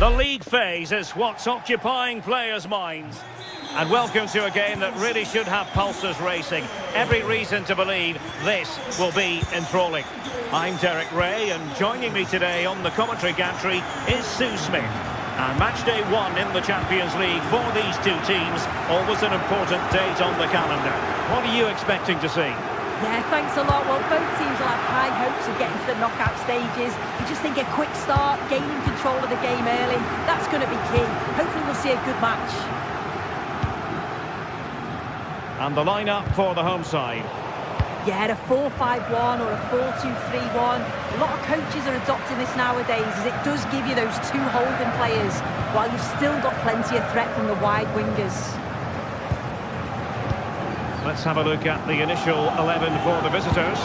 The league phase is what's occupying players' minds. And welcome to a game that really should have pulses racing. Every reason to believe this will be enthralling. I'm Derek Ray, and joining me today on the commentary gantry is Sue Smith. And match day 1 in the Champions League for these two teams. Always an important date on the calendar. What are you expecting to see? Yeah, thanks a lot. Well, both teams will have high hopes of getting to the knockout stages. You just think a quick start, gaining control of the game early, that's going to be key. Hopefully we'll see a good match. And the lineup for the home side. Yeah, a 4-5-1 or a 4-2-3-1. A lot of coaches are adopting this nowadays, as it does give you those two holding players, while you've still got plenty of threat from the wide wingers. Let's have a look at the initial 11 for the visitors.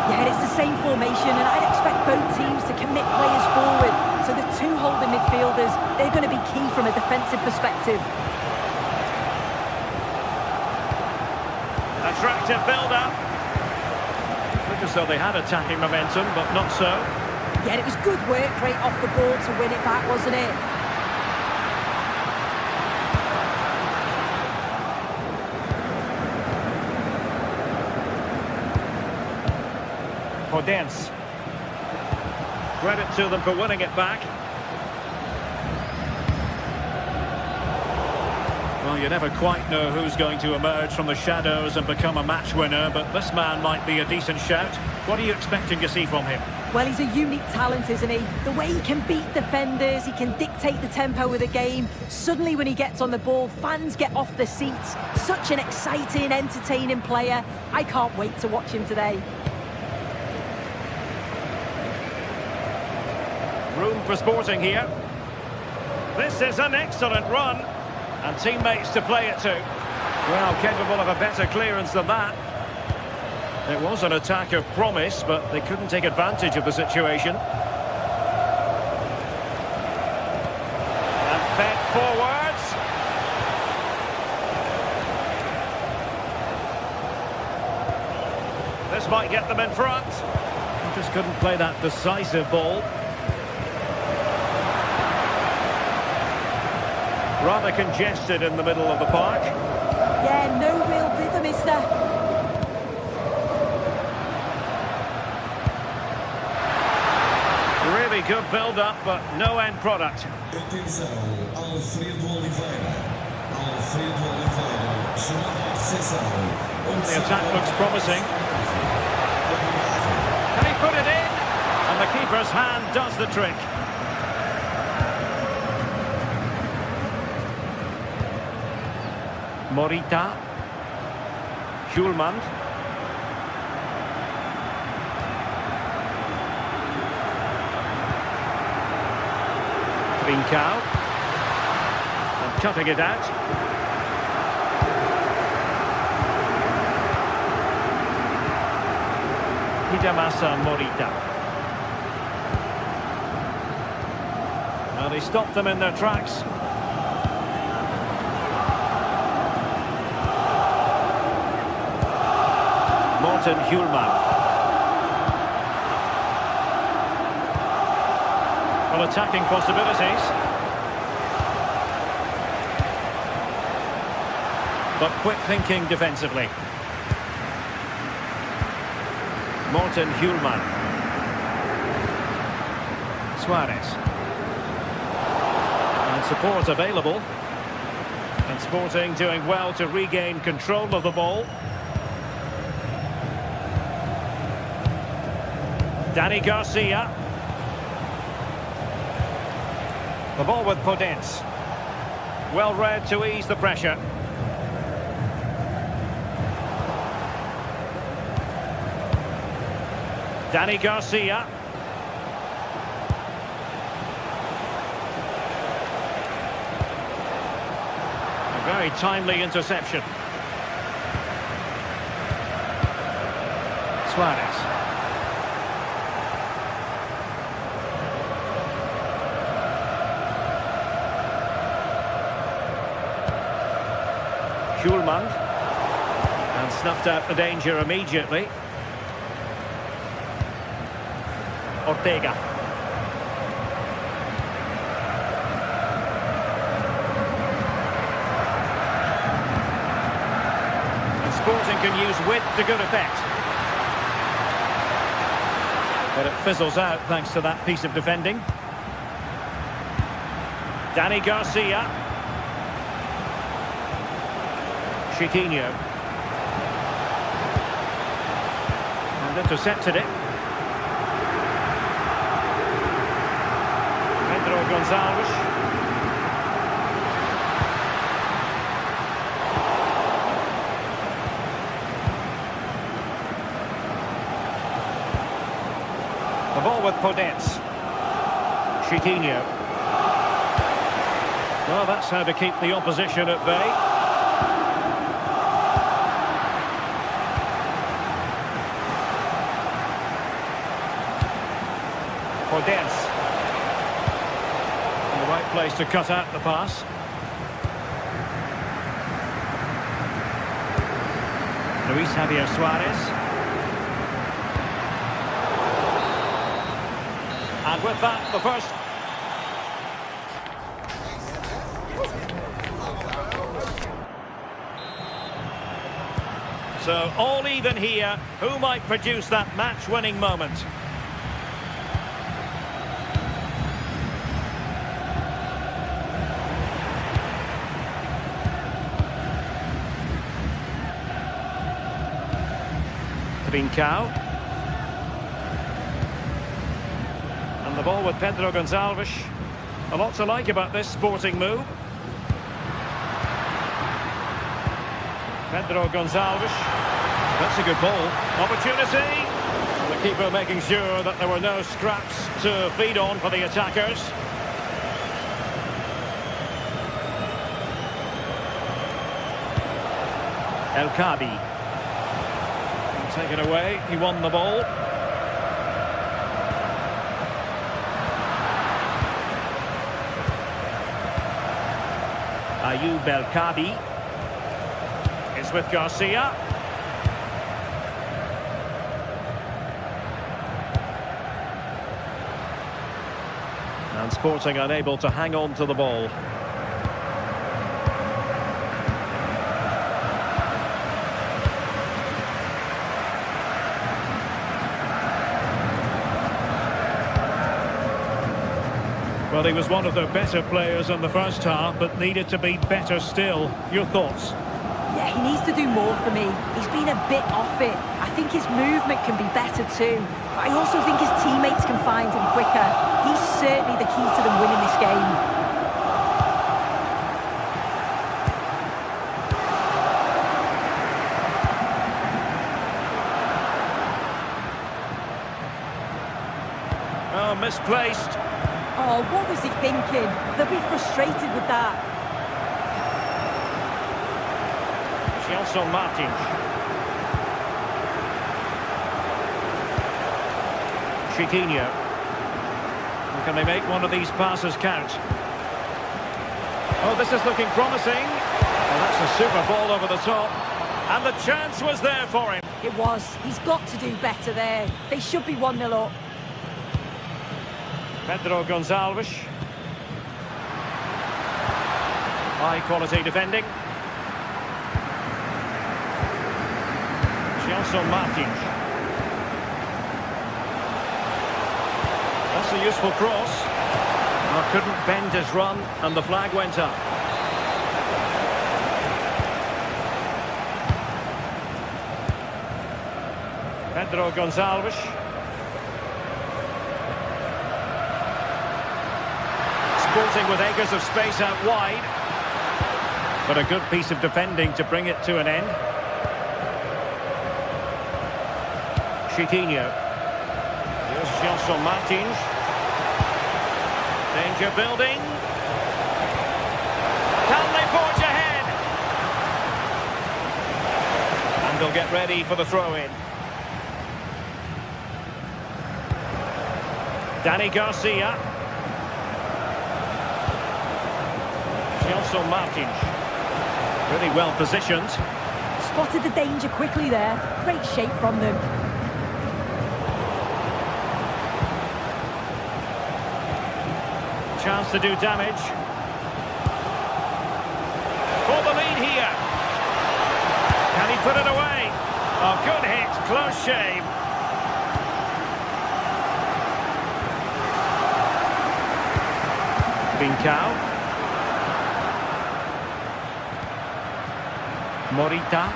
Yeah, it's the same formation, and I'd expect both teams to commit players forward. So the two holding midfielders, they're going to be key from a defensive perspective. Attractive build-up. Looked as though they had attacking momentum, but not so. Yeah, it was good work rate off the ball to win it back, wasn't it? Podence. Credit to them for winning it back. Well, you never quite know who's going to emerge from the shadows and become a match winner, but this man might be a decent shout. What are you expecting to see from him? Well, he's a unique talent, isn't he? The way he can beat defenders, he can dictate the tempo of the game. Suddenly when he gets on the ball, fans get off their seats. Such an exciting, entertaining player. I can't wait to watch him today. Room for sporting here. This is an excellent run. And teammates to play it to. Well, capable of a better clearance than that. It was an attack of promise, but they couldn't take advantage of the situation. And fed forwards. This might get them in front. They just couldn't play that decisive ball. Rather congested in the middle of the park. Yeah, no real rhythm, is there? Really good build-up, but no end product. The attack looks promising. Can he put it in? And the keeper's hand does the trick. Morita, Schulman, Trincao, and cutting it out. Hidemasa Morita. Well, he stopped them in their tracks. Martin Hjulman. Well, attacking possibilities. But quick thinking defensively. Martin Hjulman. Suarez. And support available. And Sporting doing well to regain control of the ball. Danny Garcia. The ball with Podence. Well read to ease the pressure. Danny Garcia. A very timely interception. Suarez. Schulman. And snuffed out the danger immediately. Ortega. can use width to good effect. But it fizzles out thanks to that piece of defending. Danny Garcia. Chiquinho. And intercepted it. Pedro Gonçalves. The ball with Podence. Chiquinho. Well, that's how to keep the opposition at bay. Podence. In the right place to cut out the pass. Luis Javier Suarez. And with that, the first. So, all even here. Who might produce that match-winning moment? Trincao. And the ball with Pedro Gonçalves. A lot to like about this sporting move. Pedro Gonçalves. That's a good ball. Opportunity. The keeper making sure that there were no scraps to feed on for the attackers. El Kabi. Taken away. He won the ball. Ayoub El Kabi is with Garcia. And Sporting unable to hang on to the ball. Well, he was one of the better players in the first half, but needed to be better still. Your thoughts? Yeah, he needs to do more for me. He's been a bit off it. I think his movement can be better too. But I also think his teammates can find him quicker. He's certainly the key to them winning this game. Oh, misplaced. Oh, what was he thinking? They'll be frustrated with that. Gelson Martins. Chiquinho. Can they make one of these passes count? Oh, this is looking promising. Oh, that's a super ball over the top. And the chance was there for him. It was. He's got to do better there. They should be 1-0 up. Pedro Gonçalves. High quality defending. Gelson Martins. That's a useful cross. Well, couldn't bend his run and the flag went up. Pedro Gonçalves. Sporting with acres of space out wide. But a good piece of defending to bring it to an end. Chiquinho. Here's Gelson Martins. Danger building. Can they forge ahead? And they'll get ready for the throw-in. Danny Garcia. Gelson Martins. Really well positioned. Spotted the danger quickly there. Great shape from them. Chance to do damage. For the lead here. Can he put it away? Oh, good hit, close shave. Bincao. Morita.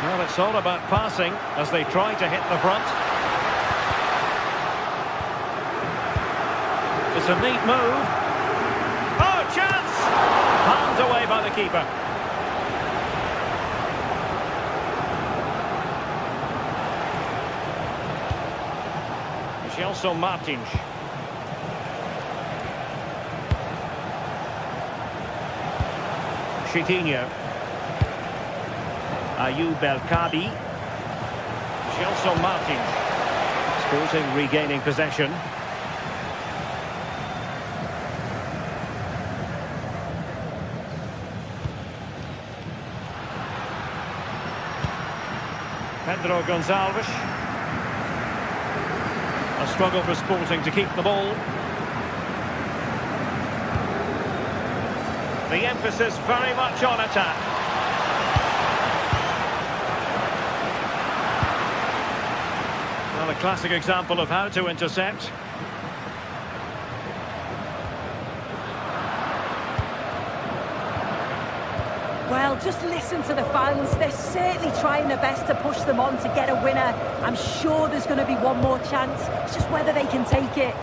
Well, it's all about passing as they try to hit the front. It's a neat move. Oh, chance! Palmed away by the keeper. Gelson Martins. Chitinho. Ayoub El-Kabi. Gelson Martins. Sporting regaining possession. Pedro Gonçalves. A struggle for Sporting to keep the ball. The emphasis very much on attack. Well, a classic example of how to intercept. Well, just listen to the fans. They're certainly trying their best to push them on to get a winner. I'm sure there's going to be one more chance. It's just whether they can take it.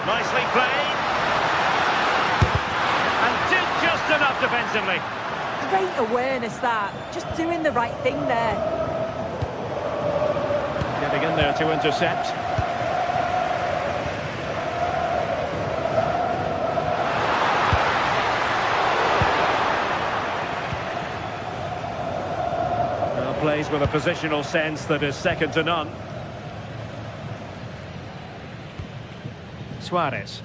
Nicely played. And did just enough defensively. Great awareness, that. Just doing the right thing there. Getting in there to intercept. Well, plays with a positional sense that is second to none. Suarez.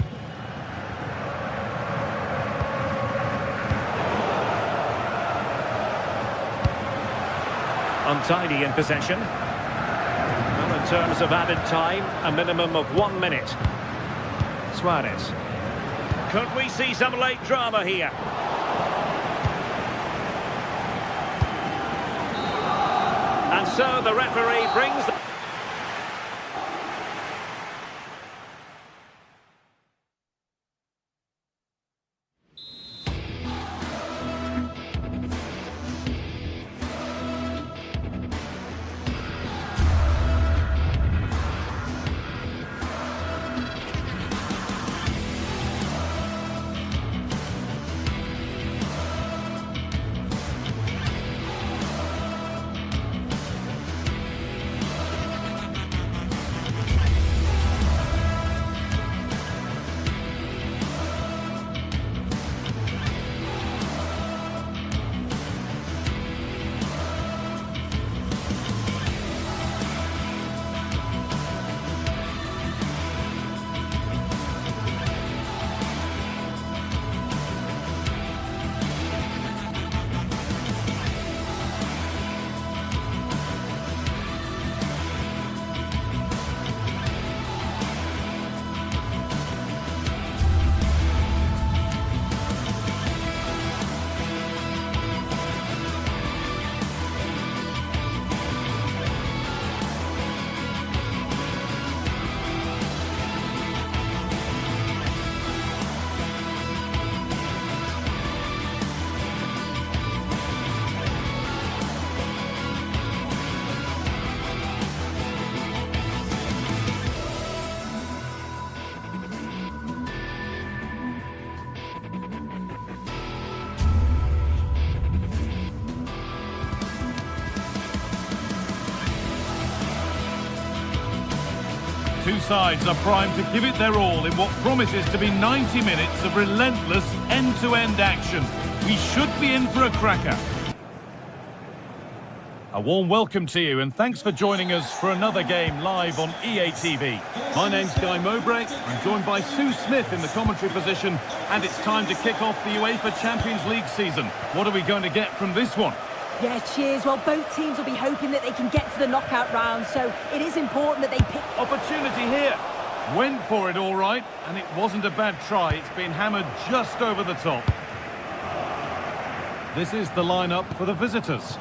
Untidy in possession. In terms of added time, a minimum of 1 minute. Suarez. Could we see some late drama here? And so the referee brings the... Two sides are primed to give it their all in what promises to be 90 minutes of relentless end-to-end action. We should be in for a cracker. A warm welcome to you and thanks for joining us for another game live on EA TV. My name's Guy Mowbray. I'm joined by Sue Smith in the commentary position, and it's time to kick off the UEFA Champions League season. What are we going to get from this one? Yeah, cheers. Well, both teams will be hoping that they can get to the knockout round, so it is important that they pick... Opportunity here. Went for it all right, and it wasn't a bad try. It's been hammered just over the top. This is the lineup for the visitors.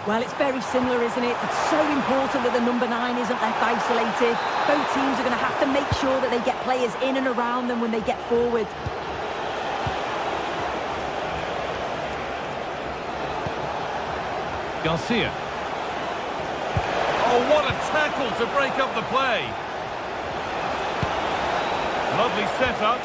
Well, it's very similar, isn't it? It's so important that the number 9 isn't left isolated. Both teams are going to have to make sure that they get players in and around them when they get forward. Garcia. Oh, what a tackle to break up the play. Lovely setup.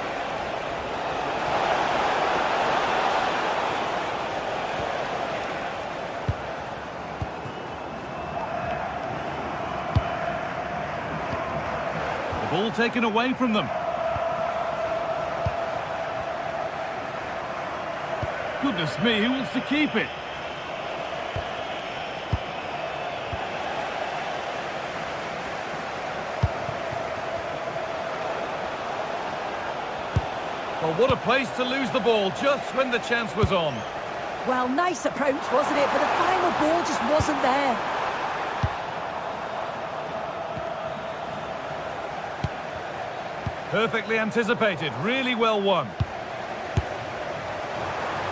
The ball taken away from them. Goodness me, who wants to keep it? Well, what a place to lose the ball just when the chance was on. Well, nice approach, wasn't it? But the final ball just wasn't there. Perfectly anticipated, really well won.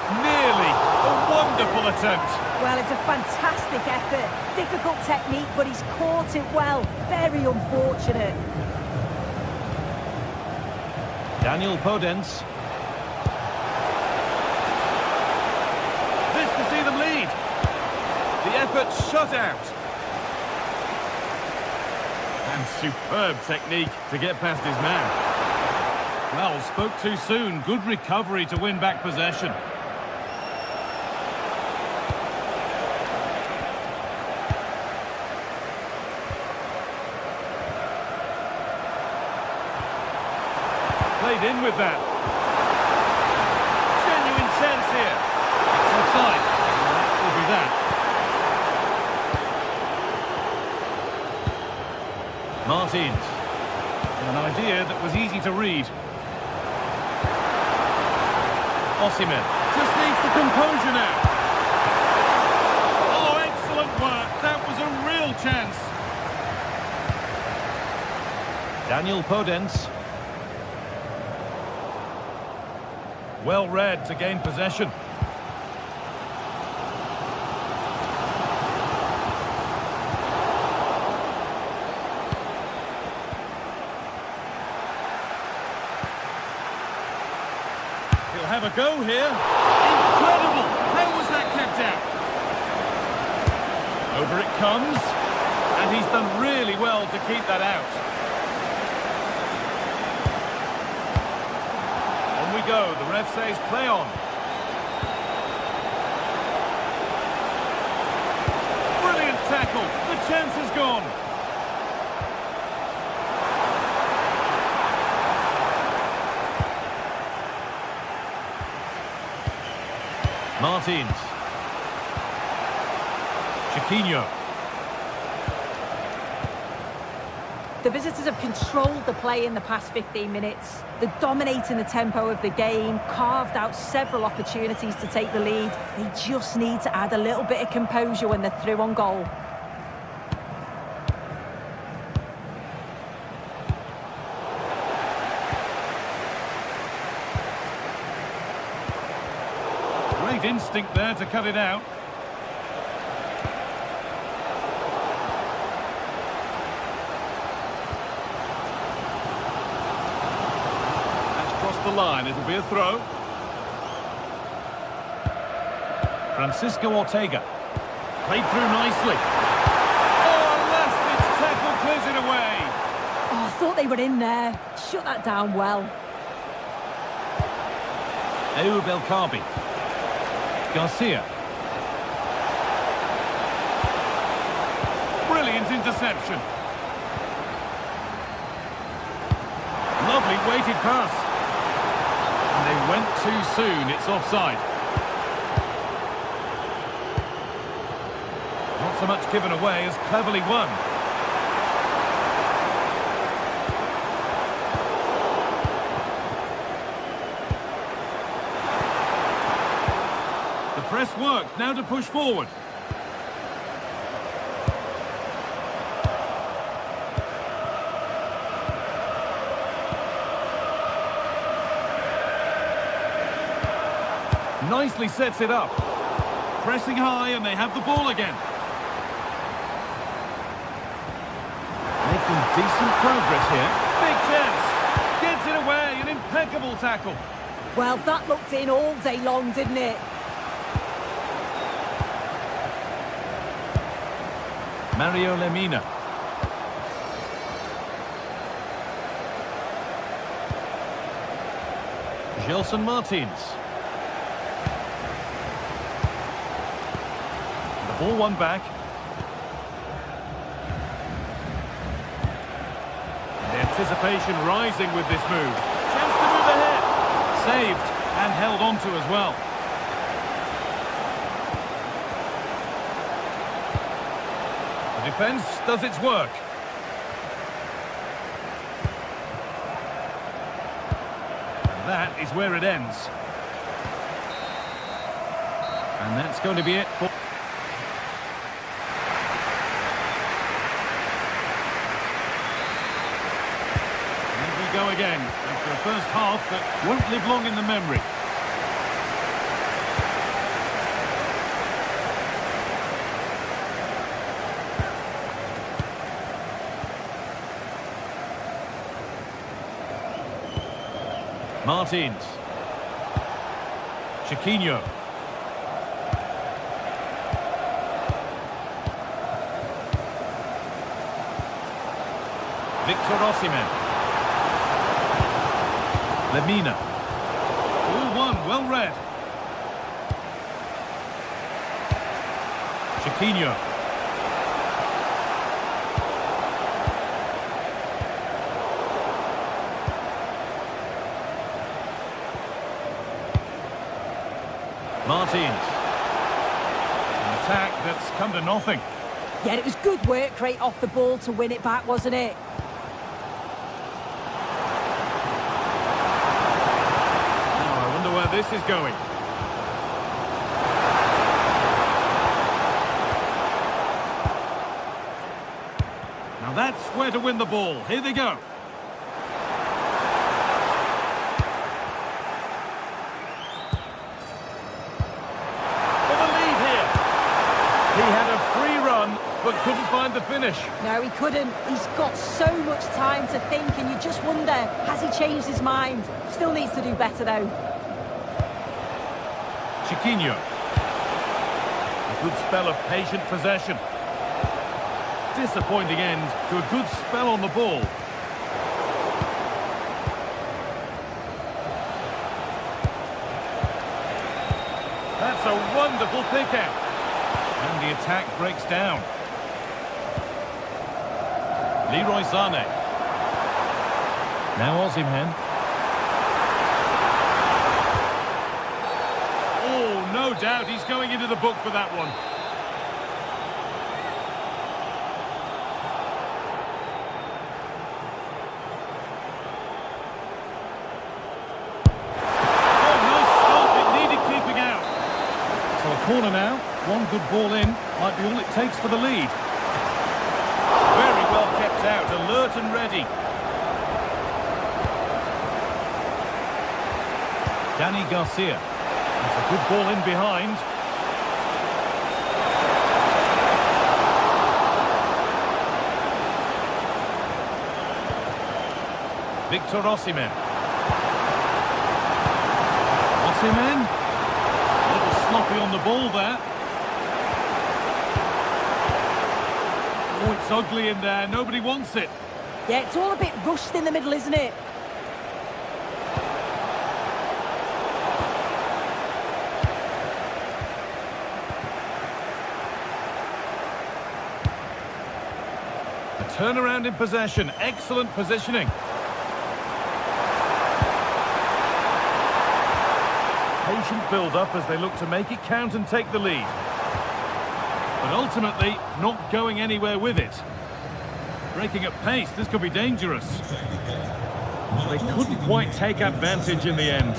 Nearly a wonderful attempt. Well, it's a fantastic effort. Difficult technique, but he's caught it well. Very unfortunate. Daniel Podence. This to see them lead. The effort shut out. And superb technique to get past his man. Well, spoke too soon. Good recovery to win back possession. Played in with that. Genuine chance here. It's offside. That will be that. Martins. An idea that was easy to read. Osimhen just needs the composure now. Oh, excellent work. That was a real chance. Daniel Podence. Well read to gain possession. He'll have a go here. Incredible! How was that kept out? Over it comes. And he's done really well to keep that out. On we go. The ref says play on. Brilliant tackle. The chance is gone. Martins. Chiquinho. The visitors have controlled the play in the past 15 minutes. They're dominating the tempo of the game, carved out several opportunities to take the lead. They just need to add a little bit of composure when they're through on goal. Great instinct there to cut it out. The line, it'll be a throw. Francisco Ortega played through nicely. Oh, last-ditch tackle clears it away. Oh, I thought they were in there. Shut that down well. Ayoub El Kaabi. Garcia. Brilliant interception. Lovely weighted pass. They went too soon, it's offside. Not so much given away as cleverly won. The press works, now to push forward. Nicely sets it up. Pressing high and they have the ball again. Making decent progress here. Big chance. Gets it away. An impeccable tackle. Well, that looked in all day long, didn't it? Mario Lemina. Gelson Martins. The ball won back. The anticipation rising with this move. Chance to move ahead. Saved and held on to as well. The defence does its work. And that is where it ends. And that's going to be it for... Go again after a first half that won't live long in the memory. Martins. Chiquinho. Victor Osimhen. Lemina. All one, well read. Chiquinho. Martins. An attack that's come to nothing. Yeah, it was good work right off the ball to win it back, wasn't it? Where this is going. Now that's where to win the ball. Here they go. For the lead here. He had a free run, but couldn't find the finish. No, he couldn't. He's got so much time to think, and you just wonder, has he changed his mind? Still needs to do better, though. Chiquinho. A good spell of patient possession. Disappointing end to a good spell on the ball. That's a wonderful pick out. And the attack breaks down. Leroy Sané. Now Osimhen. No doubt he's going into the book for that one. Oh, nice stop. It needed keeping out. So a corner now. One good ball in. Might be all it takes for the lead. Very well kept out. Alert and ready. Danny Garcia. That's a good ball in behind. Victor Osimhen. Osimhen. A little sloppy on the ball there. Oh, it's ugly in there. Nobody wants it. Yeah, it's all a bit rushed in the middle, isn't it? Turnaround in possession. Excellent positioning. Patient build-up as they look to make it count and take the lead. But ultimately, not going anywhere with it. Breaking at pace, this could be dangerous. They couldn't quite take advantage in the end.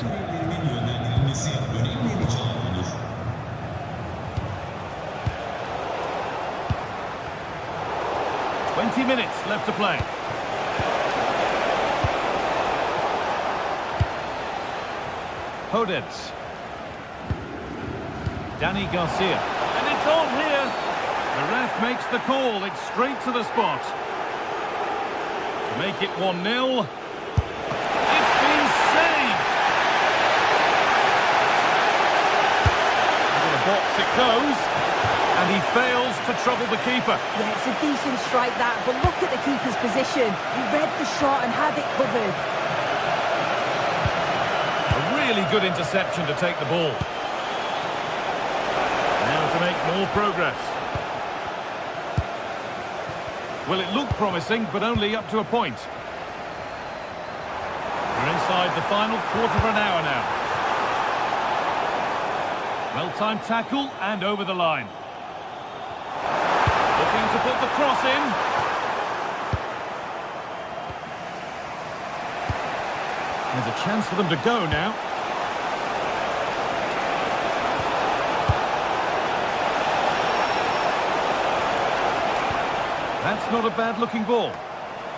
"20 minutes left to play. Podence. Danny Garcia. And it's on here. The ref makes the call. It's straight to the spot. To make it 1-0. It's been saved. Into the box it goes. And he fails to trouble the keeper. Yeah, it's a decent strike that, but look at the keeper's position. He read the shot and had it covered. A really good interception to take the ball. Now to make more progress. Well, it looked promising, but only up to a point. We're inside the final quarter of an hour now. Well-timed tackle and over the line. Looking to put the cross in. There's a chance for them to go now. That's not a bad-looking ball.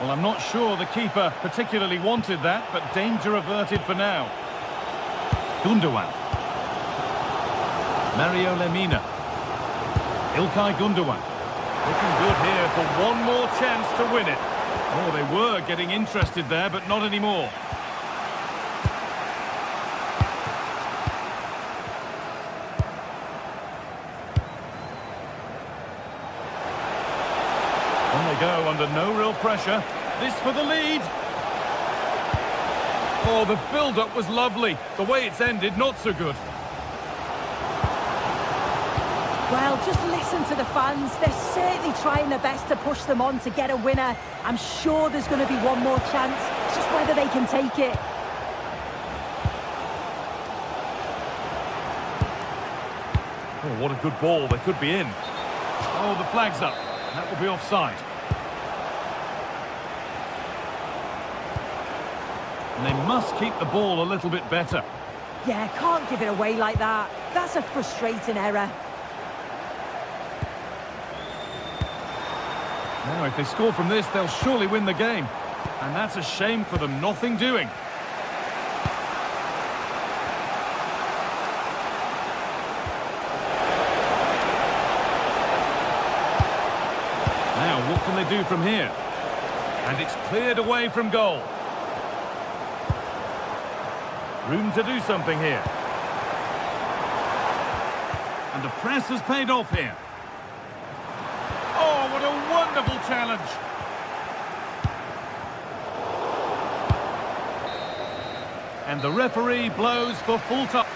Well, I'm not sure the keeper particularly wanted that, but danger averted for now. Gundogan. Mario Lemina. Ilkay Gundogan. Looking good here for one more chance to win it. Oh, they were getting interested there, but not anymore. On they go under no real pressure. This for the lead. Oh, the build-up was lovely. The way it's ended, not so good. Well, just listen to the fans. They're certainly trying their best to push them on to get a winner. I'm sure there's going to be one more chance. It's just whether they can take it. Oh, what a good ball. They could be in. Oh, the flag's up. That will be offside. And they must keep the ball a little bit better. Yeah, can't give it away like that. That's a frustrating error. Now, if they score from this, they'll surely win the game. And that's a shame for them. Nothing doing. Now, what can they do from here? And it's cleared away from goal. Room to do something here. And the press has paid off here. Oh, what a wonderful challenge. And the referee blows for full time.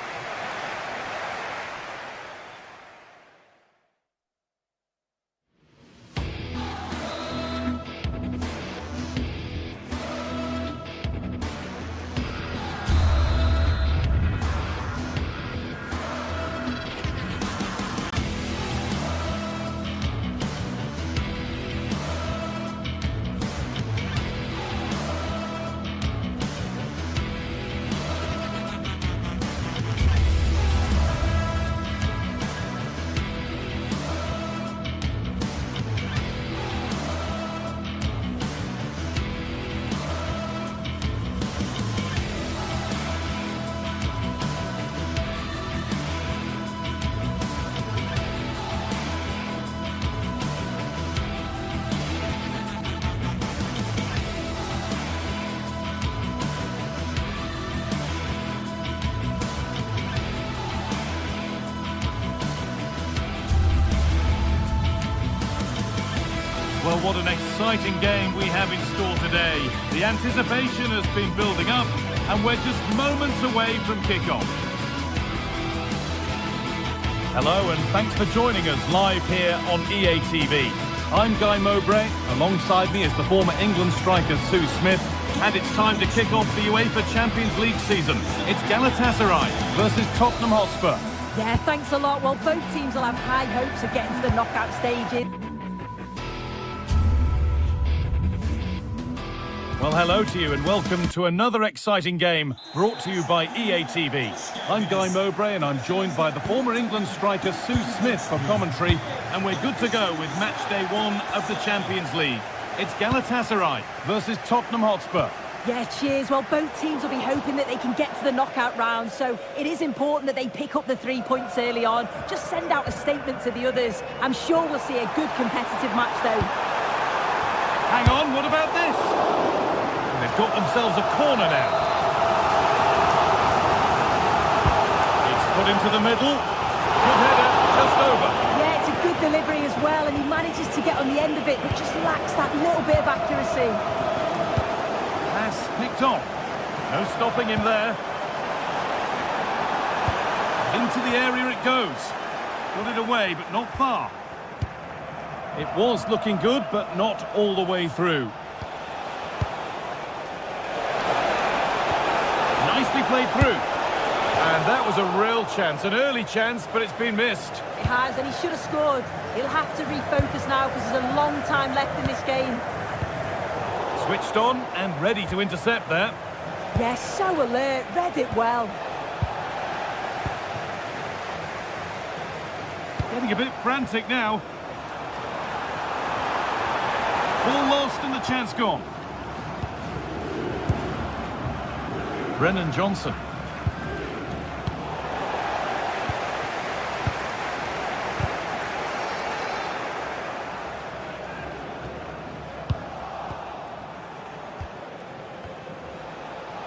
Well, what an exciting game we have in store today. The anticipation has been building up, and we're just moments away from kickoff. Hello, and thanks for joining us live here on EA TV. I'm Guy Mowbray. Alongside me is the former England striker Sue Smith. And it's time to kick off the UEFA Champions League season. It's Galatasaray versus Tottenham Hotspur. Yeah, thanks a lot. Well, both teams will have high hopes of getting to the knockout stages. Well, hello to you and welcome to another exciting game brought to you by EA TV. I'm Guy Mowbray and I'm joined by the former England striker Sue Smith for commentary, and we're good to go with match day 1 of the Champions League. It's Galatasaray versus Tottenham Hotspur. Yeah, cheers. Well, both teams will be hoping that they can get to the knockout round, so it is important that they pick up the 3 points early on. Just send out a statement to the others. I'm sure we'll see a good competitive match, though. Hang on, what about this? They've got themselves a corner now. It's put into the middle. Good header, just over. Yeah, it's a good delivery as well, and he manages to get on the end of it, but just lacks that little bit of accuracy. Pass picked off. No stopping him there. Into the area it goes. Got it away, but not far. It was looking good, but not all the way through. Nicely played through. And that was a real chance, an early chance, but it's been missed. It has, and he should have scored. He'll have to refocus now because there's a long time left in this game. Switched on and ready to intercept there. Yes, so alert, read it well. Getting a bit frantic now. Ball lost and the chance gone. Brennan Johnson.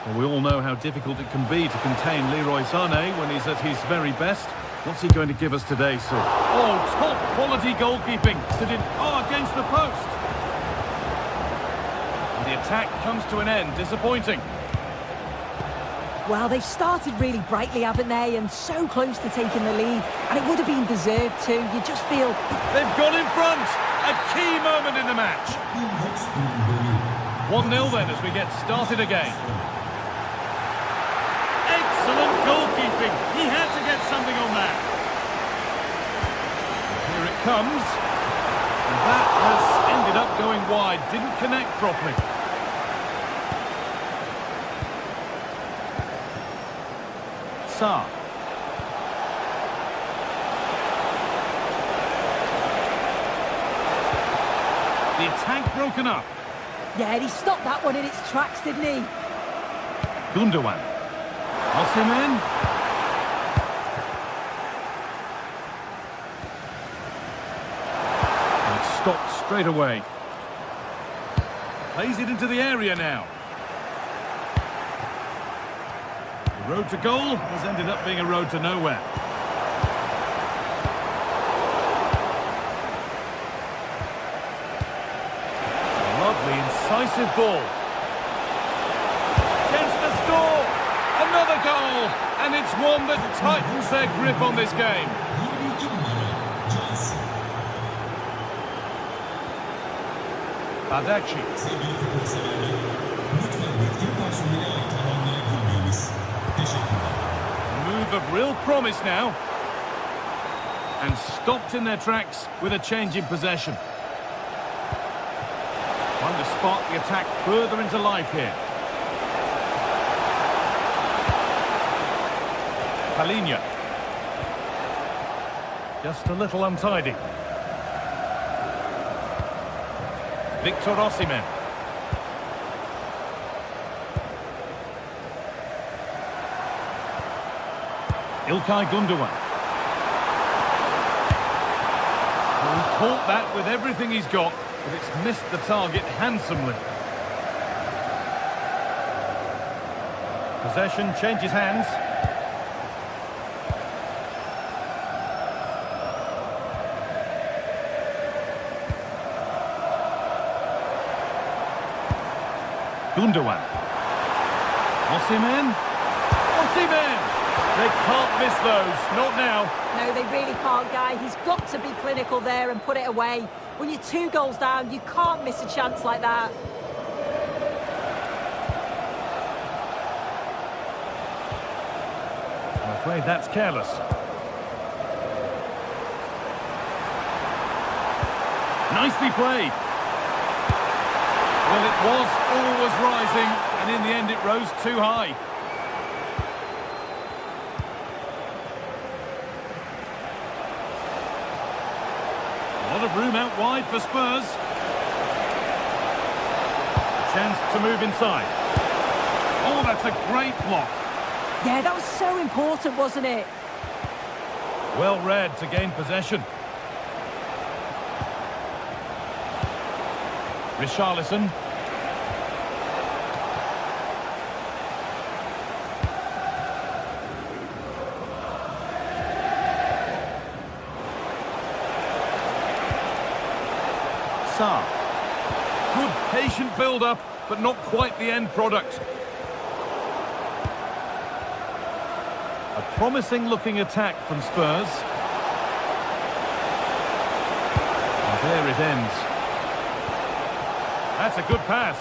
Well, we all know how difficult it can be to contain Leroy Sané when he's at his very best. What's he going to give us today, sir? Oh, top quality goalkeeping. Stood in against the post. And the attack comes to an end. Disappointing. Well, they've started really brightly, haven't they? And so close to taking the lead. And it would have been deserved too. You just feel... They've gone in front. A key moment in the match. 1-0 then as we get started again. Excellent goalkeeping. He had to get something on that. Here it comes. And that has ended up going wide. Didn't connect properly. Sarr. The attack broken up. Yeah, and he stopped that one in its tracks, didn't he? Gundogan. Osimhen. And it's stopped straight away. Plays it into the area now. The road to goal has ended up being a road to nowhere. A lovely, incisive ball. Chance to score! Another goal! And it's one that tightens their grip on this game. Badachi. Move of real promise now. And stopped in their tracks with a change in possession. Trying to spark the attack further into life here. Palhinha. Just a little untidy. Victor Osimhen. Ilkay Gundogan. Well, he caught that with everything he's got, but it's missed the target handsomely. Possession changes hands. Gundogan. Osimhen. Osimhen! They can't miss those, not now. No, they really can't, Guy. He's got to be clinical there and put it away. When you're 2 goals down, you can't miss a chance like that. I'm afraid that's careless. Nicely played. Well, it was always rising, and in the end it rose too high. A lot of room out wide for Spurs. Chance to move inside. Oh, that's a great block. Yeah, that was so important, wasn't it? Well read to gain possession. Richarlison. Sarr. Good patient build-up, but not quite the end product. A promising-looking attack from Spurs. And there it ends. That's a good pass.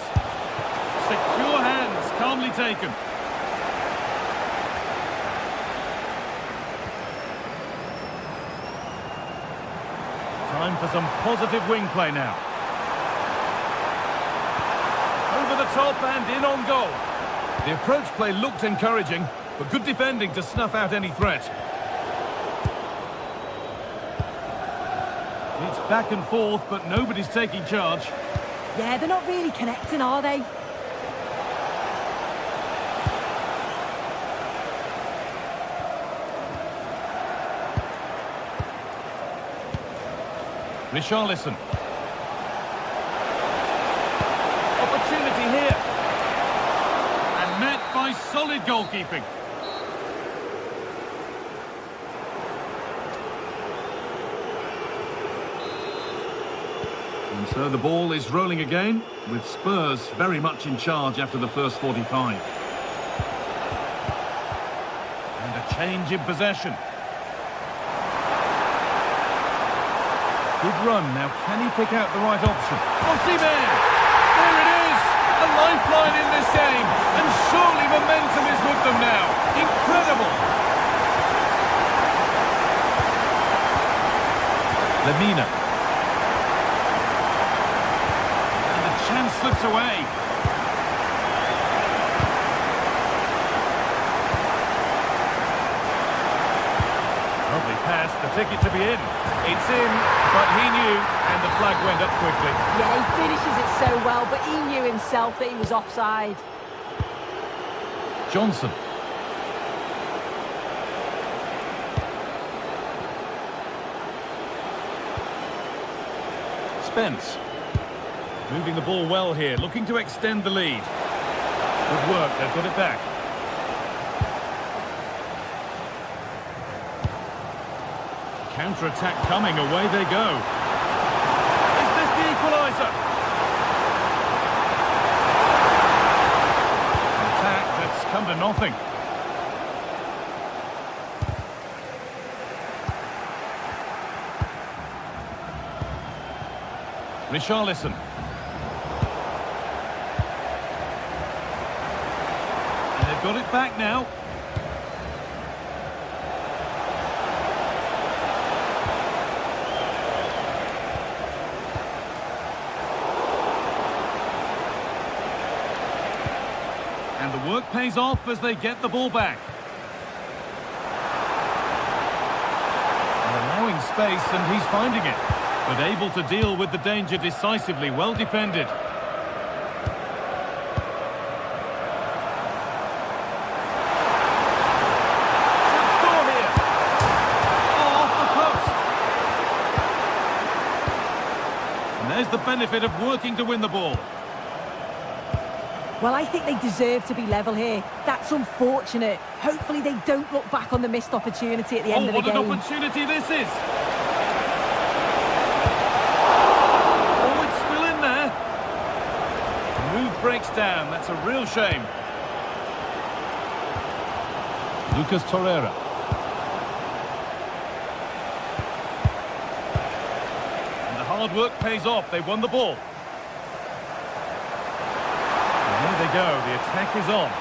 Secure hands, calmly taken. Time for some positive wing play now. Over the top and in on goal. The approach play looked encouraging, but good defending to snuff out any threat. It's back and forth, but nobody's taking charge. Yeah, they're not really connecting, are they? Richarlison. Opportunity here. And met by solid goalkeeping. And so the ball is rolling again, with Spurs very much in charge after the first 45. And a change in possession. Good run. Now, can he pick out the right option? Osimhen! There it is! A lifeline in this game. And surely momentum is with them now. Incredible! Lemina. And the chance slips away. Lovely pass. The ticket to be in. It's in, but he knew, and the flag went up quickly. Yeah, he finishes it so well, but he knew himself that he was offside. Johnson. Spence. Moving the ball well here, looking to extend the lead. Good work, they've got it back. Counter-attack coming, away they go. Is this the equaliser? An attack that's come to nothing. Richarlison. And they've got it back now. And the work pays off as they get the ball back. And allowing space, and he's finding it. But able to deal with the danger decisively, well defended. Should score here. Oh, off the post. And there's the benefit of working to win the ball. Well, I think they deserve to be level here. That's unfortunate. Hopefully they don't look back on the missed opportunity at the end of the game. Oh, what an opportunity this is! Oh, it's still in there. The move breaks down. That's a real shame. Lucas Torreira. And the hard work pays off. They won the ball. There they go, the attack is on.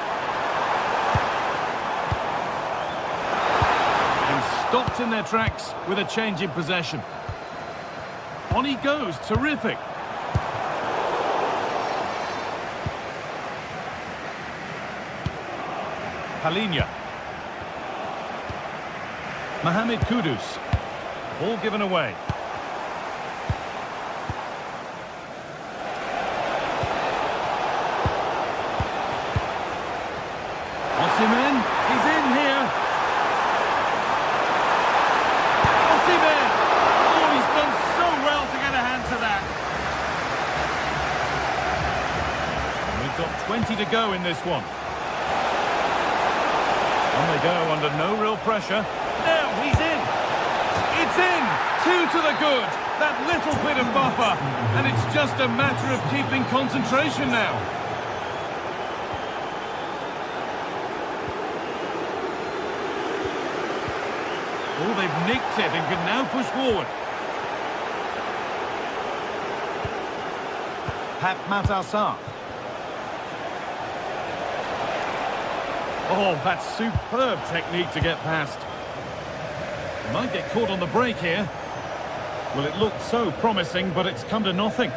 And stopped in their tracks with a change in possession. On he goes, terrific. Palhinha. Mohamed Kudus. Ball given away. 20 to go in this one. On they go under no real pressure. Now he's in. It's in. 2 to the good. That little bit of buffer. And it's just a matter of keeping concentration now. Oh, they've nicked it and can now push forward. Pat Matassar. Oh, that's superb technique to get past. Might get caught on the break here. Well, it looked so promising, but it's come to nothing.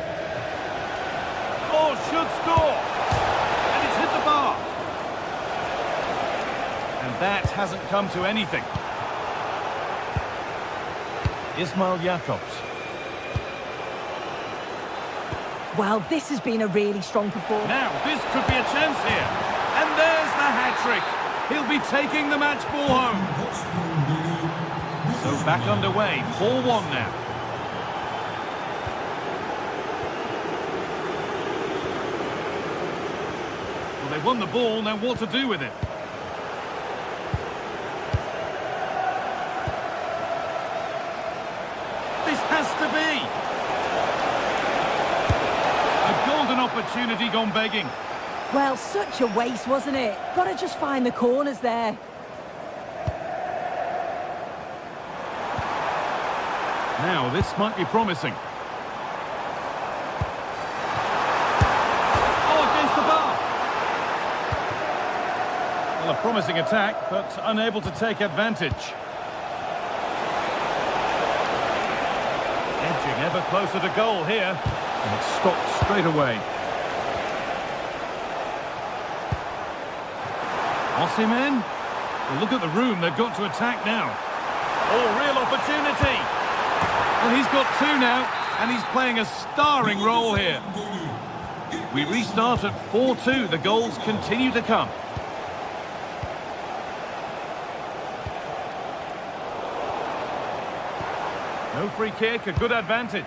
Oh, should score! And it's hit the bar. And that hasn't come to anything. Ismail Jakobs. Well, this has been a really strong performance. Now, this could be a chance here. And there's the hat-trick. He'll be taking the match ball home. So back underway, 4-1 now. Well, they won the ball, now what to do with it? This has to be. A golden opportunity gone begging. Well, such a waste, wasn't it? Got to just find the corners there. Now, this might be promising. Oh, against the bar. Well, a promising attack, but unable to take advantage. Edging ever closer to goal here. And it's stopped straight away. Osimhen. Well, look at the room they've got to attack now. Oh, real opportunity. Well, he's got 2 now, and he's playing a starring role here. We restart at 4-2. The goals continue to come. No free kick, a good advantage.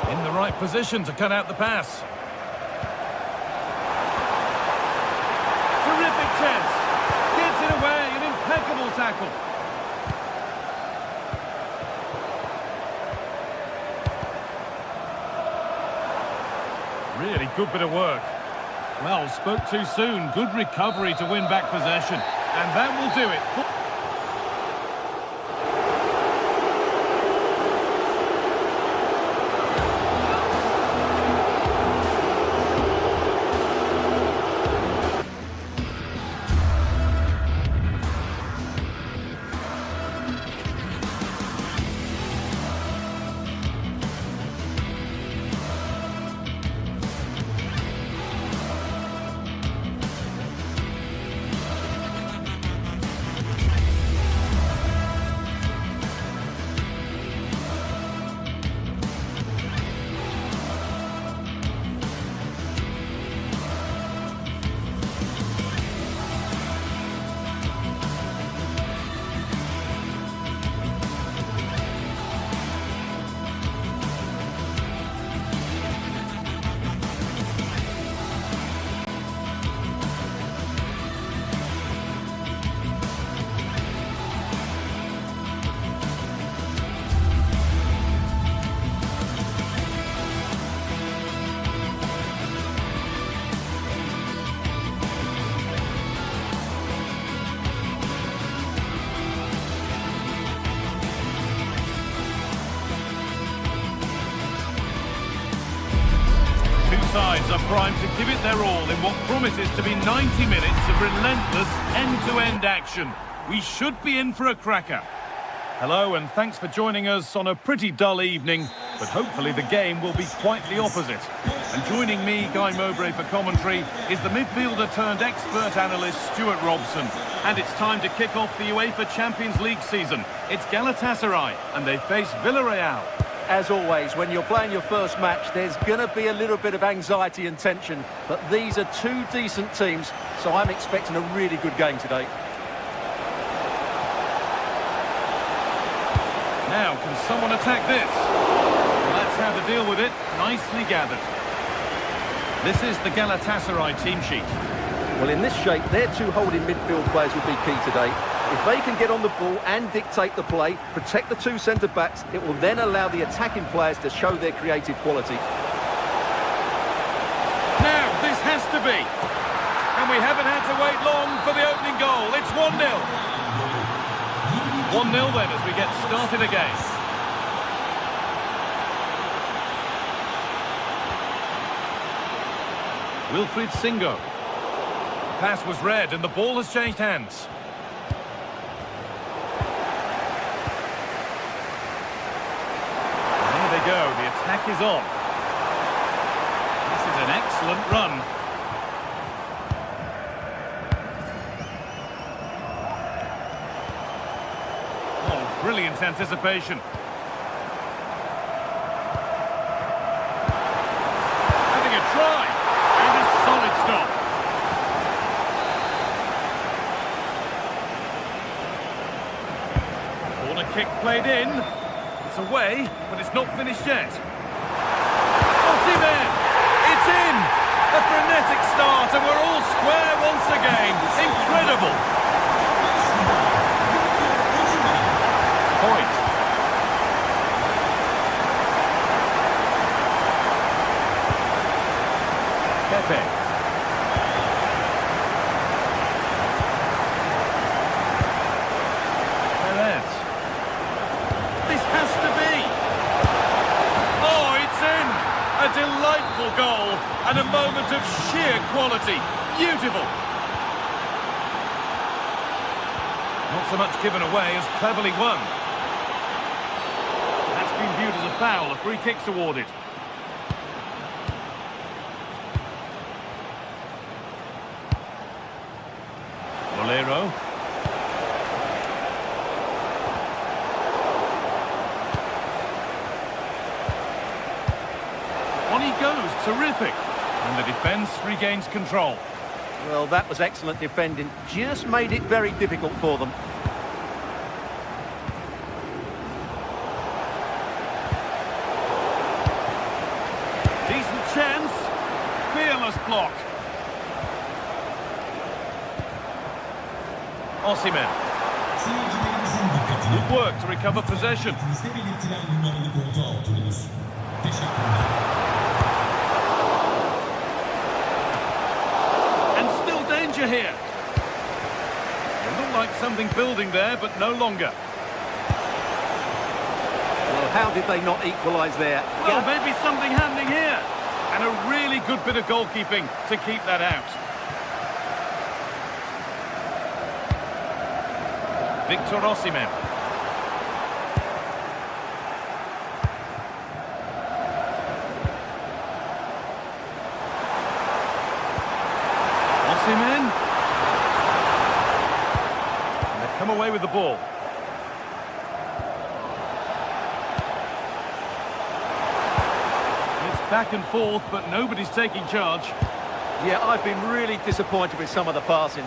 In the right position to cut out the pass. Terrific chance. Gets it away, an impeccable tackle. Really good bit of work. Well, spoke too soon. Good recovery to win back possession. And that will do it. Sides are primed to give it their all in what promises to be 90 minutes of relentless end-to-end action. We should be in for a cracker. Hello and thanks for joining us on a pretty dull evening, but hopefully the game will be quite the opposite. And joining me, Guy Mowbray, for commentary is the midfielder turned expert analyst Stuart Robson. And it's time to kick off the UEFA Champions League season. It's Galatasaray and they face Villarreal. As always, when you're playing your first match, there's going to be a little bit of anxiety and tension. But these are 2 decent teams, so I'm expecting a really good game today. Now, can someone attack this? Well, that's how to deal with it. Nicely gathered. This is the Galatasaray team sheet. Well, in this shape, their two holding midfield players will be key today. If they can get on the ball and dictate the play, protect the two centre-backs, it will then allow the attacking players to show their creative quality. Now, this has to be. And we haven't had to wait long for the opening goal. It's 1-0. 1-0 then as we get started again. Wilfried Singo. Pass was read and the ball has changed hands. There they go, the attack is on. This is an excellent run. Oh, brilliant anticipation. Having a try. And a solid stop. Corner kick played in. It's away, but it's not finished yet. Osimhen! It's in! A frenetic start, and we're all square once again. Incredible! Point. Pepe. Perez. This has to be. Oh, it's in. A delightful goal and a moment of sheer quality. Beautiful. Not so much given away as cleverly won. That's been viewed as a foul. A free kick's awarded. Bolero. On he goes, terrific. And the defence regains control. Well, that was excellent defending. Just made it very difficult for them. Decent chance. Fearless block. Osimhen. Good work to recover possession. And still danger here. It looked like something building there, but no longer. Well, how did they not equalise there? Well, maybe something happening here. And a really good bit of goalkeeping to keep that out. Victor Osimhen. Osimhen. And they've come away with the ball. It's back and forth, but nobody's taking charge. Yeah, I've been really disappointed with some of the passing.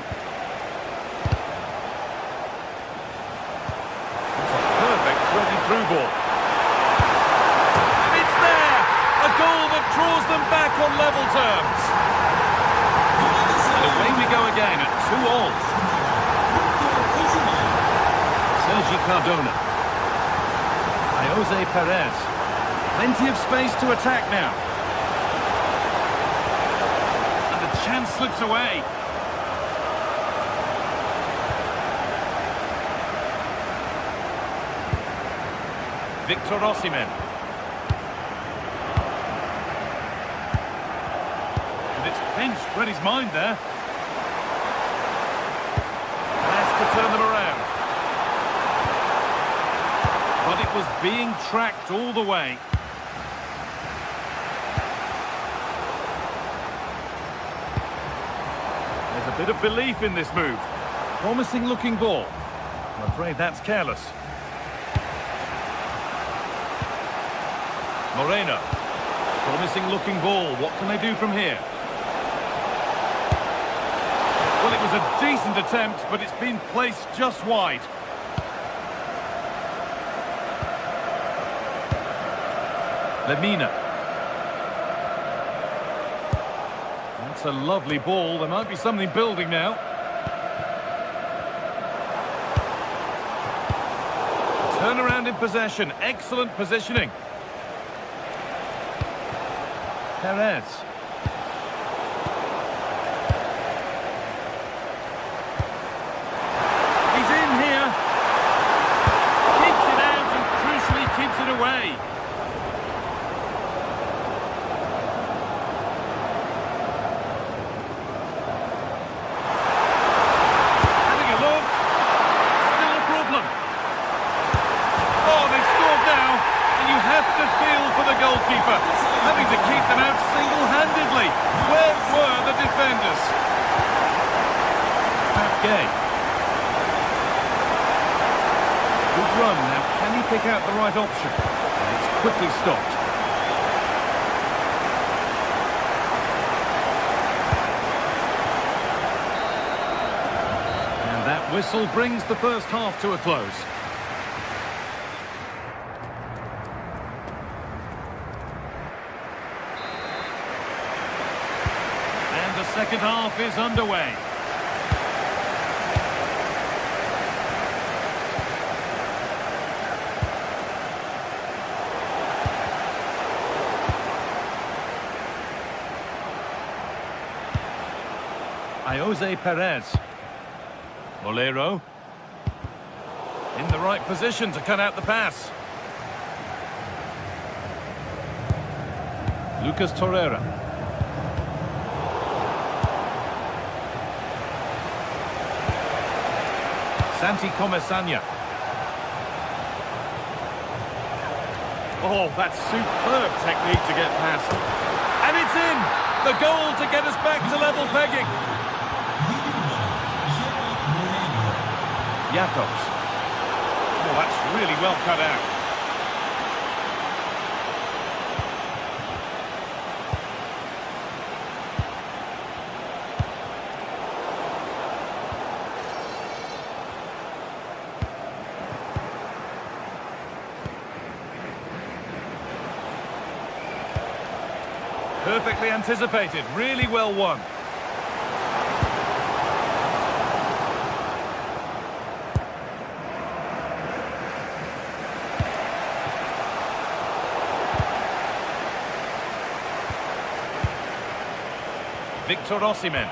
Through ball. And it's there! A goal that draws them back on level terms. And away we go again at 2-all. Sergi Cardona. Jose Perez. Plenty of space to attack now. And the chance slips away. Victor Osimhen. And it's pinched, read his mind there. Has to turn them around. But it was being tracked all the way. There's a bit of belief in this move. Promising looking ball. I'm afraid that's careless. Moreno. Promising looking ball. What can they do from here? Well, it was a decent attempt, but it's been placed just wide. Lemina. That's a lovely ball. There might be something building now. Turnaround in possession. Excellent positioning. Perez. He's in here. Keeps it out and crucially keeps it away. Having a look. Still a problem. Oh, they've scored now. And you have to feel for the goalkeeper. Having to keep them out single-handedly. Where were the defenders? Gay. Good run. Now, can he pick out the right option? And it's quickly stopped. And that whistle brings the first half to a close. And the second half is underway. Jose Perez. Molero. In the right position to cut out the pass. Lucas Torreira. Santi Comesaña. Oh, that's superb technique to get past. And it's in! The goal to get us back to level pegging. Jacobs. Oh, that's really well cut out. Perfectly anticipated, really well won. Victor Osimhen.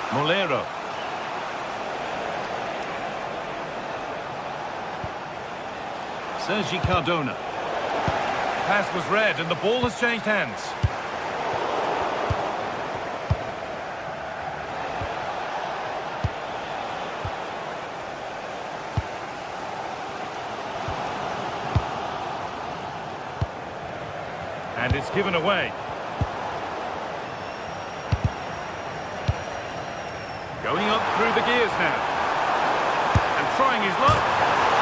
Molero. Sergi Cardona. Pass was read and the ball has changed hands. And it's given away. Going up through the gears now. And trying his luck.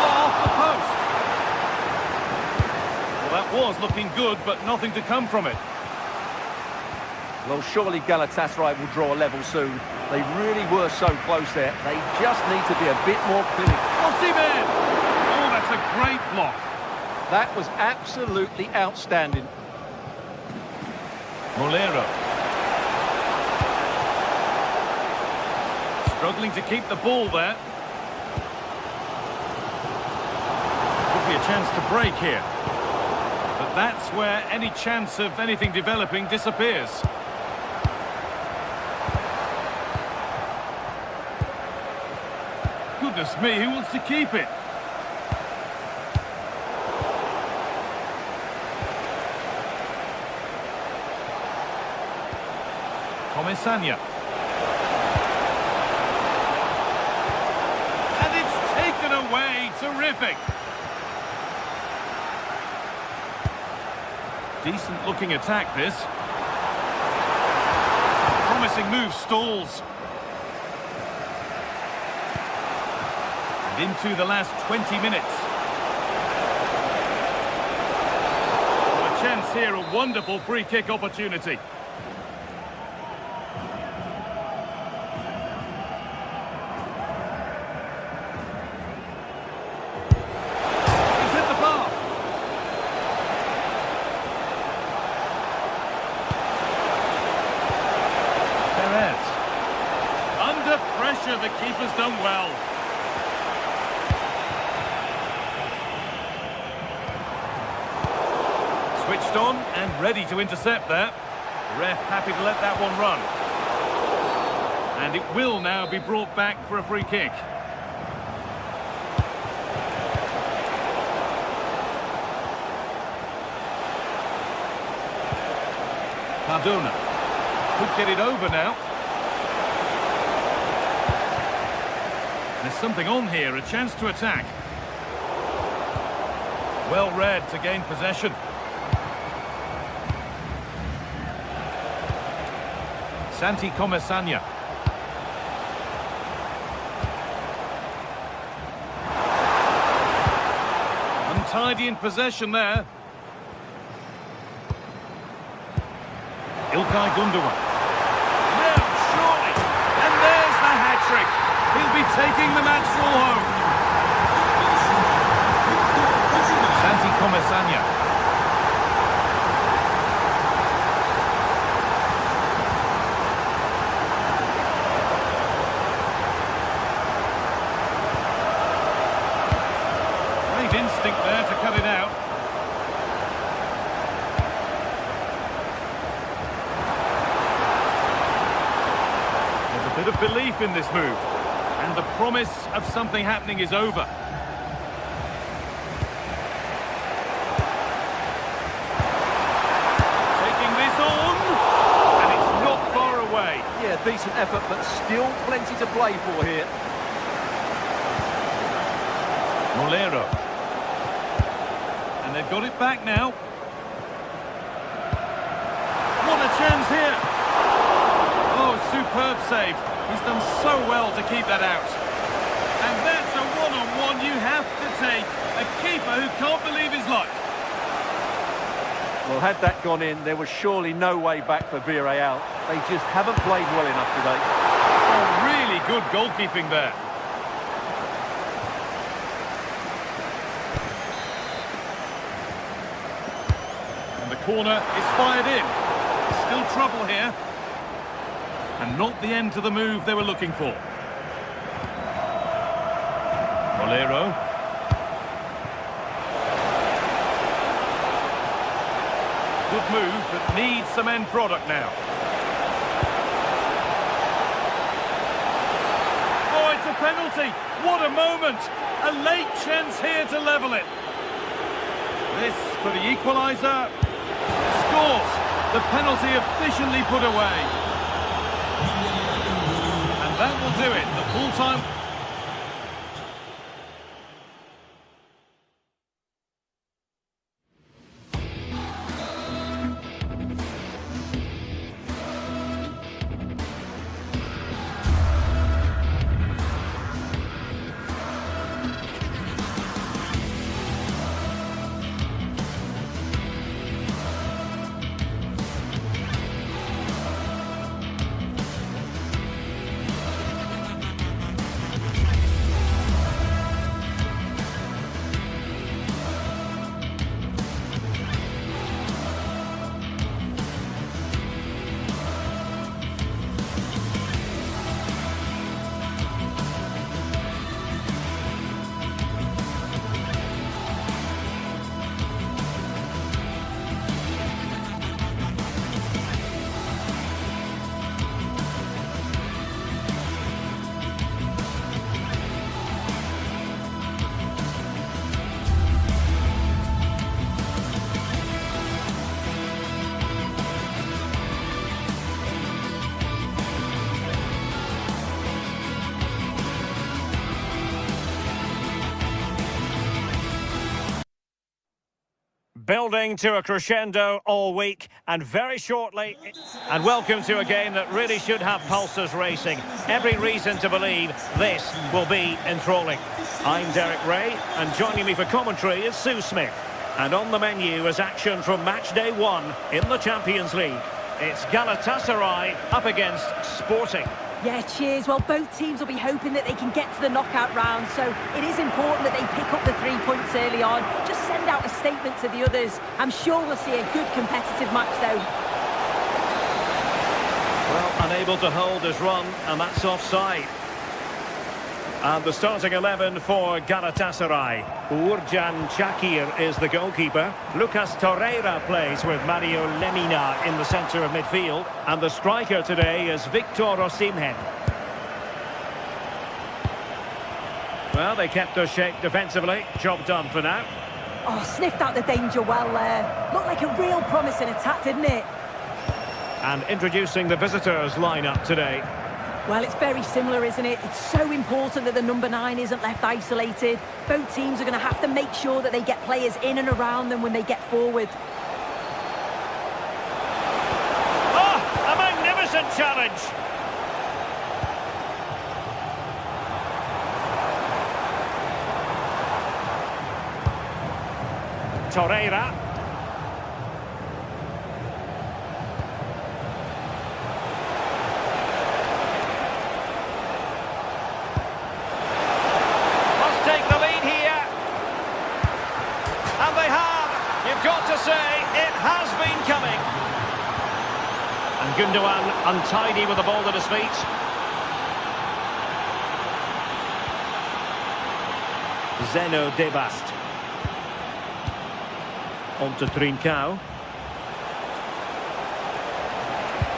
Oh, off the post. Well, that was looking good, but nothing to come from it. Well, surely Galatasaray will draw a level soon. They really were so close there. They just need to be a bit more clinical. Osimhen! Oh, that's a great block. That was absolutely outstanding. Molero. Struggling to keep the ball there. Could be a chance to break here. But that's where any chance of anything developing disappears. Goodness me, who wants to keep it? Comesaña. And it's taken away. Terrific. Decent looking attack this. Promising move stalls. And into the last 20 minutes. A chance here, a wonderful free kick opportunity. switched on and ready to intercept there. The ref happy to let that one run. And it will now be brought back for a free kick. Cardona could get it over now. There's something on here, a chance to attack. Well read to gain possession. Santi Comesania. Untidy in possession there. Ilkay Gundogan. Now, surely. And there's the hat-trick. He'll be taking the match ball home. Santi Comesania. Great instinct there to cut it out. Bit of belief in this move, and the promise of something happening is over. Taking this on, and it's not far away. Yeah, decent effort, but still plenty to play for here. Molero. And they've got it back now. What a chance here. Oh, superb save. He's done so well to keep that out. And that's a one-on-one you have to take. A keeper who can't believe his luck. Well, had that gone in, there was surely no way back for Villarreal. They just haven't played well enough today. Oh, really good goalkeeping there. And the corner is fired in. Still trouble here. And not the end to the move they were looking for. Molero. Good move, but needs some end product now. Oh, it's a penalty. What a moment. A late chance here to level it. This for the equaliser. Scores. The penalty efficiently put away. That will do it, the full-time. Building to a crescendo all week, and very shortly, and welcome to a game that really should have pulses racing. Every reason to believe this will be enthralling. I'm Derek Ray, and joining me for commentary is Sue Smith. And on the menu is action from match day 1 in the Champions League. It's Galatasaray up against Sporting. Yeah, cheers. Well, both teams will be hoping that they can get to the knockout round, so it is important that they pick up the 3 points early on. Just send out a statement to the others. I'm sure we'll see a good competitive match, though. Well, unable to hold his run, and that's offside. And the starting 11 for Galatasaray. Urjan Chakir is the goalkeeper. Lucas Torreira plays with Mario Lemina in the centre of midfield. And the striker today is Victor Osimhen. Well, they kept their shape defensively. Job done for now. Oh, sniffed out the danger well there. Looked like a real promising attack, didn't it? And introducing the visitors' lineup today. Well, it's very similar, isn't it? It's so important that the number 9 isn't left isolated. Both teams are going to have to make sure that they get players in and around them when they get forward. Oh, a magnificent challenge! Torreira. Must take the lead here. And they have. You've got to say, it has been coming. And Gundogan untidy with the ball at his feet. Zeno Debast. On to Trincao.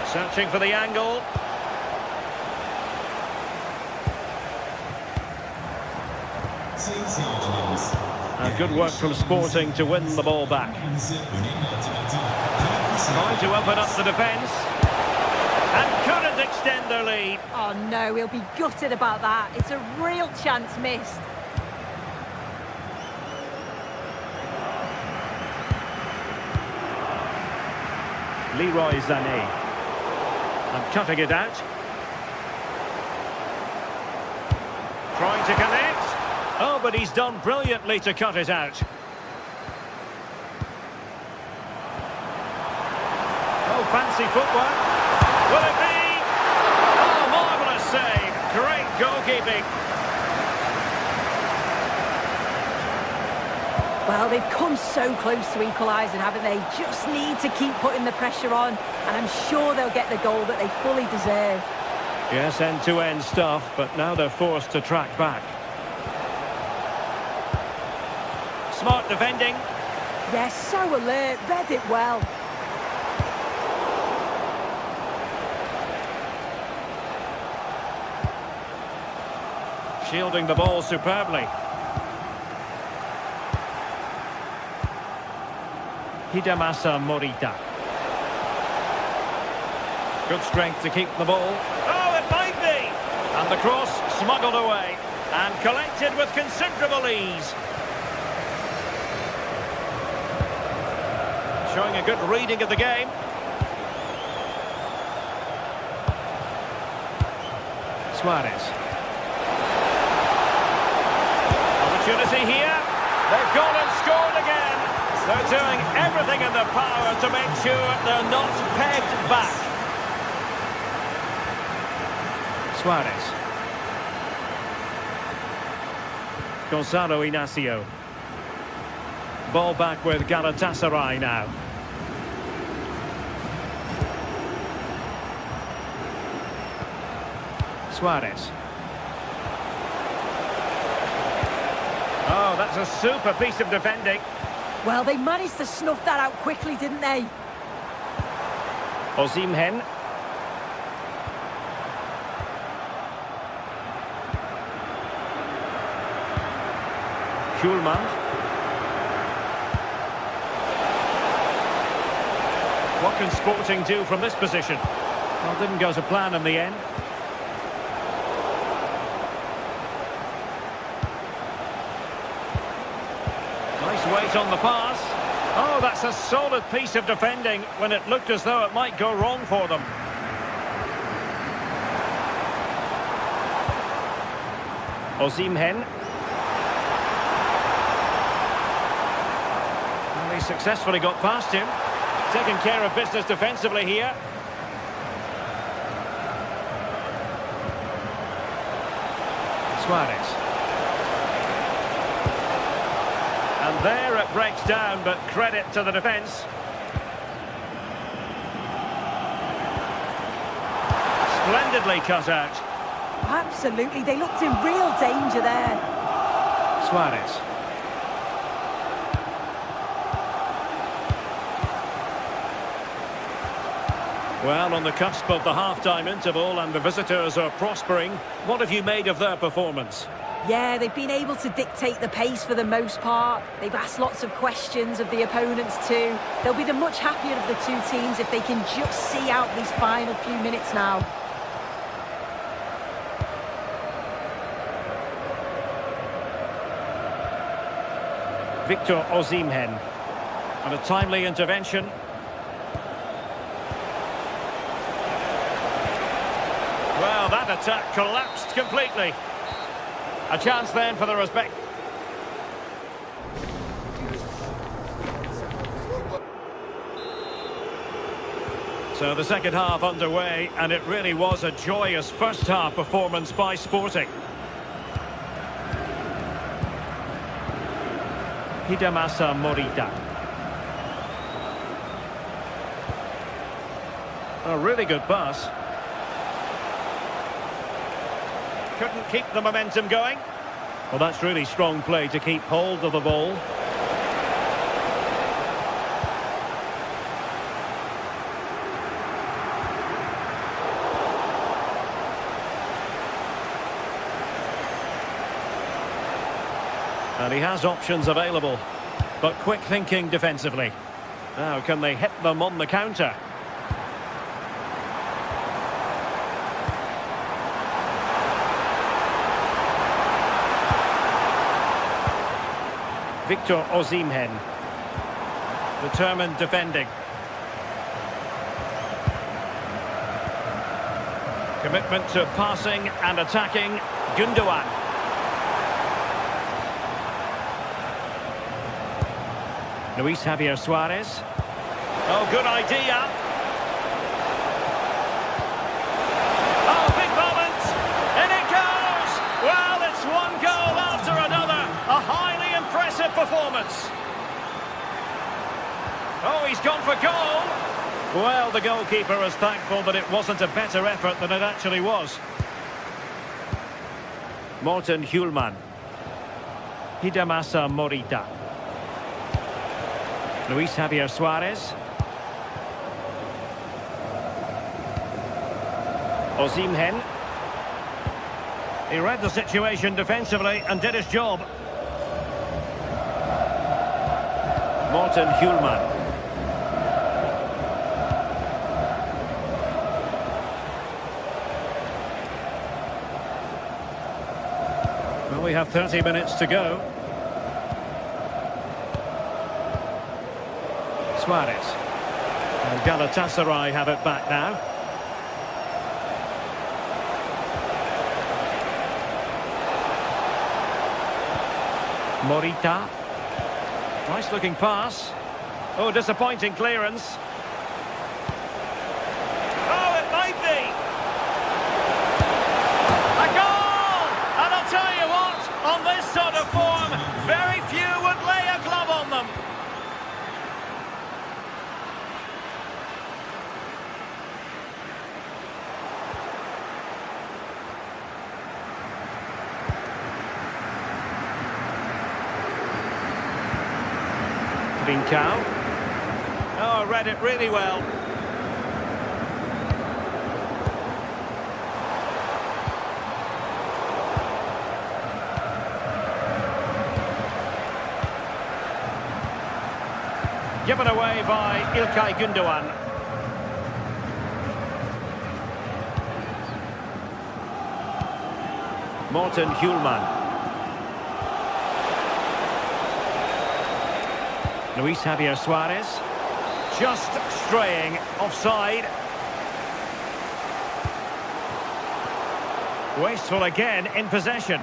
Searching for the angle. And good work from Sporting to win the ball back. Trying to open up the defence. And couldn't extend their lead. Oh no, he'll be gutted about that. It's a real chance missed. Leroy Sané. And cutting it out. Trying to connect. Oh, but he's done brilliantly to cut it out. Oh, fancy footwork. Will it be? Oh, marvellous save. Great goalkeeping. Well, they've come so close to equalising, haven't they? Just need to keep putting the pressure on, and I'm sure they'll get the goal that they fully deserve. Yes, end-to-end stuff, but now they're forced to track back. Smart defending. Yes, so alert, read it well. Shielding the ball superbly. Hidemasa Morita. Good strength to keep the ball. Oh, it might be! And the cross smuggled away. And collected with considerable ease. Showing a good reading of the game. Suarez. Opportunity here. They've gone and scored again. They're doing everything in their power to make sure they're not pegged back. Suarez. Gonzalo Inacio. Ball back with Galatasaray now. Suarez. Oh, that's a super piece of defending. Well, they managed to snuff that out quickly, didn't they? Osimhen. Schulman. What can Sporting do from this position? Well, didn't go to plan in the end. Nice weight on the pass. Oh, that's a solid piece of defending when it looked as though it might go wrong for them. Osimhen. Well, he successfully got past him. Taking care of business defensively here. Suarez. And there it breaks down, but credit to the defence. Splendidly cut out. Absolutely, they looked in real danger there. Suarez. Well, on the cusp of the half-time interval and the visitors are prospering. What have you made of their performance? Yeah, they've been able to dictate the pace for the most part. They've asked lots of questions of the opponents too. They'll be the much happier of the two teams if they can just see out these final few minutes now. Victor Osimhen. And a timely intervention. Well, that attack collapsed completely. A chance then for the respect. So the second half underway, and it really was a joyous first half performance by Sporting. Hidemasa Morita. A really good pass. Couldn't keep the momentum going. Well, that's really strong play to keep hold of the ball. And he has options available, but quick thinking defensively. Now, can they hit them on the counter? Victor Osimhen. Determined defending. Commitment to passing and attacking. Gundogan. Luis Javier Suarez. Oh, good idea. Oh, big moment. And it goes. Well, it's one goal after another. A highly impressive performance. Oh, he's gone for goal. Well, the goalkeeper is thankful that it wasn't a better effort than it actually was. Morten Hjulman. Hidemasa Morita. Luis Javier Suarez. Osimhen. He read the situation defensively and did his job. Morten Hjulman. Well, we have 30 minutes to go. Suarez. And Galatasaray have it back now. Morita. Nice looking pass. Oh, disappointing clearance. Oh, it might be. A goal! And I'll tell you what, on this sort of form, very few would lay a glove on them. Trincao. Oh, read it really well. Given away by İlkay Gundogan. Morten Hjulman. Luis Javier Suarez. Just straying offside. Wasteful again in possession.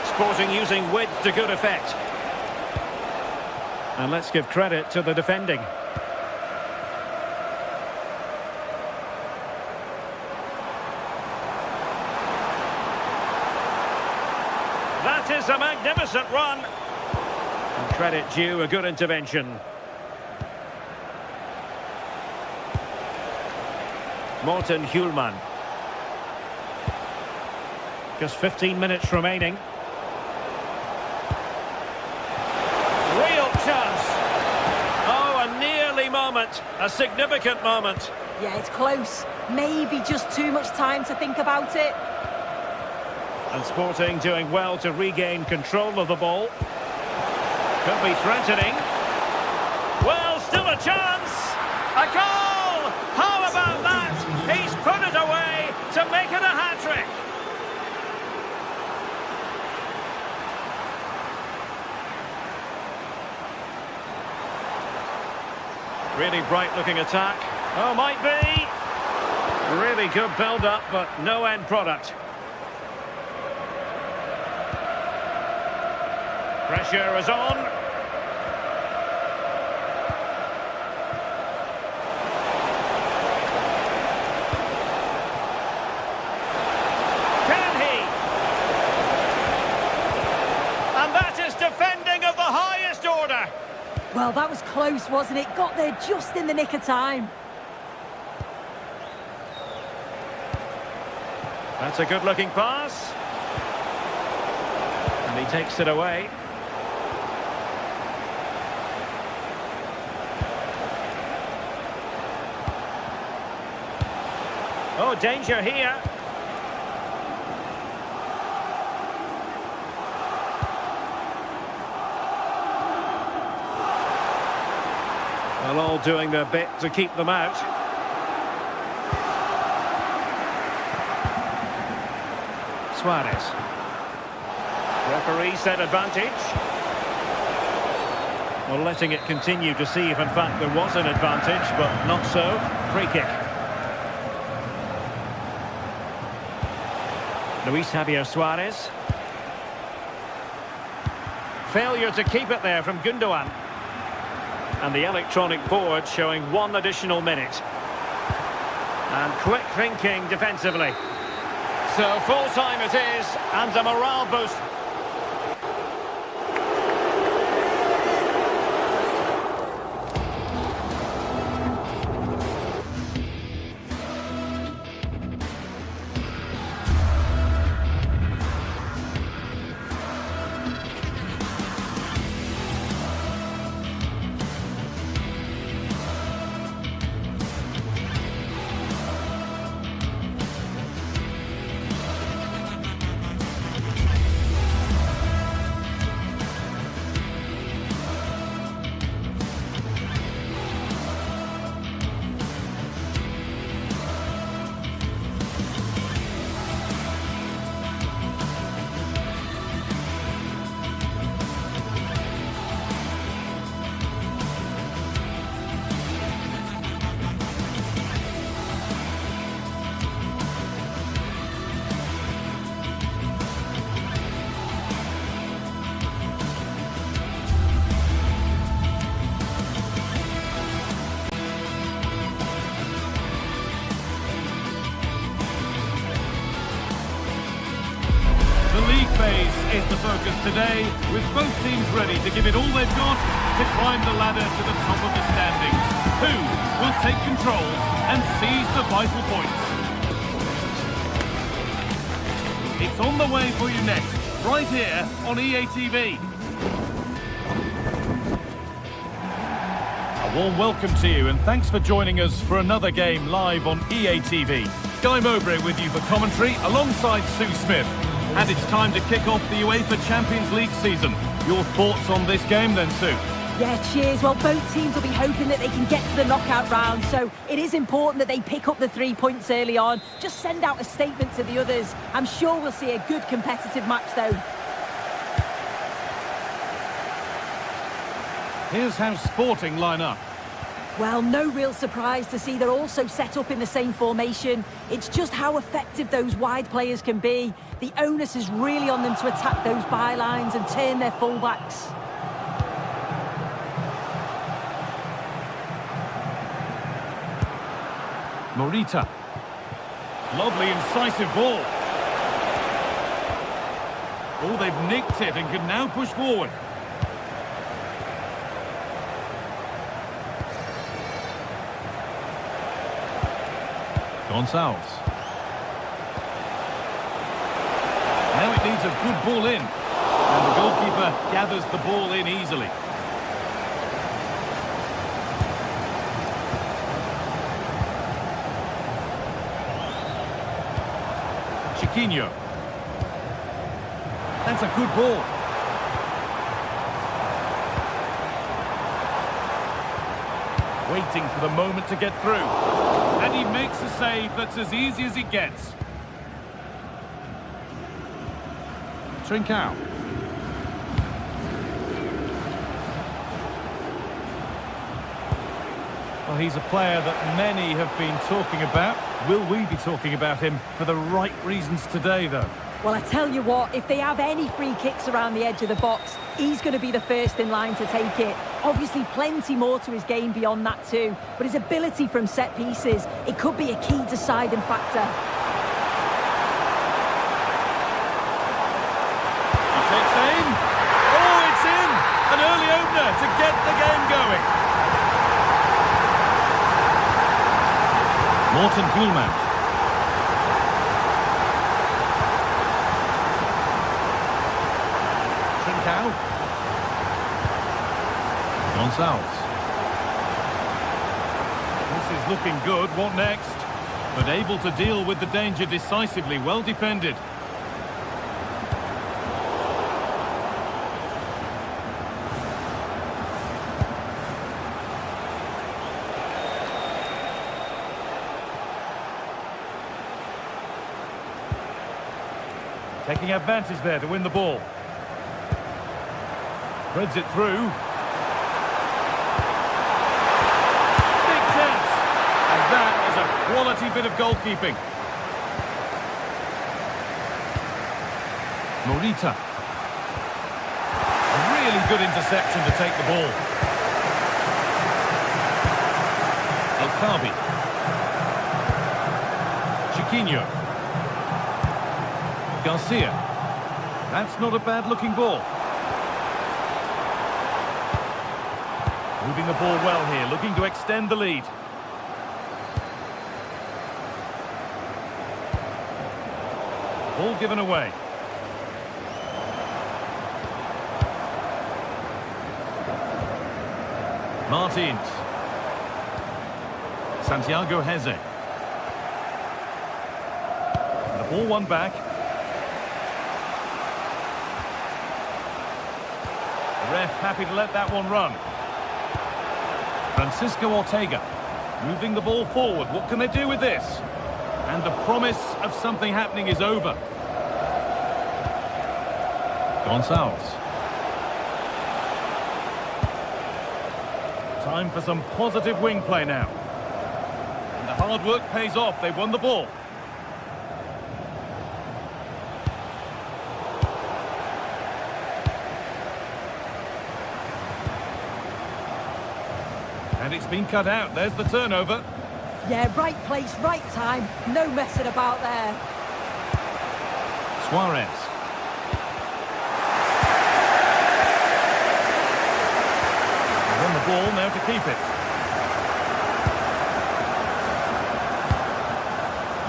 Sporting using width to good effect. And let's give credit to the defending. That is a magnificent run. And credit due, a good intervention. Morten Hjulman. Just 15 minutes remaining. moment, a significant moment. Yeah, it's close. Maybe just too much time to think about it. And Sporting doing well to regain control of the ball. Could be threatening. Well, still a chance. A goal! How about that? He's put it away to make it a hat-trick. Really bright-looking attack. Oh, might be. Really good build-up, but no end product. Pressure is on. Can he? And that is defending of the highest order. Well, that was close, wasn't it? Got there just in the nick of time. That's a good-looking pass. And he takes it away. Oh, danger here. Well, all doing their bit to keep them out. Suarez. Referee said advantage. Well, letting it continue to see if in fact there was an advantage, but not so. Free kick. Luis Javier Suarez. Failure to keep it there from Gundogan. And the electronic board showing 1 additional minute. And quick thinking defensively. So full time it is, and a morale boost. Is the focus today, with both teams ready to give it all they've got to climb the ladder to the top of the standings. Who will take control and seize the vital points? It's on the way for you next, right here on EA TV. A warm welcome to you, and thanks for joining us for another game live on EA TV. Guy Mowbray with you for commentary alongside Sue Smith. And it's time to kick off the UEFA Champions League season. Your thoughts on this game then, Sue? Yeah, cheers. Well, both teams will be hoping that they can get to the knockout round, so it is important that they pick up the 3 points early on. Just send out a statement to the others. I'm sure we'll see a good competitive match, though. Here's how Sporting line up. Well, no real surprise to see they're also set up in the same formation. It's just how effective those wide players can be. The onus is really on them to attack those bylines and turn their fullbacks. Morita. Lovely incisive ball. Oh, they've nicked it and can now push forward. Gonçalves. Now it needs a good ball in. And the goalkeeper gathers the ball in easily. Chiquinho. That's a good ball. Waiting for the moment to get through. And he makes a save that's as easy as it gets. Trincao. Well, he's a player that many have been talking about. Will we be talking about him for the right reasons today, though? Well, I tell you what, if they have any free kicks around the edge of the box, he's going to be the first in line to take it. Obviously, plenty more to his game beyond that too, but his ability from set pieces, it could be a key deciding factor. He takes aim. Oh, it's in! An early opener to get the game going. Morten Kuhlmann. Trincao. Gonçalves. This is looking good. What next? But able to deal with the danger decisively. Well defended. Taking advantage there to win the ball. Threads it through. Big chance. And that is a quality bit of goalkeeping. Morita. A really good interception to take the ball. El Khabi. Chiquinho. Garcia. That's not a bad-looking ball. Moving the ball well here, looking to extend the lead. Ball given away. Martins. Santiago Heze. And the ball won back. The ref happy to let that one run. Francisco Ortega moving the ball forward. What can they do with this? And the promise of something happening is over. Gonçalves. Time for some positive wing play now. And the hard work pays off. They won the ball. And it's been cut out. There's the turnover. Yeah, right place, right time. No messing about there. Suarez. They won the ball, now to keep it.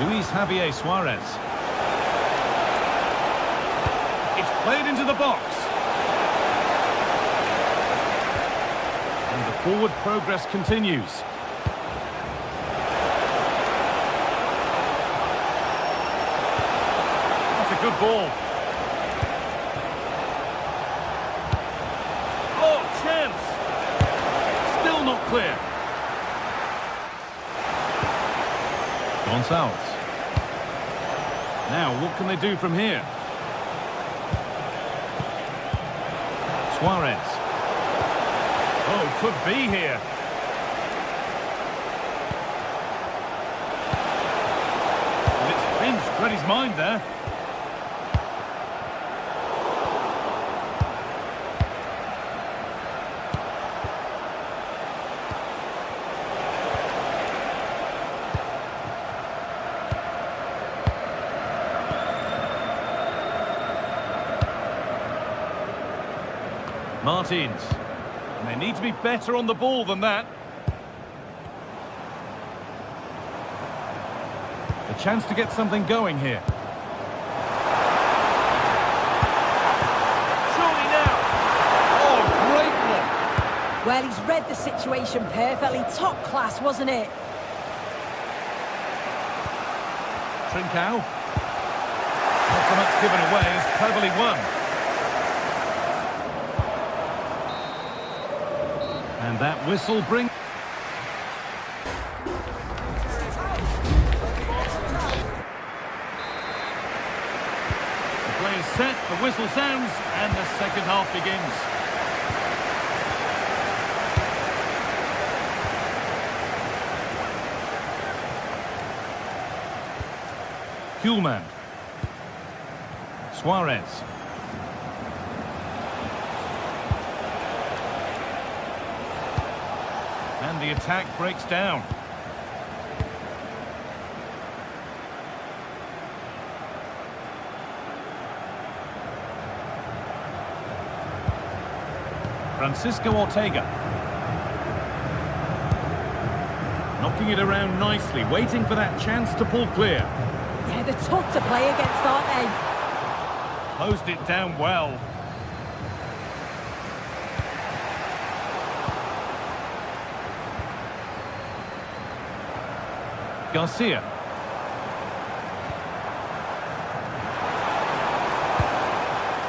Luis Javier Suarez. It's played into the box. And the forward progress continues. That's a good ball. Oh, chance! Still not clear. Gonçalves. Now, what can they do from here? Suarez. Oh, could be here. And it's pinched, read his mind there. Martins. And they need to be better on the ball than that. A chance to get something going here. Surely now. Oh, great block. Well, he's read the situation perfectly. Top class, wasn't it? Trincao. so much given away is cleverly won. And that whistle brings... The play is set, the whistle sounds, and the second half begins. Kuhlmann. Suarez. And the attack breaks down. Francisco Ortega. Knocking it around nicely, waiting for that chance to pull clear. Yeah, they're tough to play against, aren't they? Closed it down well. Garcia.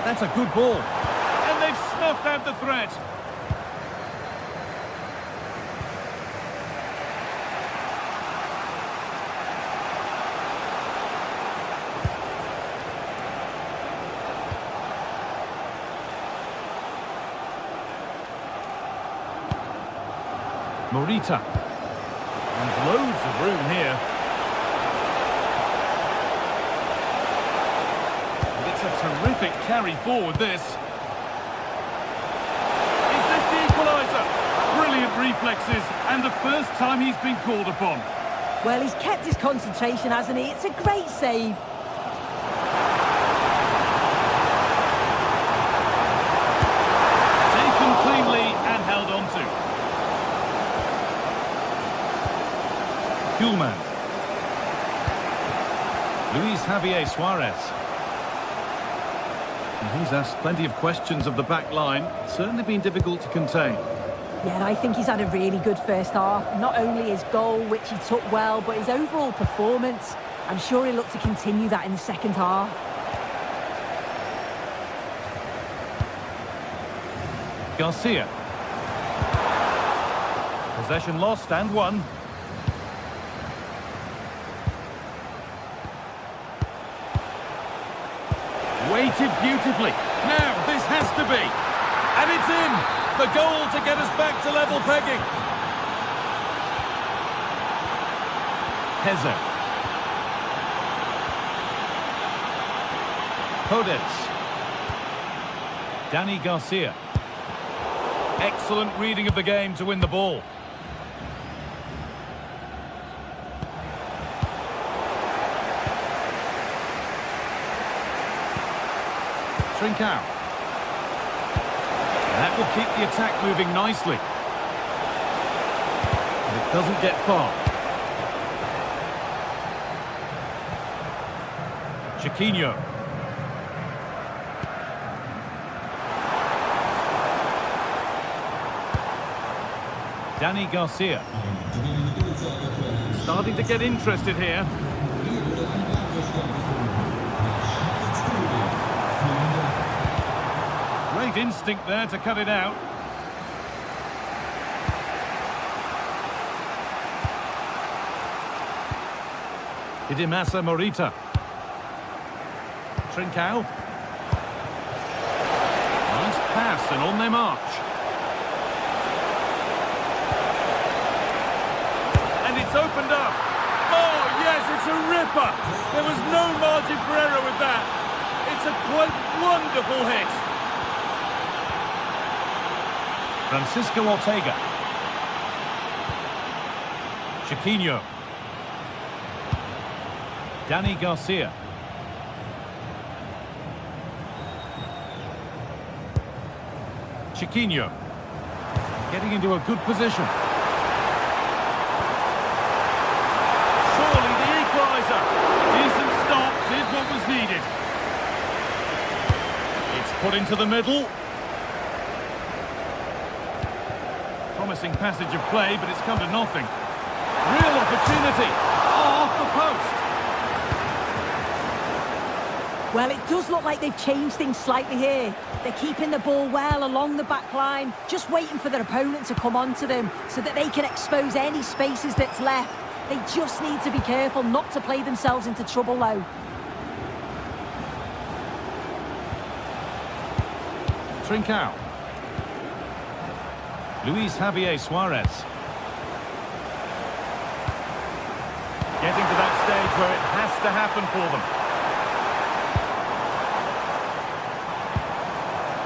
That's a good ball. And they've snuffed out the threat. Morita. And loads of room here. And it's a terrific carry forward, this. Is this the equaliser? Brilliant reflexes, and the first time he's been called upon. Well, he's kept his concentration, hasn't he? It's a great save. Taken cleanly and held on to. Kuhlmann. Luis Javier Suarez. And he's asked plenty of questions of the back line. It's certainly been difficult to contain. Yeah, and I think he's had a really good first half. Not only his goal, which he took well, but his overall performance. I'm sure he'll look to continue that in the second half. Garcia. Possession lost and won. Weighted beautifully. Now, this has to be. And it's in. The goal to get us back to level pegging. Heze. Podence. Dani Garcia. Excellent reading of the game to win the ball. Trincao. That will keep the attack moving nicely. But it doesn't get far. Chiquinho. Dani Garcia. Starting to get interested here. Great instinct there to cut it out. Hidemasa Morita. Trincao. Nice pass and on their march. And it's opened up. Oh yes, it's a ripper. There was no margin for error with that. It's a quite wonderful hit. Francisco Ortega. Chiquinho. Dani Garcia. Chiquinho. Getting into a good position. Surely the equaliser. Decent stop, did what was needed. It's put into the middle. Promising passage of play, but it's come to nothing. Real opportunity. Oh, off the post. Well, it does look like they've changed things slightly here. They're keeping the ball well along the back line, just waiting for their opponent to come onto them so that they can expose any spaces that's left. They just need to be careful not to play themselves into trouble, though. Trincao. Luis Javier Suarez. Getting to that stage where it has to happen for them.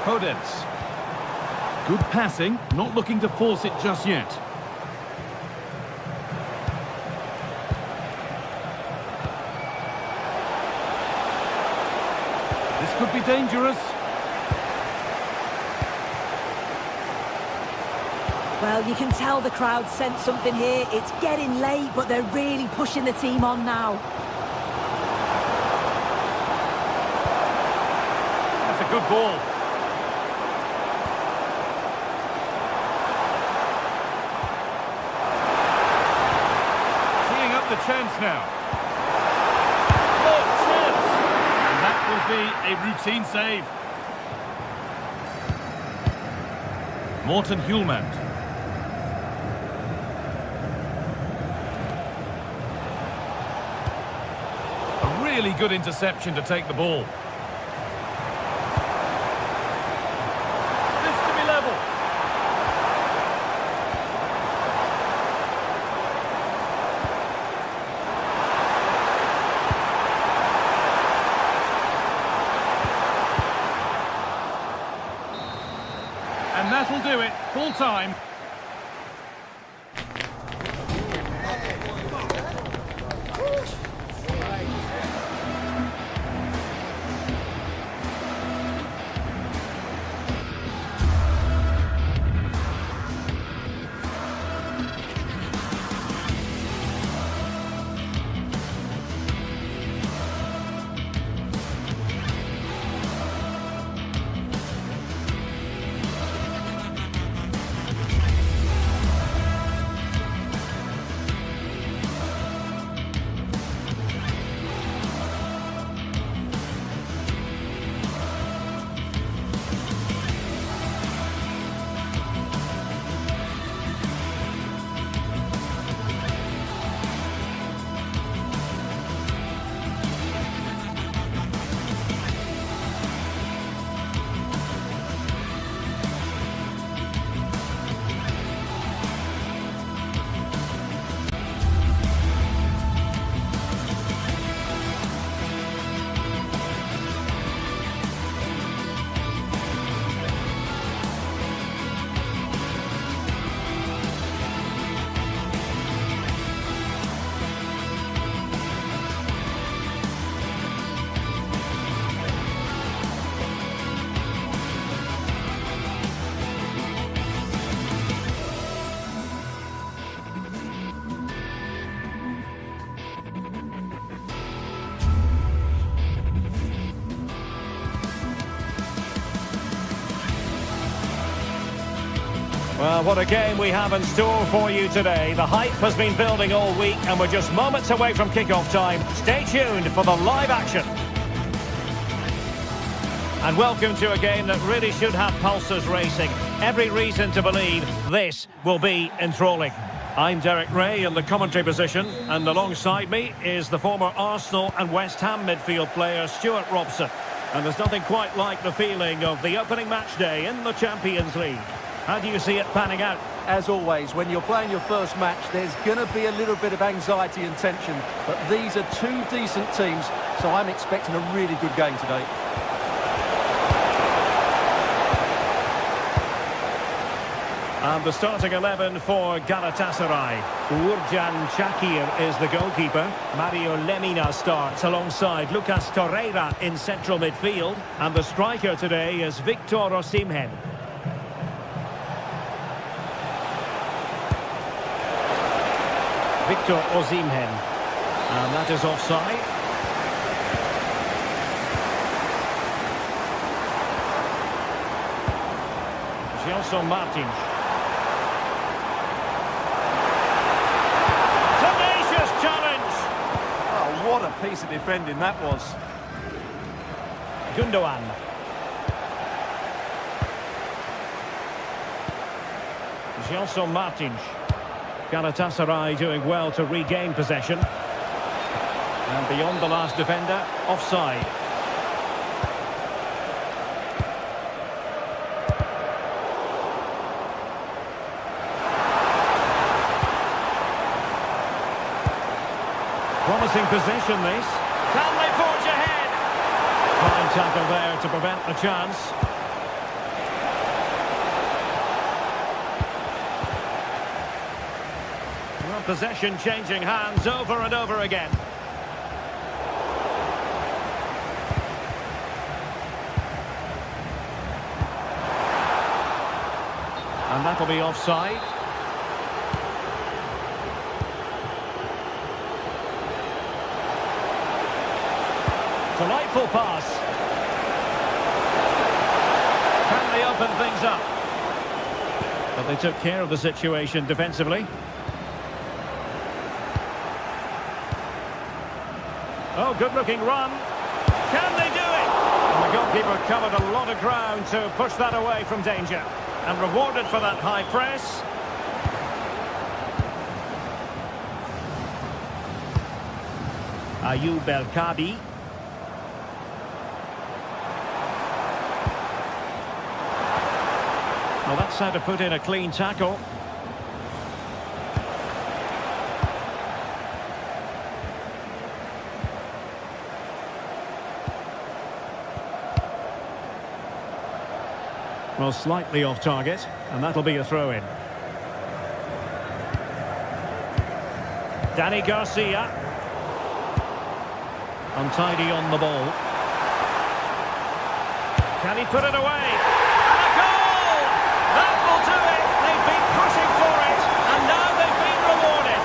Podence. Good passing, not looking to force it just yet. This could be dangerous. Well, you can tell the crowd sense something here. It's getting late, but they're really pushing the team on now. That's a good ball. Teeing up the chance now. Oh, chance! And that will be a routine save. Morten Hjulmand. Really good interception to take the ball. This to be level. And that'll do it. Full time. Well, what a game we have in store for you today. The hype has been building all week and we're just moments away from kick-off time. Stay tuned for the live action. And welcome to a game that really should have pulses racing. Every reason to believe this will be enthralling. I'm Derek Ray in the commentary position, and alongside me is the former Arsenal and West Ham midfield player Stuart Robson. And there's nothing quite like the feeling of the opening match day in the Champions League. How do you see it panning out? As always, when you're playing your first match, there's going to be a little bit of anxiety and tension. But these are two decent teams, so I'm expecting a really good game today. And the starting 11 for Galatasaray. Uğurcan Çakır is the goalkeeper. Mario Lemina starts alongside Lucas Torreira in central midfield. And the striker today is Victor Osimhen. Victor Osimhen. And that is offside. Gelson Martins. Tenacious challenge! Oh, what a piece of defending that was. Gundogan. Gelson Martins. Galatasaray doing well to regain possession. And beyond the last defender, offside. Promising possession, this. Can they forge ahead? Fine tackle there to prevent the chance. Well, possession changing hands over and over again. And that'll be offside. Delightful pass. Can they open things up? But they took care of the situation defensively. Oh, good-looking run. Can they do it? And the goalkeeper covered a lot of ground to push that away from danger. And rewarded for that high press. Ayoub El-Kabi. Well, that's how to put in a clean tackle. Well, slightly off target, and that'll be a throw-in. Danny Garcia. Untidy on the ball. Can he put it away? And a goal! That will do it! They've been pushing for it, and now they've been rewarded.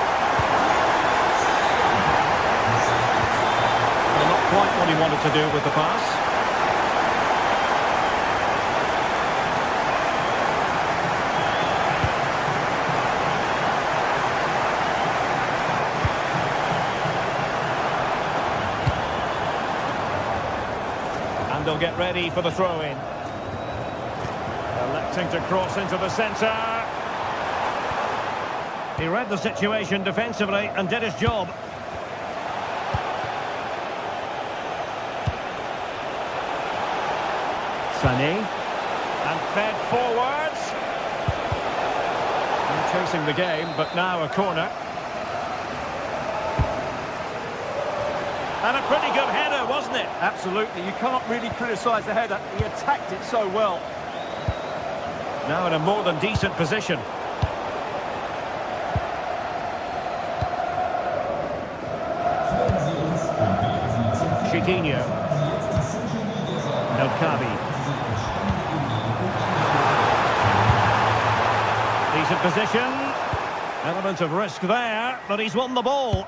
Well, not quite what he wanted to do with the pass. And they'll get ready for the throw-in. Electing to cross into the centre. He read the situation defensively and did his job. Sané. And fed forwards. And chasing the game, but now a corner. And a pretty good header, wasn't it? Absolutely. You can't really criticise the header. He attacked it so well. Now in a more than decent position. Chiquinho. El-Kabi. Decent position. Element of risk there, but he's won the ball.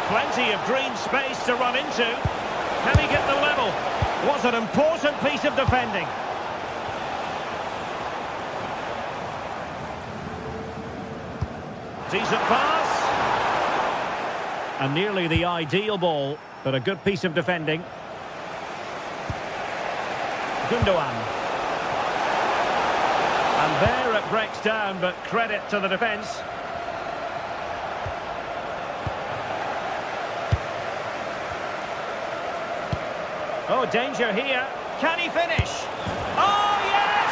Plenty of green space to run into. Can he get the level? Was an important piece of defending. Decent pass. And nearly the ideal ball, but a good piece of defending. Gundogan. And there it breaks down, but credit to the defence. Oh, danger here. Can he finish? Oh, yes!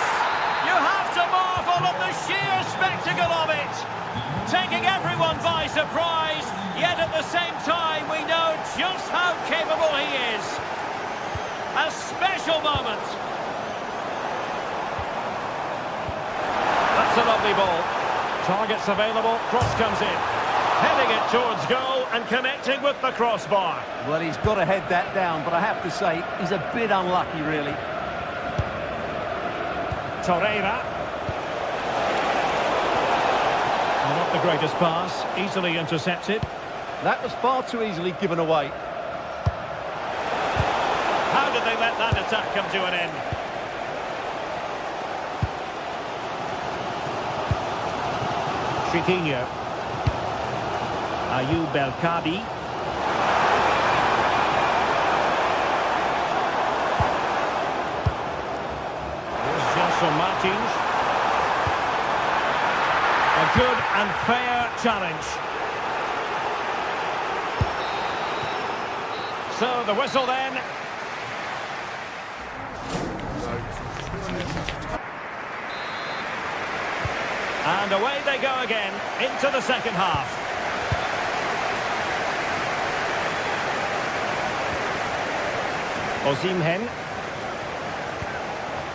You have to marvel at the sheer spectacle of it. Taking everyone by surprise, yet at the same time we know just how capable he is. A special moment. That's a lovely ball. Targets available, cross comes in. Heading it towards goal and connecting with the crossbar. Well, he's got to head that down, but I have to say, he's a bit unlucky, really. Torreira. Not the greatest pass, easily intercepted. That was far too easily given away. How did they let that attack come to an end? Chiquinho. Ayoub El Kabi. Here's Gelson Martins. A good and fair challenge. So the whistle then. And away they go again into the second half. Osimhen.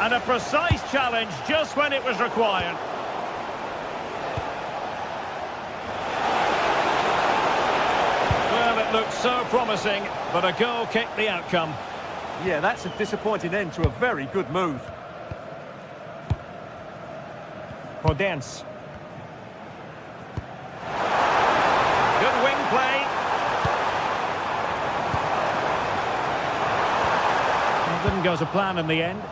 And a precise challenge just when it was required. Well, it looked so promising, but a goal kicked the outcome. Yeah, that's a disappointing end to a very good move. Podence. Good wing play. Well, didn't go to plan in the end.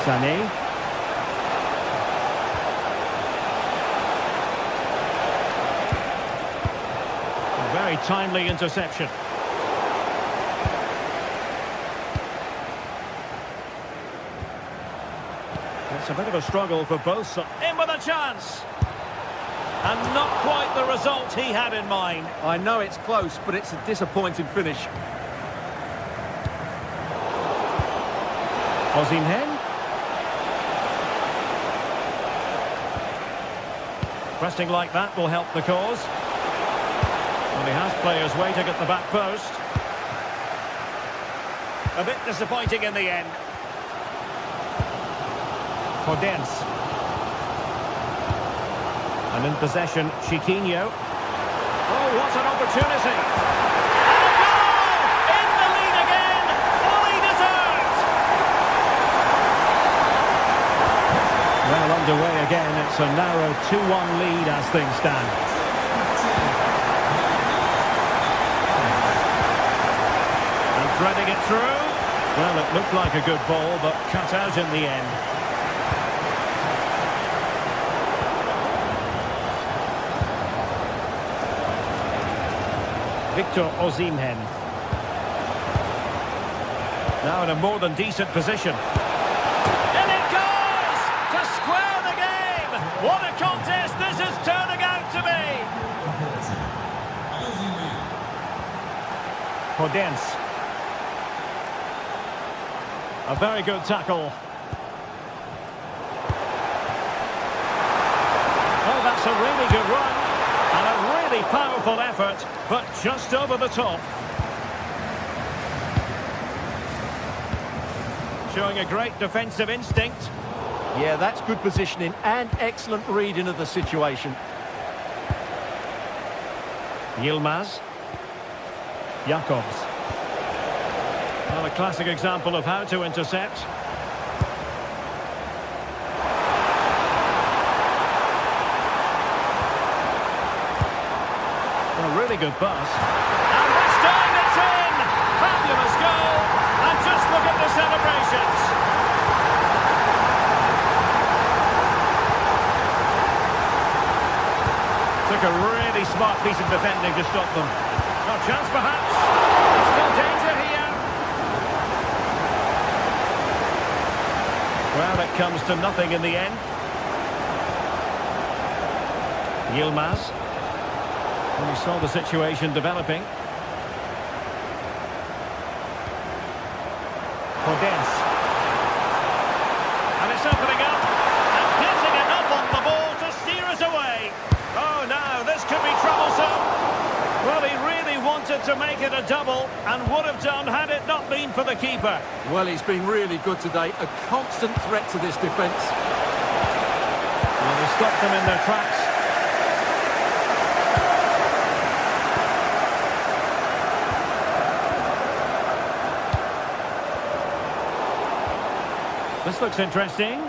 Sané. A very timely interception. It's a bit of a struggle for both. In with a chance. And not quite the result he had in mind. I know it's close, but it's a disappointing finish. Osimhen. Pressing like that will help the cause. Well, he has players waiting at the back post. A bit disappointing in the end. Podence. And in possession, Chiquinho. Oh, what an opportunity! And a goal! In the lead again! Fully deserved! Well underway again. It's a narrow 2-1 lead as things stand. And threading it through. Well, it looked like a good ball, but cut out in the end. Victor Osimhen. Now in a more than decent position. And it goes! To square the game! What a contest this is turning out to be! Podence. A very good tackle. Oh, that's a really good run. And a really powerful effort, but just over the top. Showing a great defensive instinct. Yeah, that's good positioning and excellent reading of the situation. Yilmaz. Jacobs. Well, a classic example of how to intercept. A really good pass. And this time it's in! Fabulous goal! And just look at the celebrations! Took a really smart piece of defending to stop them. No chance perhaps. Still danger here. Well, it comes to nothing in the end. Yilmaz. And we saw the situation developing. Podence. And it's opening up. And getting enough on the ball to steer us away. Oh, now this could be troublesome. Well, he really wanted to make it a double and would have done had it not been for the keeper. Well, he's been really good today. A constant threat to this defence. Well, he stopped them in their tracks. This looks interesting.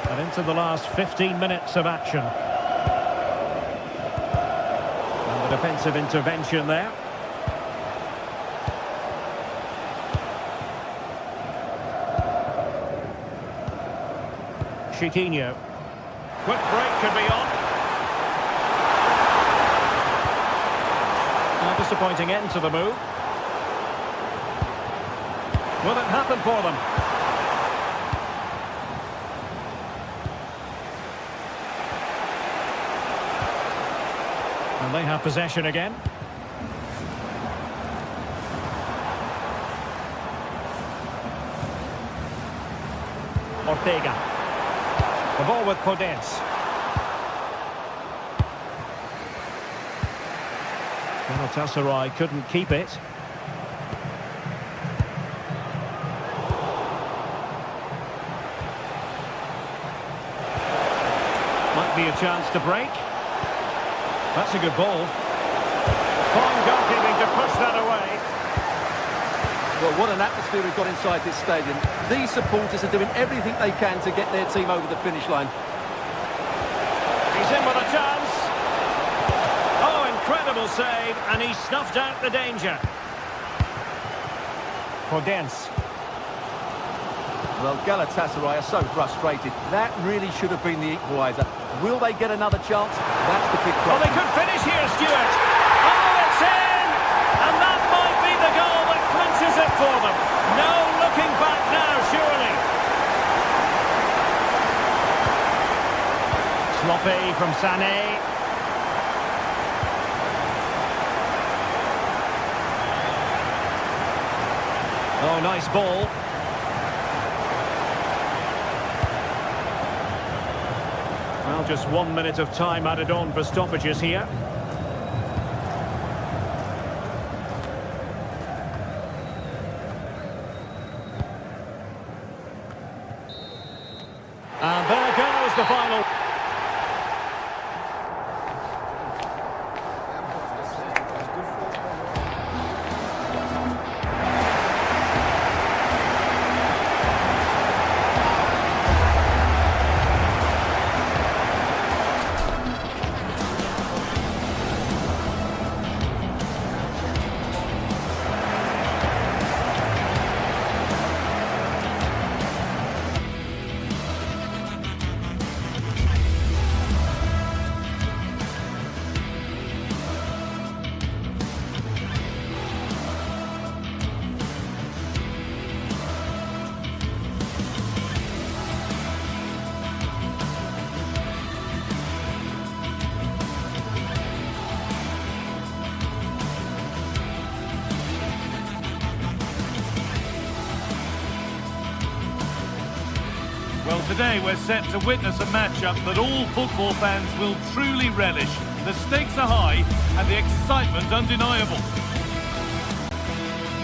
And into the last 15 minutes of action. And the defensive intervention there. Chiquinho. Quick break could be on. A disappointing end to the move. Will it happen for them? And they have possession again. Ortega. The ball with Podence. Galatasaray couldn't keep it. Might be a chance to break. That's a good ball. Fine goalkeeping to push that away. Well, what an atmosphere we've got inside this stadium. These supporters are doing everything they can to get their team over the finish line. He's in with a chance. Oh, incredible save, and he snuffed out the danger. Podence. Well, Galatasaray are so frustrated. That really should have been the equaliser. Will they get another chance? That's the big Well, problem. they could finish here, Stuart. Oh, it's in! And that might be the goal that clinches it for them. No looking back now, surely. Sloppy from Sané. Oh, nice ball. Well, just 1 minute of time added on for stoppages here. And there goes the final. Well, today we're set to witness a matchup that all football fans will truly relish. The stakes are high and the excitement undeniable.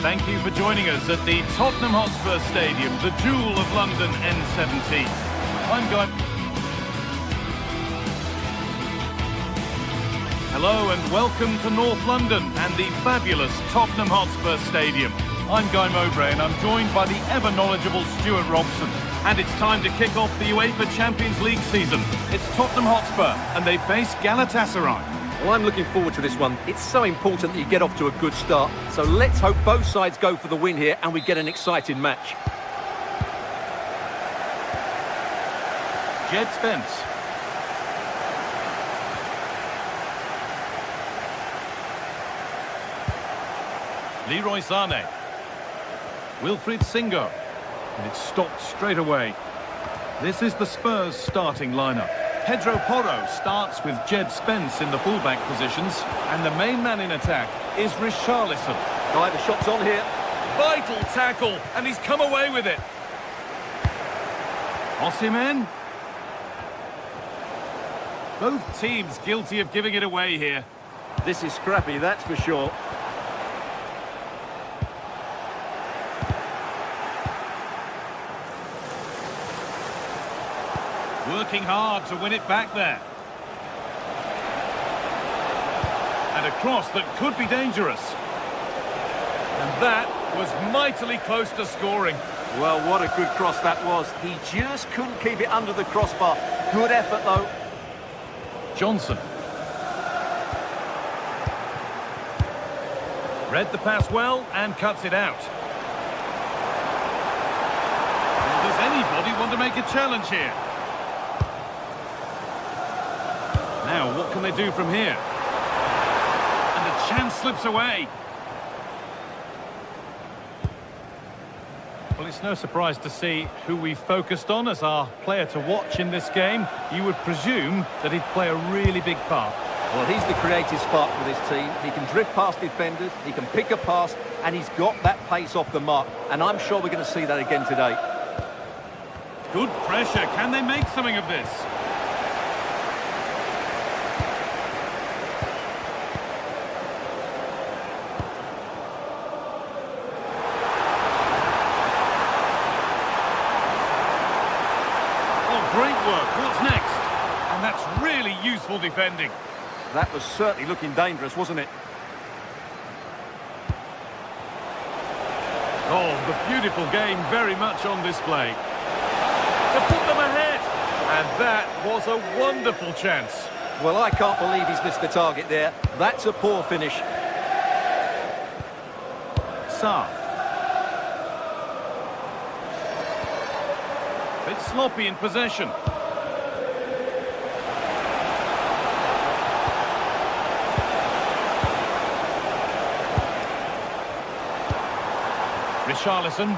Thank you for joining us at the Tottenham Hotspur Stadium, the jewel of London N17. I'm going... Hello and welcome to North London and the fabulous Tottenham Hotspur Stadium. I'm Guy Mowbray and I'm joined by the ever-knowledgeable Stuart Robson. And it's time to kick off the UEFA Champions League season. It's Tottenham Hotspur and they face Galatasaray. Well, I'm looking forward to this one. It's so important that you get off to a good start. So let's hope both sides go for the win here and we get an exciting match. Jed Spence. Leroy Sané. Wilfried Singo. And it's stopped straight away. This is the Spurs starting lineup. Pedro Porro starts with Jed Spence in the fullback positions. And the main man in attack is Richarlison. Right, the shot's on here. Vital tackle, and he's come away with it. Osimhen. Both teams guilty of giving it away here. This is scrappy, that's for sure. Working hard to win it back there. And a cross that could be dangerous. And that was mightily close to scoring. Well, what a good cross that was. He just couldn't keep it under the crossbar. Good effort, though. Johnson. Read the pass well and cuts it out. Well, does anybody want to make a challenge here? Now, what can they do from here? And the chance slips away. Well, it's no surprise to see who we focused on as our player to watch in this game. You would presume that he'd play a really big part. Well, he's the creative spark for this team. He can drift past defenders, he can pick a pass, and he's got that pace off the mark. And I'm sure we're going to see that again today. Good pressure. Can they make something of this? Oh, great work. What's next? And that's really useful defending. That was certainly looking dangerous, wasn't it? Oh, the beautiful game very much on display. To put them ahead. And that was a wonderful chance. Well, I can't believe he's missed the target there. That's a poor finish. Sarr. Bit sloppy in possession. Richarlison,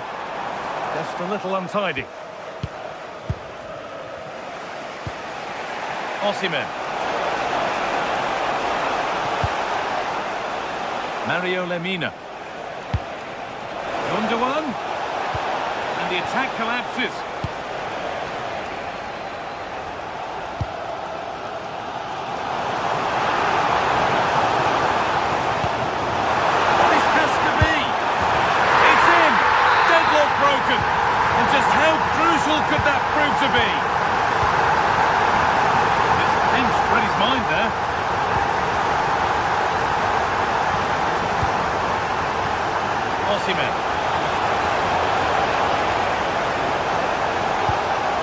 just a little untidy. Osimhen. Mario Lemina. Gundogan. And the attack collapses. And just how crucial could that prove to be? This pinch read his mind there. Osimhen.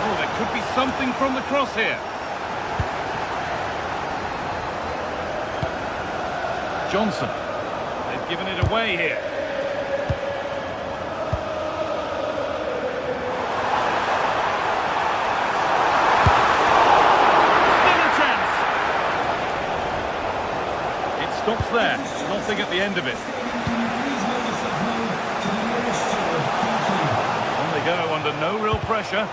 Oh, there could be something from the cross here. Johnson. They've given it away here. Stops there, nothing at the end of it. On they go under no real pressure.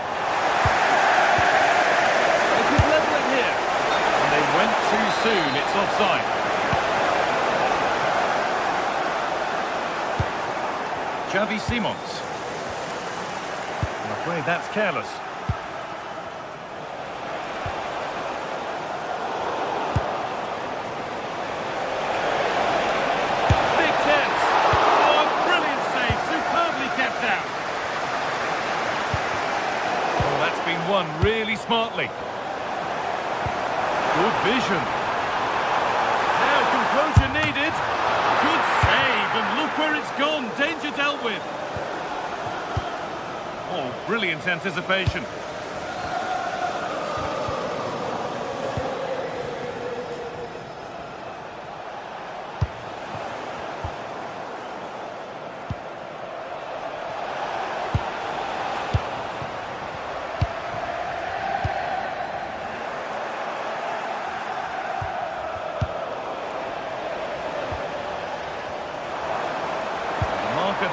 They could level it here. And they went too soon, it's offside. Xavi Simons. I'm afraid that's careless. Won really smartly. Good vision. Now composure needed. Good save, and look where it's gone. Danger dealt with. Oh, brilliant anticipation.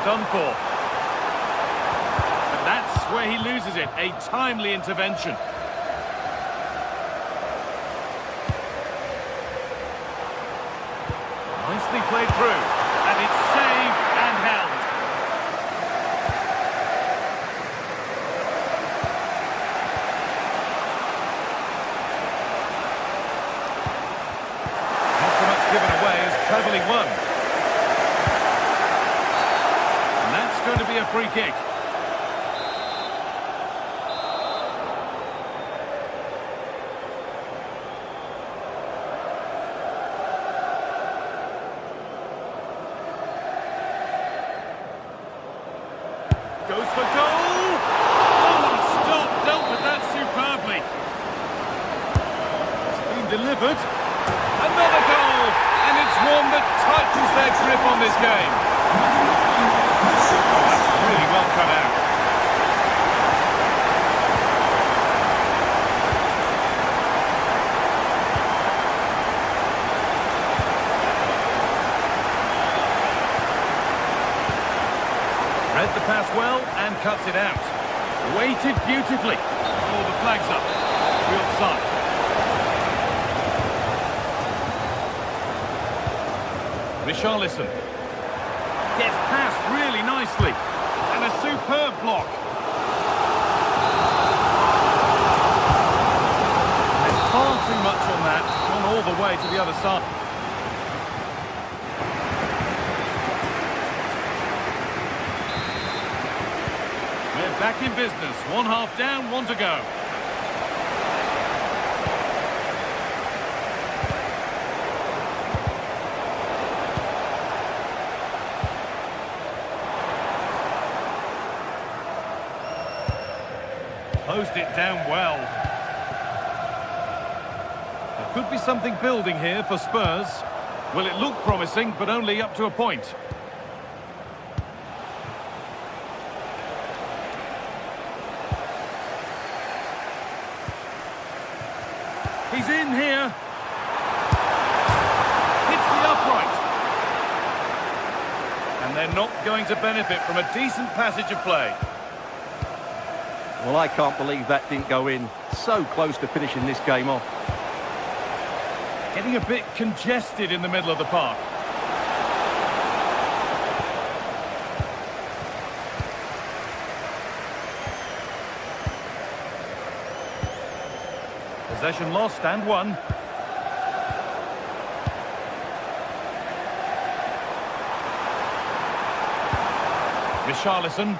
Done for. And that's where he loses it. A timely intervention. Nicely played through. And it's saved and held. Not so much given away as cleverly won. Going to be a free kick. Goes for goal. delivered. Another goal, and it's one that tightens their grip on this game. That's really well cut out. Read the pass well and cuts it out. Weighted beautifully. Oh, the flag's up. Real side. Richarlison gets past really nicely, and a superb block. There's far too much on that, gone all the way to the other side. We're back in business, one half down, one to go. Closed it down well. There could be something building here for Spurs. Well, it looked promising, but only up to a point. He's in here. Hits the upright. And they're not going to benefit from a decent passage of play. Well, I can't believe that didn't go in. So close to finishing this game off. Getting a bit congested in the middle of the park. Possession lost and won. Richarlison.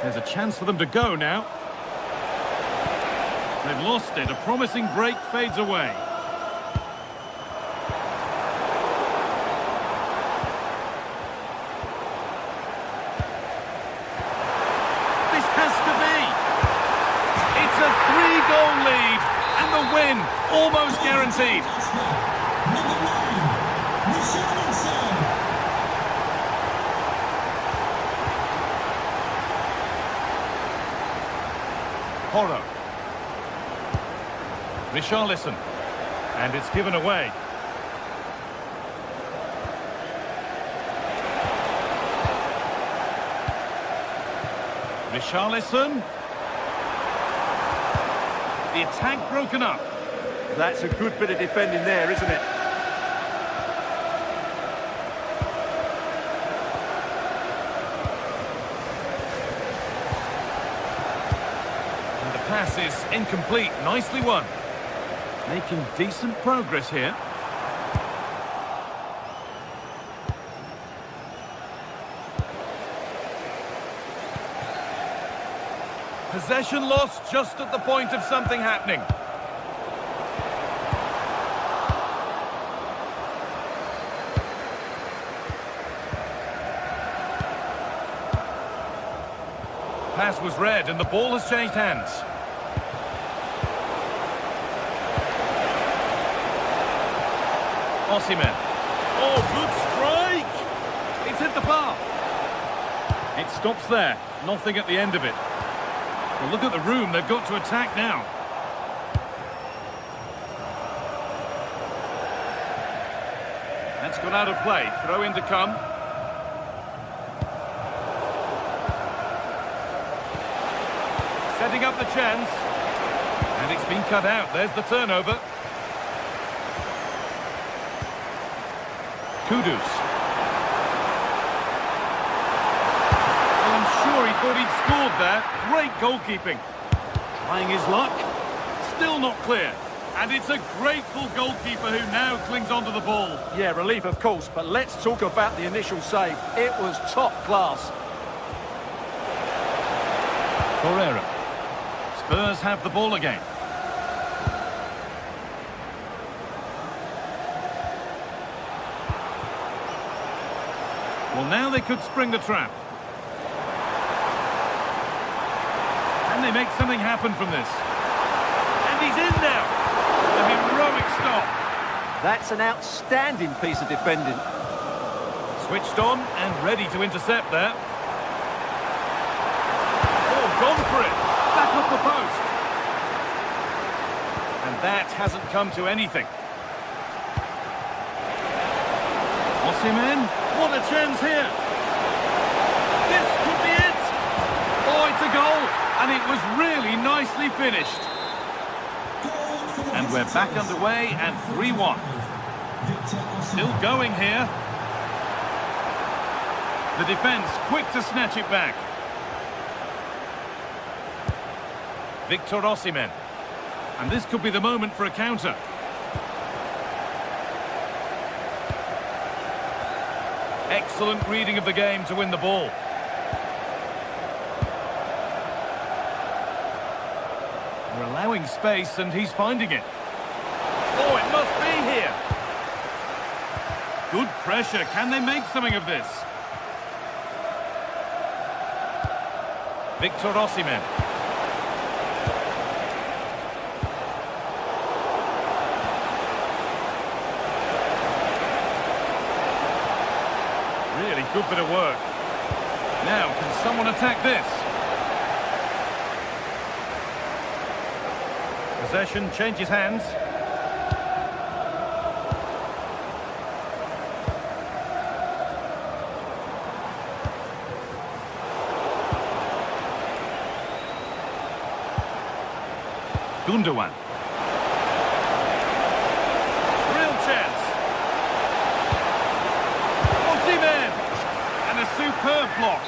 There's a chance for them to go now. They've lost it. A promising break fades away. This has to be. It's a 3-goal lead, and the win almost guaranteed. Porro. Richarlison. And it's given away. Richarlison. The attack broken up. That's a good bit of defending there, isn't it? Pass is incomplete. Nicely won. Making decent progress here. Possession lost just at the point of something happening. Pass was read and the ball has changed hands. Osimhen. Oh, good strike! It's hit the bar. It stops there. Nothing at the end of it. Well, look at the room. They've got to attack now. That's gone out of play. Throw in to come. Setting up the chance. And it's been cut out. There's the turnover. Kudus. Well, I'm sure he thought he'd scored there. Great goalkeeping. Trying his luck. Still not clear. And it's a grateful goalkeeper who now clings onto the ball. Yeah, relief of course, but let's talk about the initial save. It was top class. Torreira. Spurs have the ball again. Well, now they could spring the trap. Can they make something happen from this? And he's in now. stop. That's an outstanding piece of defending. Switched on and ready to intercept there. Oh, gone for it. Back up the post. And that hasn't come to anything. Osimhen, what a chance here. This could be it. Oh, it's a goal. And it was really nicely finished. And we're back underway and 3-1. Still going here. The defence quick to snatch it back. Victor Osimhen. And this could be the moment for a counter. Excellent reading of the game to win the ball. We're allowing space and he's finding it. Oh, it must be here. Good pressure. Can they make something of this? Victor Osimhen. Really good bit of work. Now, can someone attack this? Possession changes hands. Gundogan. Real chance. Osimhen. And a superb block.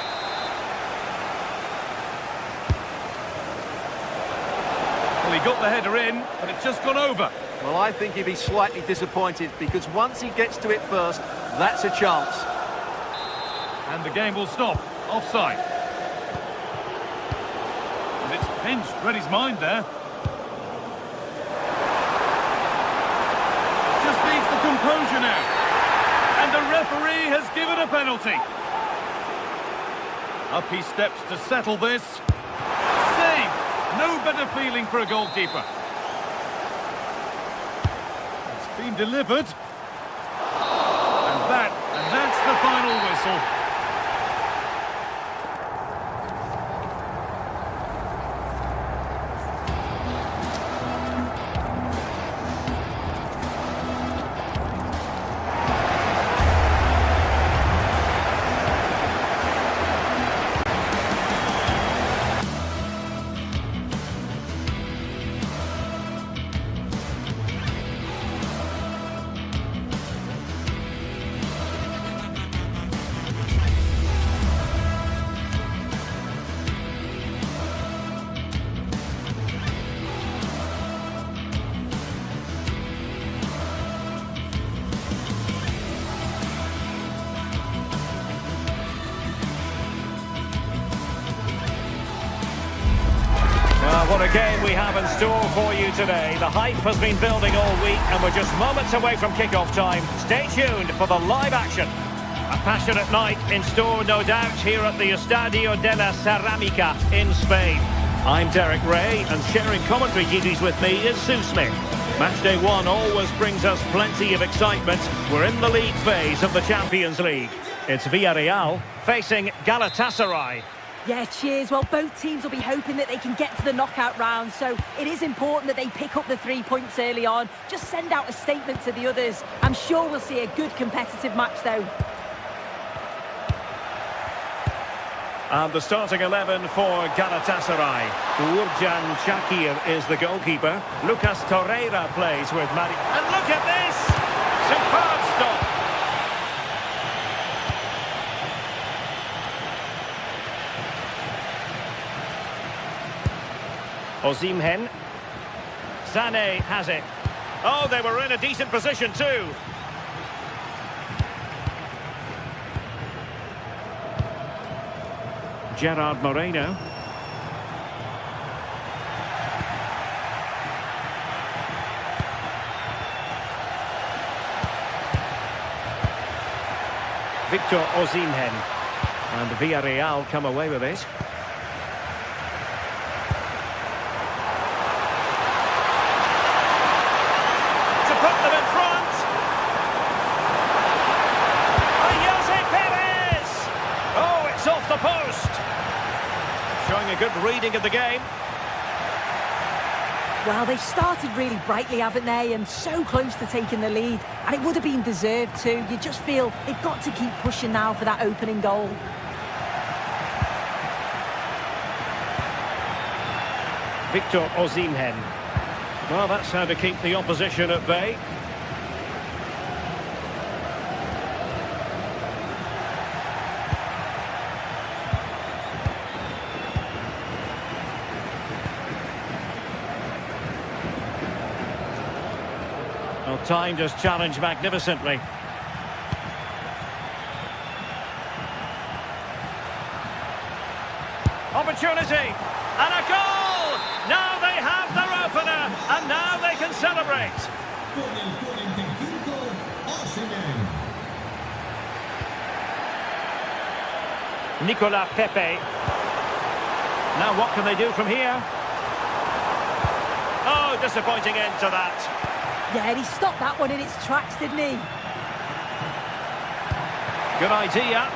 Well, he got the header in, but it's just gone over. Well, I think he'd be slightly disappointed because once he gets to it first, that's a chance. And the game will stop. Offside. And it's pinched Reddy's mind there. Just needs the composure now. And the referee has given a penalty. Up he steps to settle this. Saved! No better feeling for a goalkeeper. It's been delivered. And that's the final whistle. What a game we have in store for you today. The hype has been building all week and we're just moments away from kick-off time. Stay tuned for the live action. A passionate night in store, no doubt, here at the Estadio de la Cerámica in Spain. I'm Derek Ray, and sharing commentary duties with me is Sue Smith. Matchday 1 always brings us plenty of excitement. We're in the league phase of the Champions League. It's Villarreal facing Galatasaray. Yeah, cheers. Well, both teams will be hoping that they can get to the knockout round, so it is important that they pick up the 3 points early on. Just send out a statement to the others. I'm sure we'll see a good competitive match, though. And the starting 11 for Galatasaray. Uğurcan Çakır is the goalkeeper. Lucas Torreira plays with Mari. And look at this! Superb stop! Osimhen. Sané has it. Oh, they were in a decent position too. Gerard Moreno. Victor Osimhen. And Villarreal come away with it. reading of the game. Well, they've started really brightly, haven't they? And so close to taking the lead. And it would have been deserved too. You just feel they've got to keep pushing now for that opening goal. Victor Osimhen. Well, that's how to keep the opposition at bay. Well, timed his challenge magnificently. Opportunity and a goal! Now they have their opener and now they can celebrate. Nicolas Pepe. Now what can they do from here? Oh, disappointing end to that. Yeah, he stopped that one in its tracks, didn't he? Good idea.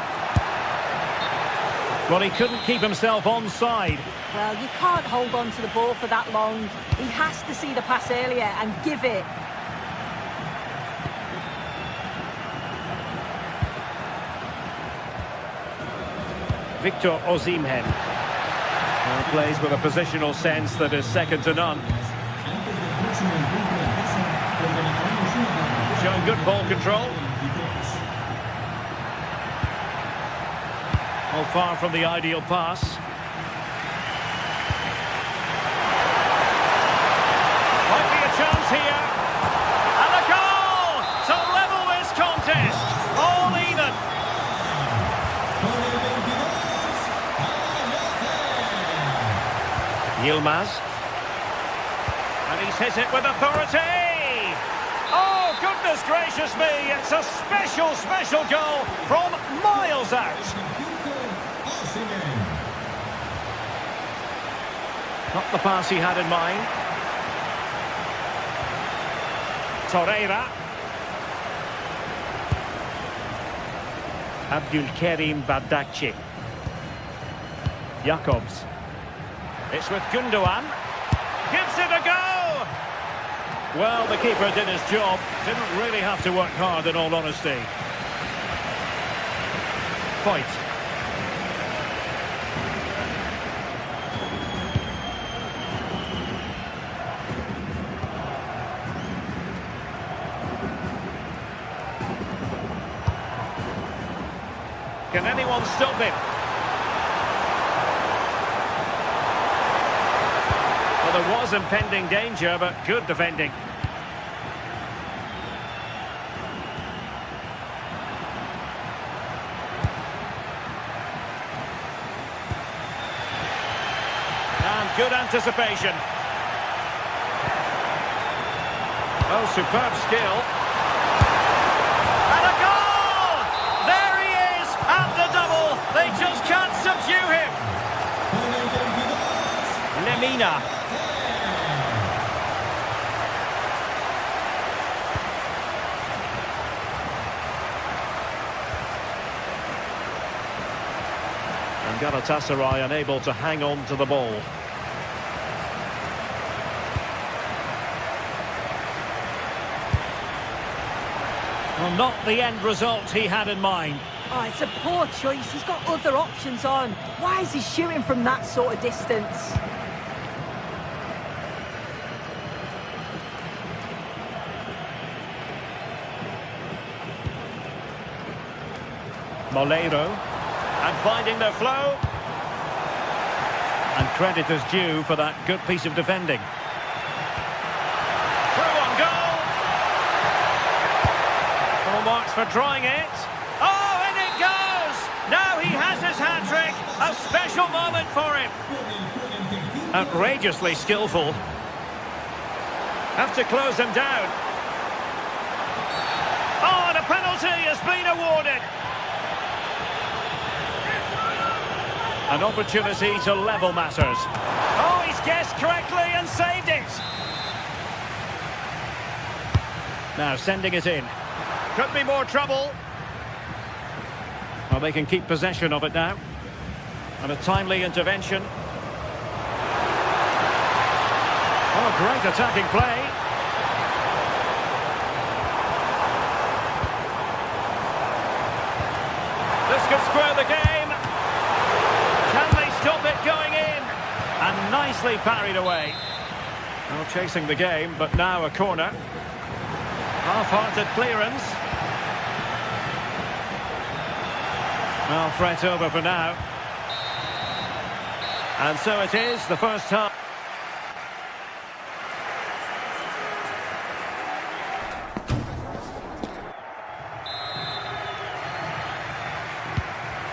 Well, he couldn't keep himself onside. Well, you can't hold on to the ball for that long. He has to see the pass earlier and give it. Victor Osimhen. Well, plays with a positional sense that is second to none. Showing good ball control. Well, far from the ideal pass. Might be a chance here. And a goal to level this contest. All even. Yilmaz. And he's hit it with authority. Oh, goodness gracious me. It's a special, special goal from miles out. Not the pass he had in mind. Torreira. Abdulkarim Bardakci. Jacobs. It's with Gundogan. Gives it a go! Well, the keeper did his job. Didn't really have to work hard, in all honesty. Fight. Can anyone stop him? Well, there was impending danger, but good defending. And good anticipation. Oh, superb skill. And a goal! There he is at the double. They just can't subdue him. Lemina. And Galatasaray unable to hang on to the ball. Well, not the end result he had in mind. Oh, it's a poor choice. He's got other options on. Why is he shooting from that sort of distance? Moleiro. And finding their flow. And credit is due for that good piece of defending. Through on goal. Full marks for trying it. Oh, and it goes! Now he has his hat-trick. A special moment for him. Outrageously skillful. Have to close them down. Oh, and a penalty has been awarded. An opportunity to level matters. Oh, he's guessed correctly and saved it. Now sending it in. Could be more trouble. Well, they can keep possession of it now. And a timely intervention. Oh, great attacking play. This could square the game. Can they stop it going in? And nicely parried away. Well, chasing the game, but now a corner. Half-hearted clearance. Well, threat over for now. And so it is, the first half.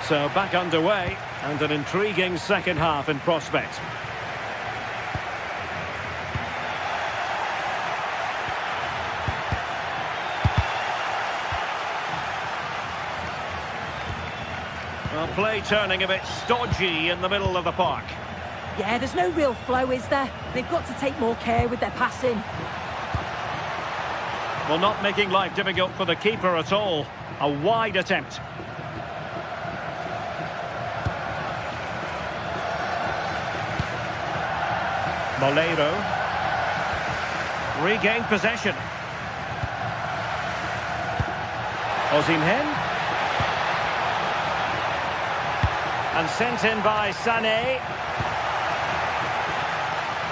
So back underway, and an intriguing second half in prospect. Well, play turning a bit stodgy in the middle of the park. Yeah, there's no real flow, is there? They've got to take more care with their passing. Well, not making life difficult for the keeper at all. A wide attempt. Molero. Regained possession. Osimhen. And sent in by Sané.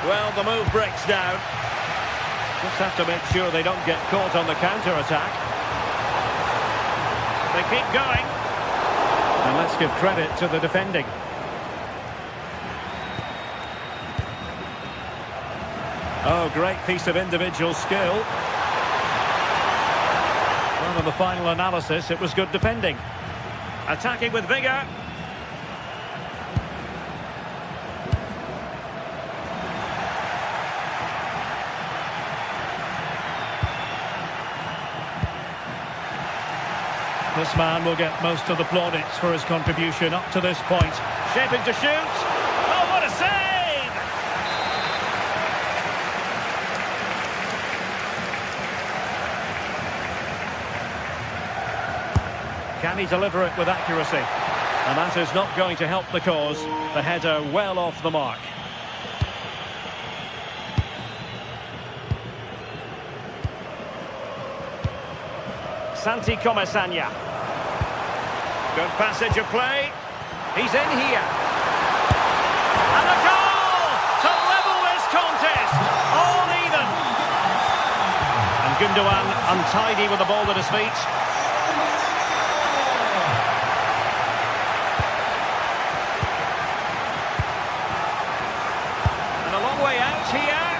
Well, the move breaks down. Just have to make sure they don't get caught on the counter-attack. They keep going. And let's give credit to the defending. Oh, great piece of individual skill. Well, in the final analysis, it was good defending. Attacking with vigour. This man will get most of the plaudits for his contribution up to this point. Shaping to shoot. Oh, what a save! Can he deliver it with accuracy? And that is not going to help the cause. The header well off the mark. Santi Comesaña. Good passage of play. He's in here. And a goal to level this contest. All even. And Gundogan untidy with the ball at his feet. And a long way out here.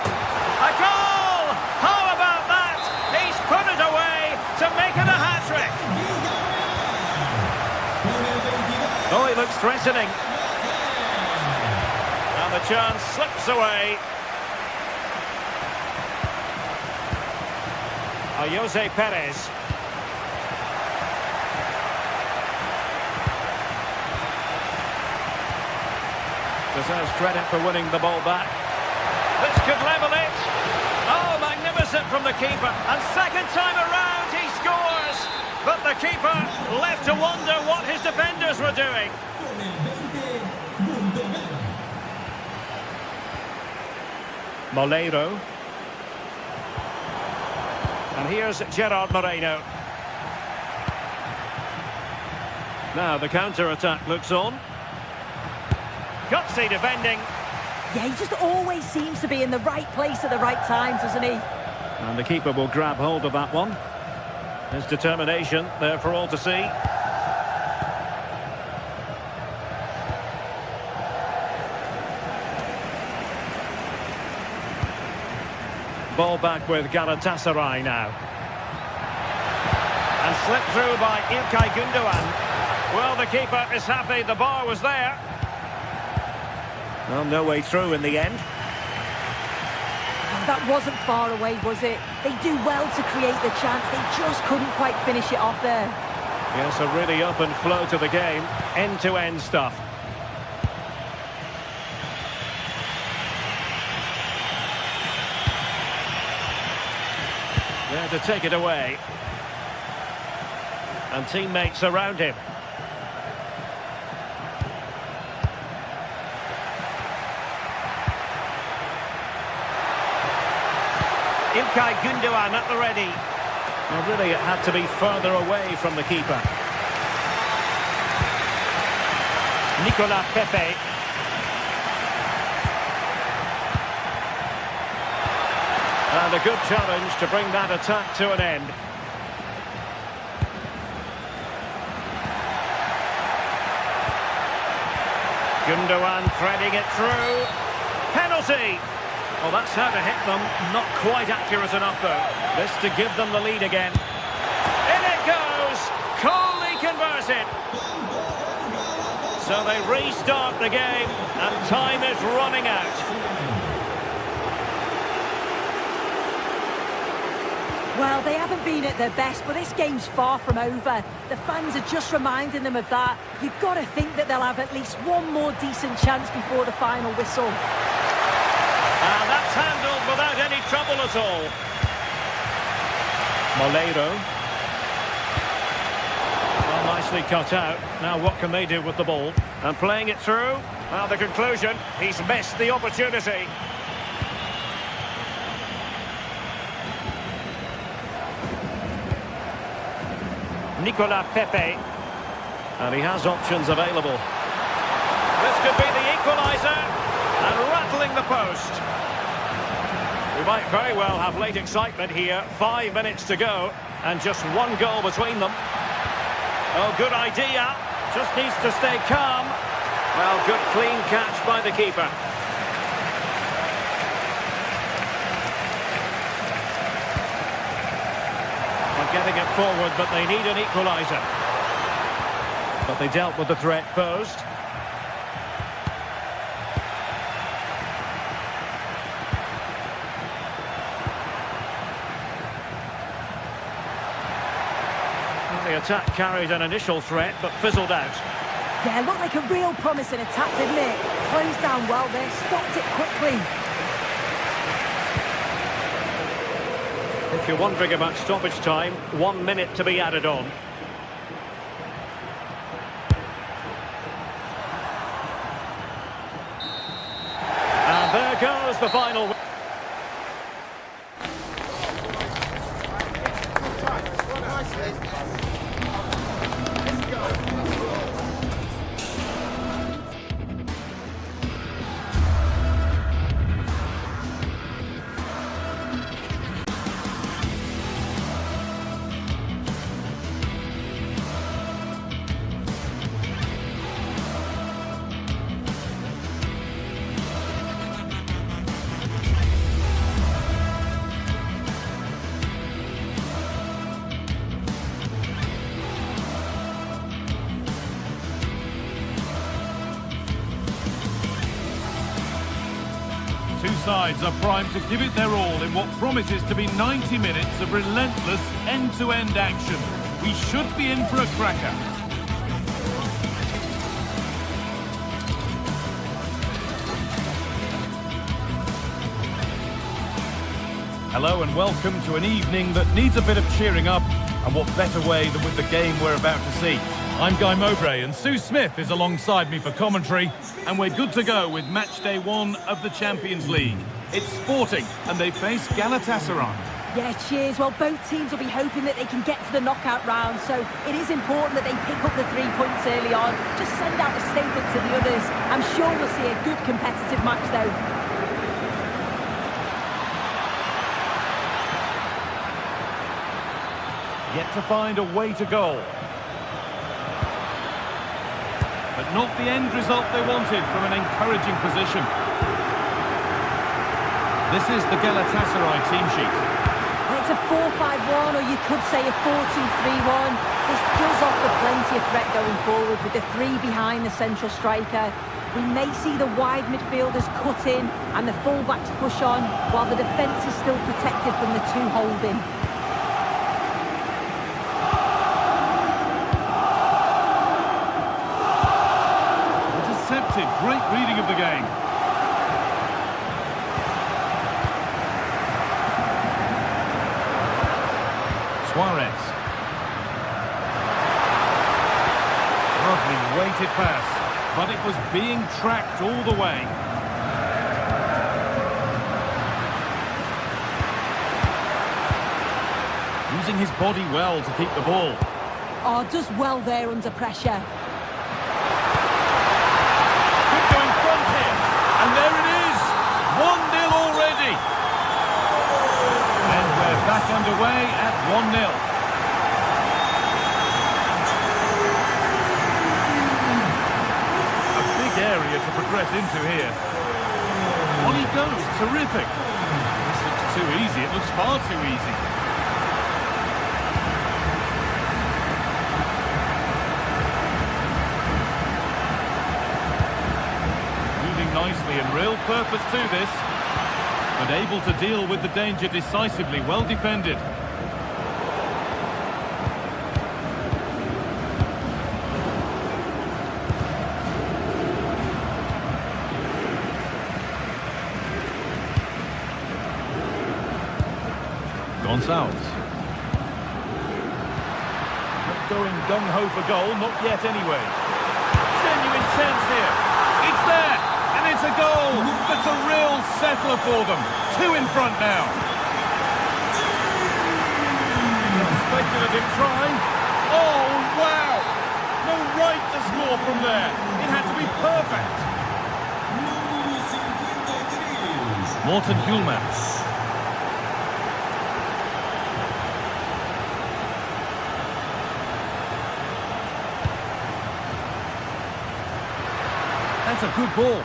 A goal! How about that? He's put it away to make it a hat-trick. Oh, he looks threatening. And the chance slips away. Jose Perez. Deserves credit for winning the ball back. This could level it. Oh, magnificent from the keeper. And second time around, he scores. But the keeper left to wonder what his defenders were doing. Molero. And here's Gerard Moreno. Now the counter-attack looks on. Gutsy defending. Yeah, he just always seems to be in the right place at the right time, doesn't he? And the keeper will grab hold of that one. His determination there for all to see. Ball back with Galatasaray now. And slipped through by İlkay Gundogan. Well, the keeper is happy the bar was there. Well, no way through in the end. That wasn't far away, was it? They do well to create the chance. They just couldn't quite finish it off there. Yes, a really open flow to the game. End-to-end stuff. There to take it away. And teammates around him. Ilkay Gundogan at the ready. Well, really, it had to be further away from the keeper. Nicolas Pepe. And a good challenge to bring that attack to an end. Gundogan threading it through. Penalty! Well, that's how to hit them. Not quite accurate enough, though. This to give them the lead again. In it goes! Coolly converted. So they restart the game, and time is running out. Well, they haven't been at their best, but this game's far from over. The fans are just reminding them of that. You've got to think that they'll have at least one more decent chance before the final whistle. And that's handled without any trouble at all. Moleiro. Well, nicely cut out. Now what can they do with the ball? And playing it through. Well, the conclusion, he's missed the opportunity. Nicolas Pepe. And he has options available. This could be the equaliser. And rattling the post. We might very well have late excitement here. 5 minutes to go. And just one goal between them. Oh, good idea. Just needs to stay calm. Well, good clean catch by the keeper. Getting it forward, but they need an equaliser. But they dealt with the threat posed. The attack carried an initial threat, but fizzled out. Yeah, looked like a real promising attack, didn't it? Closed down well there, stopped it quickly. If you're wondering about stoppage time, 1 minute to be added on. And there goes the final. Two sides are primed to give it their all in what promises to be 90 minutes of relentless end-to-end action. We should be in for a cracker. Hello and welcome to an evening that needs a bit of cheering up, and what better way than with the game we're about to see. I'm Guy Mowbray and Sue Smith is alongside me for commentary, and we're good to go with match day 1 of the Champions League. It's Sporting and they face Galatasaray. Yeah, cheers. Well, both teams will be hoping that they can get to the knockout round, so it is important that they pick up the 3 points early on. Just send out a statement to the others. I'm sure we'll see a good competitive match though. Yet to find a way to goal. But not the end result they wanted from an encouraging position. This is the Galatasaray team sheet. It's a 4-5-1, or you could say a 4-2-3-1. This does offer plenty of threat going forward with the 3 behind the central striker. We may see the wide midfielders cut in and the full-backs push on, while the defence is still protected from the 2 holding. Great reading of the game. Suarez. Lovely weighted pass, but it was being tracked all the way. using his body well to keep the ball. Oh, does well there under pressure. Could go in front here. And there it is. 1-0 already. And we're back underway at 1-0. A big area to progress into here. On he goes. Terrific. This looks too easy. It looks far too easy. Nicely and real purpose to this, but able to deal with the danger decisively. Well defended. Gonçalves. Not going gung-ho for goal, not yet anyway. Genuine chance here. It's there. And it's a goal that's a real settler for them. 2 in front now. Speculative try. Oh, wow! No right to score from there. It had to be perfect. Morten Hjulmand. That's a good ball.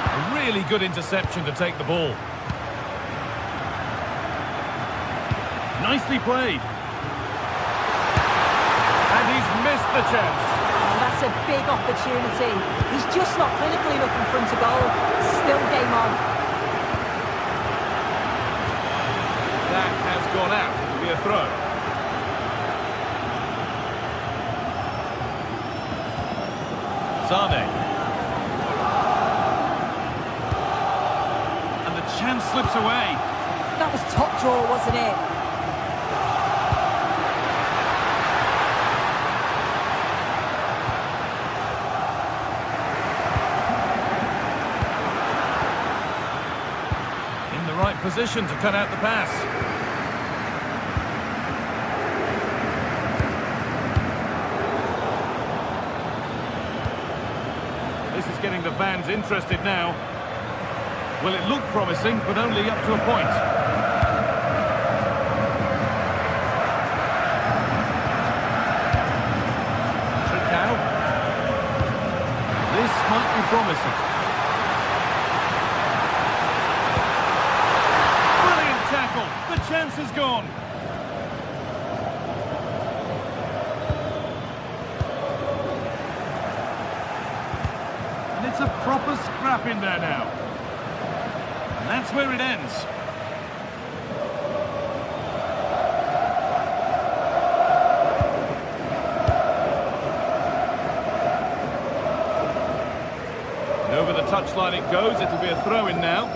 A really good interception to take the ball. Nicely played. And he's missed the chance. Oh, that's a big opportunity. He's just not clinical enough in front of goal. Still game on. That has gone out. It'll be a throw. Sane. Chance slips away. That was top draw, wasn't it? In the right position to cut out the pass. This is getting the fans interested now. Well, it looked promising, but only up to a point. Trincao. This might be promising. Brilliant tackle. The chance is gone. And it's a proper scrap in there now. That's where it ends. And over the touchline it goes. It'll be a throw-in now.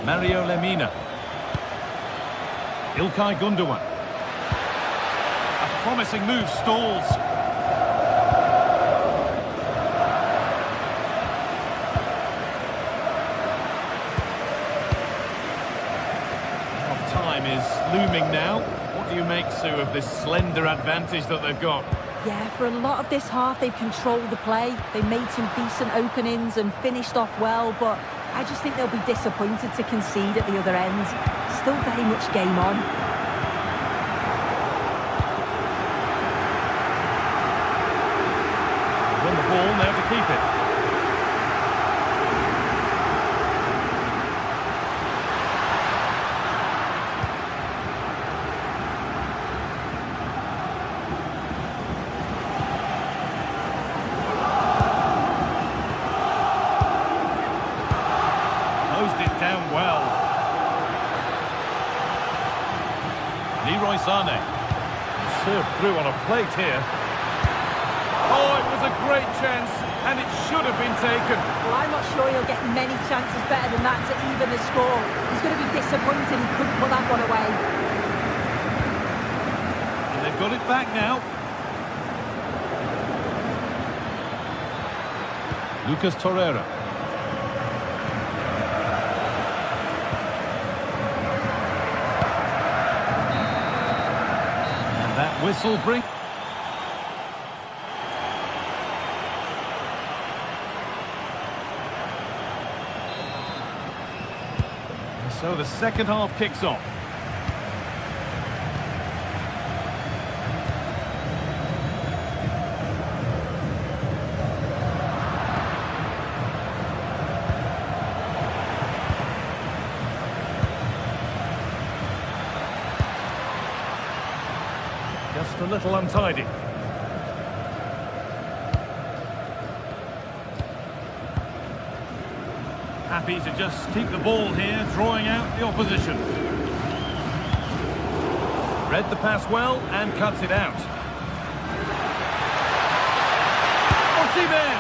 Mario Lemina. İlkay Gündoğan. A promising move stalls. Is looming now. What do you make, Sue, of this slender advantage that they've got? Yeah, for a lot of this half, they've controlled the play. They made some decent openings and finished off well, but I just think they'll be disappointed to concede at the other end. Still very much game on. Won the ball, now to keep it. Down well. Sane. Served through on a plate here. Oh, it was a great chance, and it should have been taken. Well, I'm not sure he'll get many chances better than that to even the score. He's going to be disappointed he couldn't put that one away. And they've got it back now. Lucas Torreira. whistle bring. So the second half kicks off. Just a little untidy. Happy to just keep the ball here, drawing out the opposition. Read the pass well and cuts it out. Osimhen!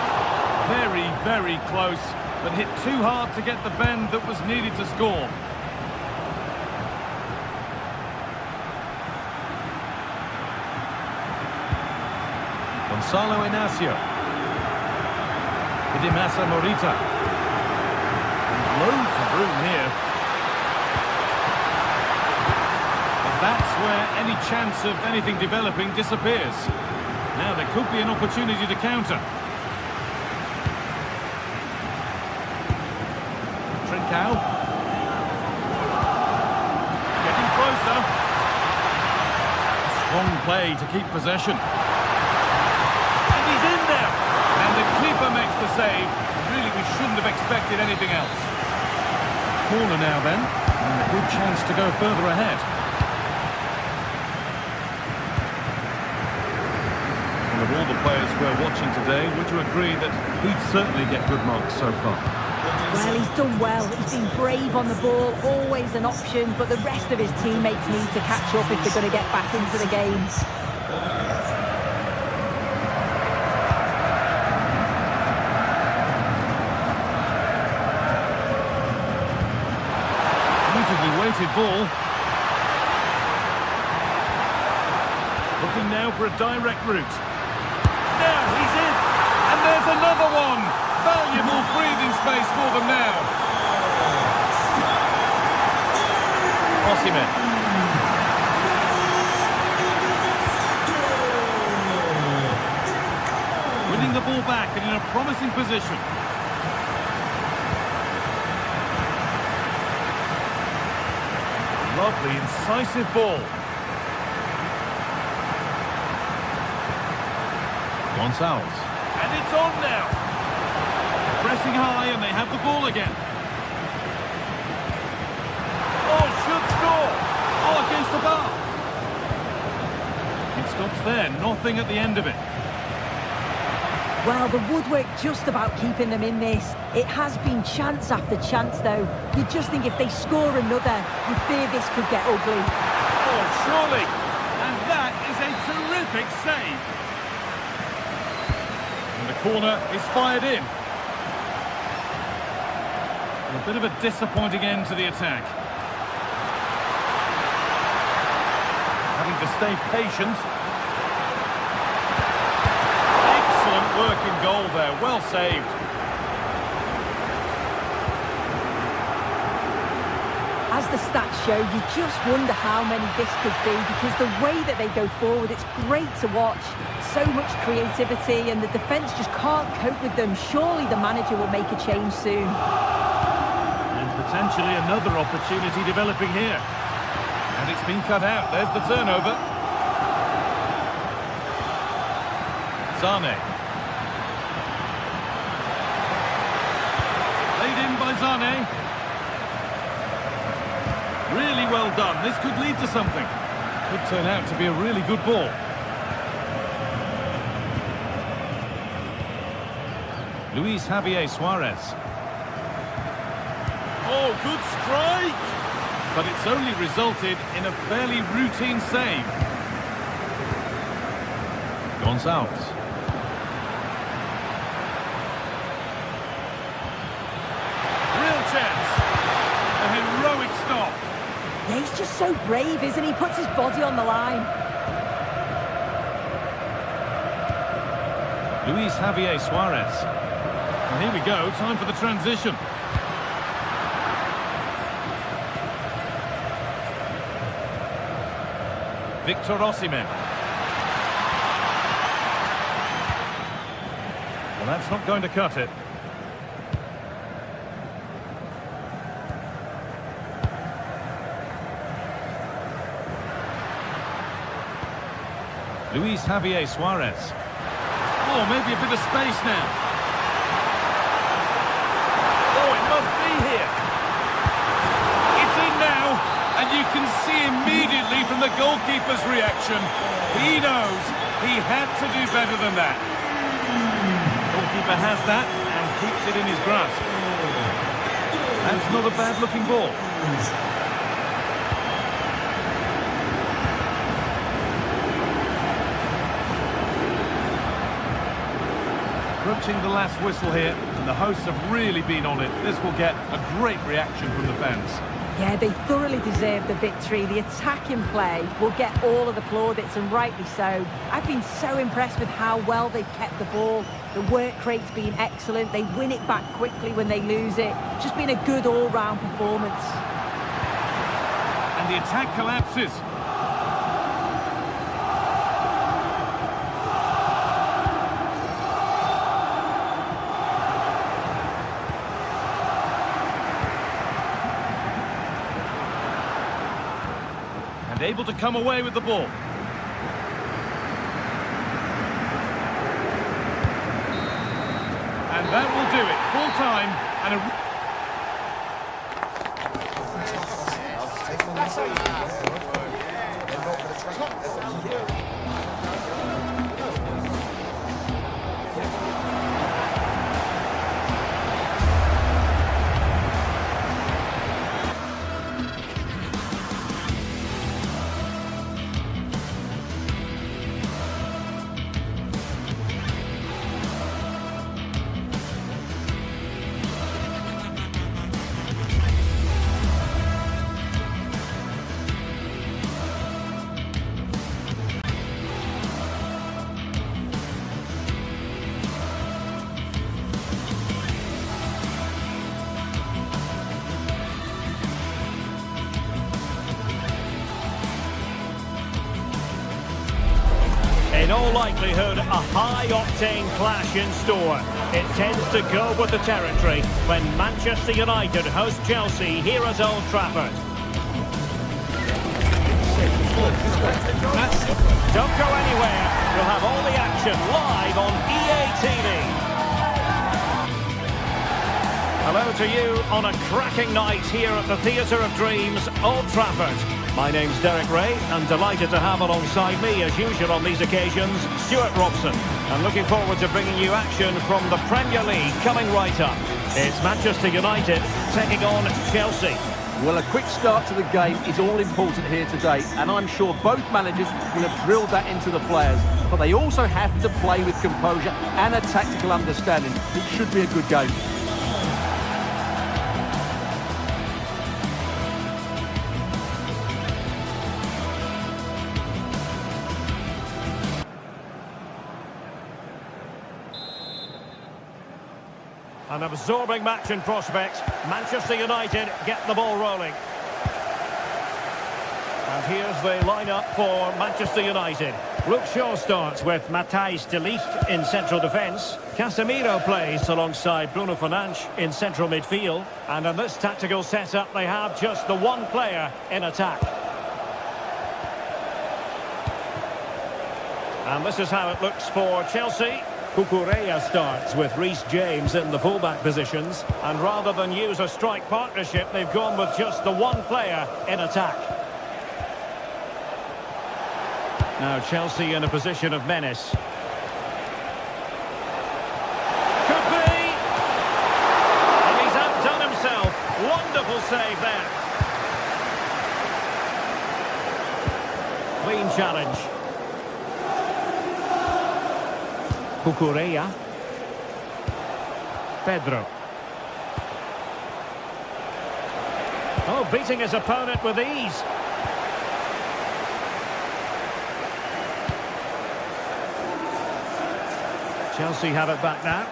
Very, very close, but hit too hard to get the bend that was needed to score. Gonzalo Inacio. Hidemasa Morita. Loads of room here. But that's where any chance of anything developing disappears. Now there could be an opportunity to counter. Trincao. Getting closer. Strong play to keep possession. And he's in there. And the keeper makes the save. Really, we shouldn't have expected anything else. Corner now then, and a good chance to go further ahead. And of all the players we're watching today, would you agree that he'd certainly get good marks so far? Well, he's done well. He's been brave on the ball, always an option, but the rest of his teammates need to catch up if they're going to get back into the game. Weighted ball. Looking now for a direct route. Now he's in, and there's another one. Valuable breathing space for them now. Osimhen. Winning the ball back and in a promising position. Lovely, incisive ball. Gonzalez. And it's on now. Pressing high and they have the ball again. Oh, should score. Oh, against the bar. It stops there, nothing at the end of it. Well, the woodwork just about keeping them in this. It has been chance after chance, though. You just think if they score another, you fear this could get ugly. Oh, surely. And that is a terrific save. And the corner is fired in. And a bit of a disappointing end to the attack. Having to stay patient. Working goal there, well saved. As the stats show, you just wonder how many this could be, because the way that they go forward, it's great to watch. So much creativity, and the defence just can't cope with them. Surely the manager will make a change soon. And potentially another opportunity developing here. And it's been cut out. There's the turnover. Zane. Zane. Really well done. This could lead to something. Could turn out to be a really good ball. Luis Javier Suarez. Oh, good strike! But it's only resulted in a fairly routine save. Gonzalez. A heroic stop. Yeah, he's just so brave, isn't he? Puts his body on the line. Luis Javier Suarez. And here we go, time for the transition. Victor Osimhen. That's not going to cut it. Luis Javier Suarez. Oh, maybe a bit of space now. Oh, it must be here. It's in now, and you can see immediately from the goalkeeper's reaction. He knows he had to do better than that. Goalkeeper has that and keeps it in his grasp. That's not a bad-looking ball. Approaching the last whistle here, and the hosts have really been on it. This will get a great reaction from the fans. Yeah, they thoroughly deserve the victory. The attacking play will get all of the plaudits, and rightly so. I've been so impressed with how well they've kept the ball. The work rate's been excellent. They win it back quickly when they lose it. Just been a good all-round performance. And the attack collapses. Able to come away with the ball. And that will do it. Full time and in all likelihood, a high-octane clash in store. It tends to go with the territory when Manchester United host Chelsea here at Old Trafford. Don't go anywhere. You'll have all the action live on EA TV. Hello to you on a cracking night here at the Theatre of Dreams, Old Trafford. My name's Derek Ray, and delighted to have alongside me, as usual on these occasions, Stuart Robson. And looking forward to bringing you action from the Premier League coming right up. It's Manchester United taking on Chelsea. Well, a quick start to the game is all important here today, and I'm sure both managers will have drilled that into the players. But they also have to play with composure and a tactical understanding. It should be a good game. An absorbing match in prospect. Manchester United get the ball rolling. And here's the lineup for Manchester United. Luke Shaw starts with Matthijs de Ligt in central defence. Casemiro plays alongside Bruno Fernandes in central midfield. And in this tactical setup, they have just the one player in attack. And this is how it looks for Chelsea. Cucurella starts with Reece James in the fullback positions, and rather than use a strike partnership, they've gone with just the one player in attack. Now Chelsea in a position of menace. Could be! And he's outdone himself. Wonderful save there. Clean challenge. Cucurella. Pedro. Oh, beating his opponent with ease. Chelsea have it back now.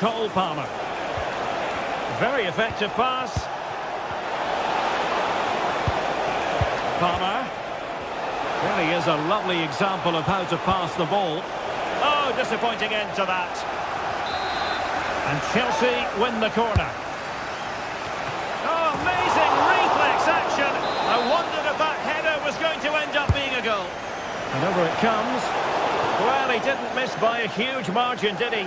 Cole Palmer. Very effective pass. Really is a lovely example of how to pass the ball. Oh, disappointing end to that. And Chelsea win the corner. Oh, amazing reflex action. I wondered if that header was going to end up being a goal. And over it comes. Well, he didn't miss by a huge margin, did he?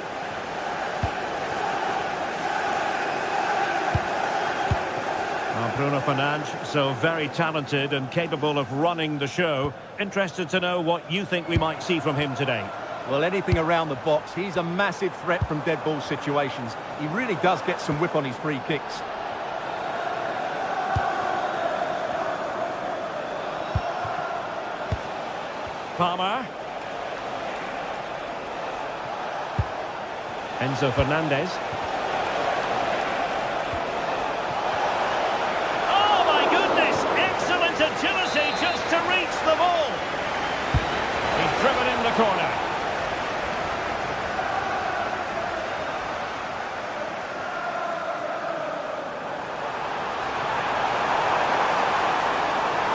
Oh, Bruno Fernandes, so very talented and capable of running the show. Interested to know what you think we might see from him today. Well, anything around the box. He's a massive threat from dead ball situations. He really does get some whip on his free kicks. Palmer. Enzo Fernandez. Oh my goodness! Excellent agility just to reach the ball. He's driven in the corner.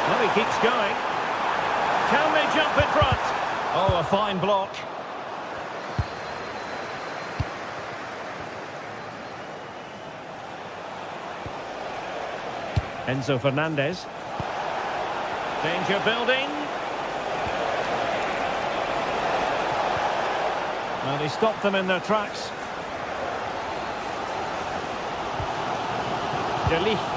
Well, he keeps going. Can they jump in front? Oh, a fine block. Enzo Fernandez. Danger building. Well, he stopped them in their tracks. De Ligt.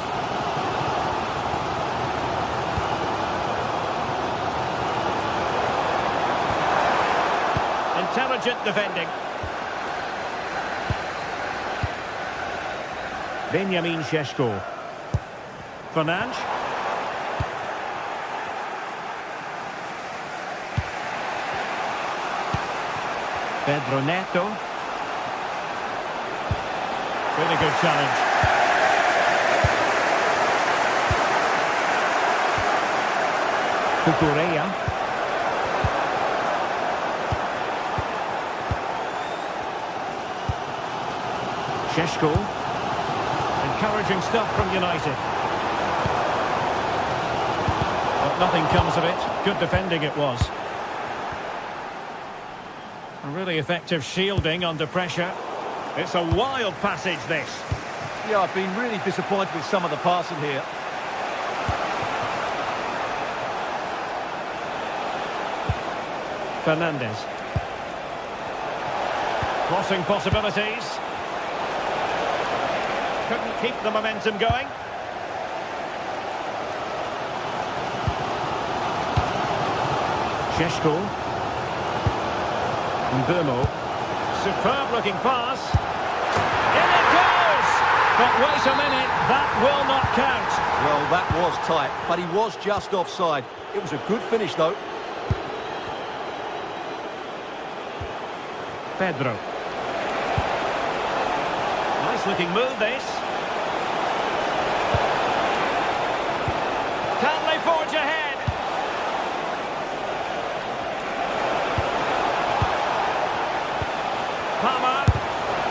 Intelligent defending. Benjamin Šeško. Fernandes. Pedro Neto. Really good challenge. Cucurella. Šeško. Encouraging stuff from United. But nothing comes of it. Good defending it was. A really effective shielding under pressure. It's a wild passage, this. Yeah, I've been really disappointed with some of the passing here. Fernandez. Crossing possibilities. Couldn't keep the momentum going. Šeško. Mbeumo. Superb looking pass. In it goes! But wait a minute, that will not count. Well, that was tight, but he was just offside. It was a good finish, though. Pedro. Nice looking move, this. Can they forge ahead? Palmer,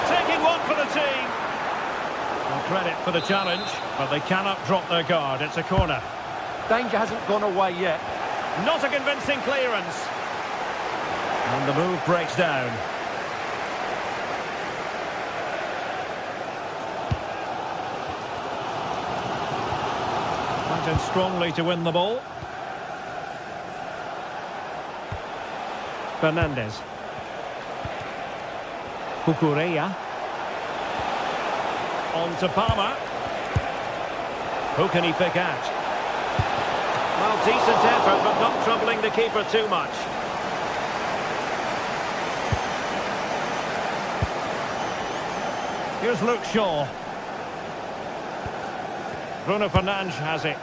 taking one for the team. Well, credit for the challenge, but they cannot drop their guard. It's a corner. Danger hasn't gone away yet. Not a convincing clearance. And the move breaks down. Went in strongly to win the ball. Fernandez. Cucurella. On to Palmer. Who can he pick out? Well, decent effort, but not troubling the keeper too much. Here's Luke Shaw. Bruno Fernandes has it.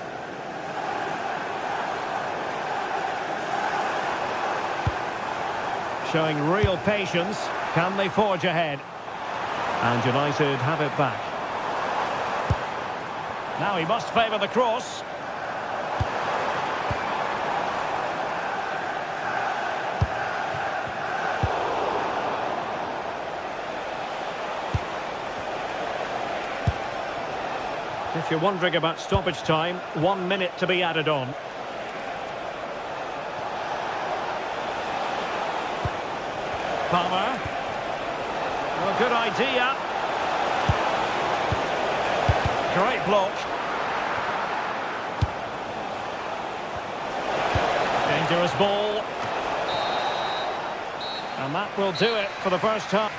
Showing real patience. Can they forge ahead? And United have it back. Now he must favour the cross. If you're wondering about stoppage time, 1 minute to be added on. Palmer. Well, good idea. Great block. Dangerous ball. And that will do it for the first time.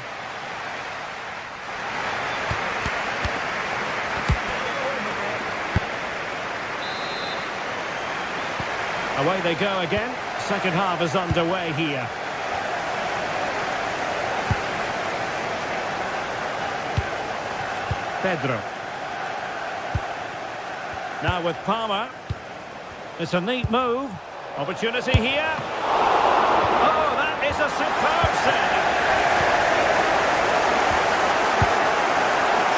Away they go again. Second half is underway here. Pedro. Now with Palmer. It's a neat move. Opportunity here. Oh, that is a superb save.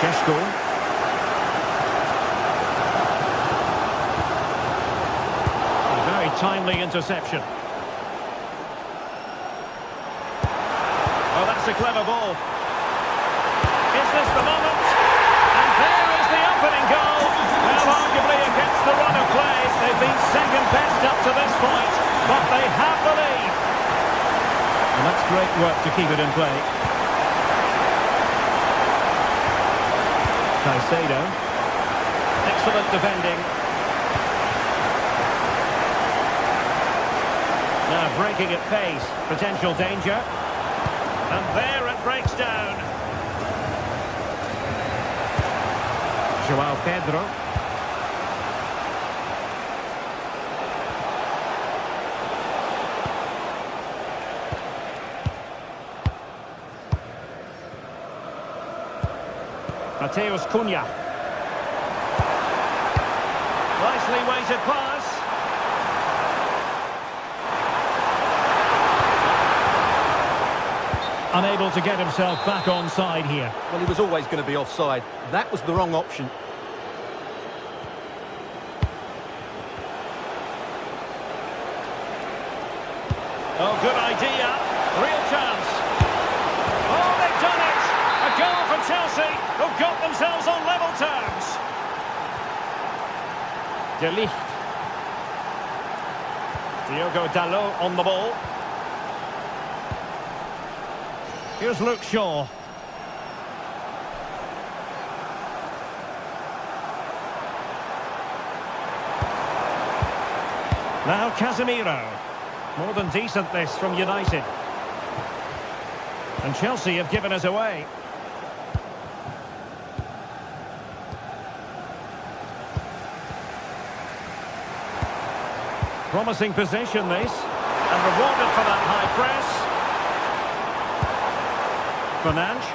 Šeško. A very timely interception. Oh, that's a clever ball. Is this the moment? And there is the opening goal. Well, arguably against the run of play, they've been second best up to this point, but they have the lead. And that's great work to keep it in play. Caicedo. Excellent defending. Now breaking at pace. Potential danger. And there it breaks down. João Pedro. Mateus Cunha. Nicely weighted pass. Unable to get himself back onside here. Well, he was always going to be offside. That was the wrong option. Oh, good idea. Real chance. Oh, they've done it. A goal for Chelsea, who've got themselves on level terms. De Ligt. Diogo Dalot on the ball. Here's Luke Shaw. Now Casemiro. More than decent this from United. And Chelsea have given us away. Promising position this. And rewarded for that high press. Fernandes.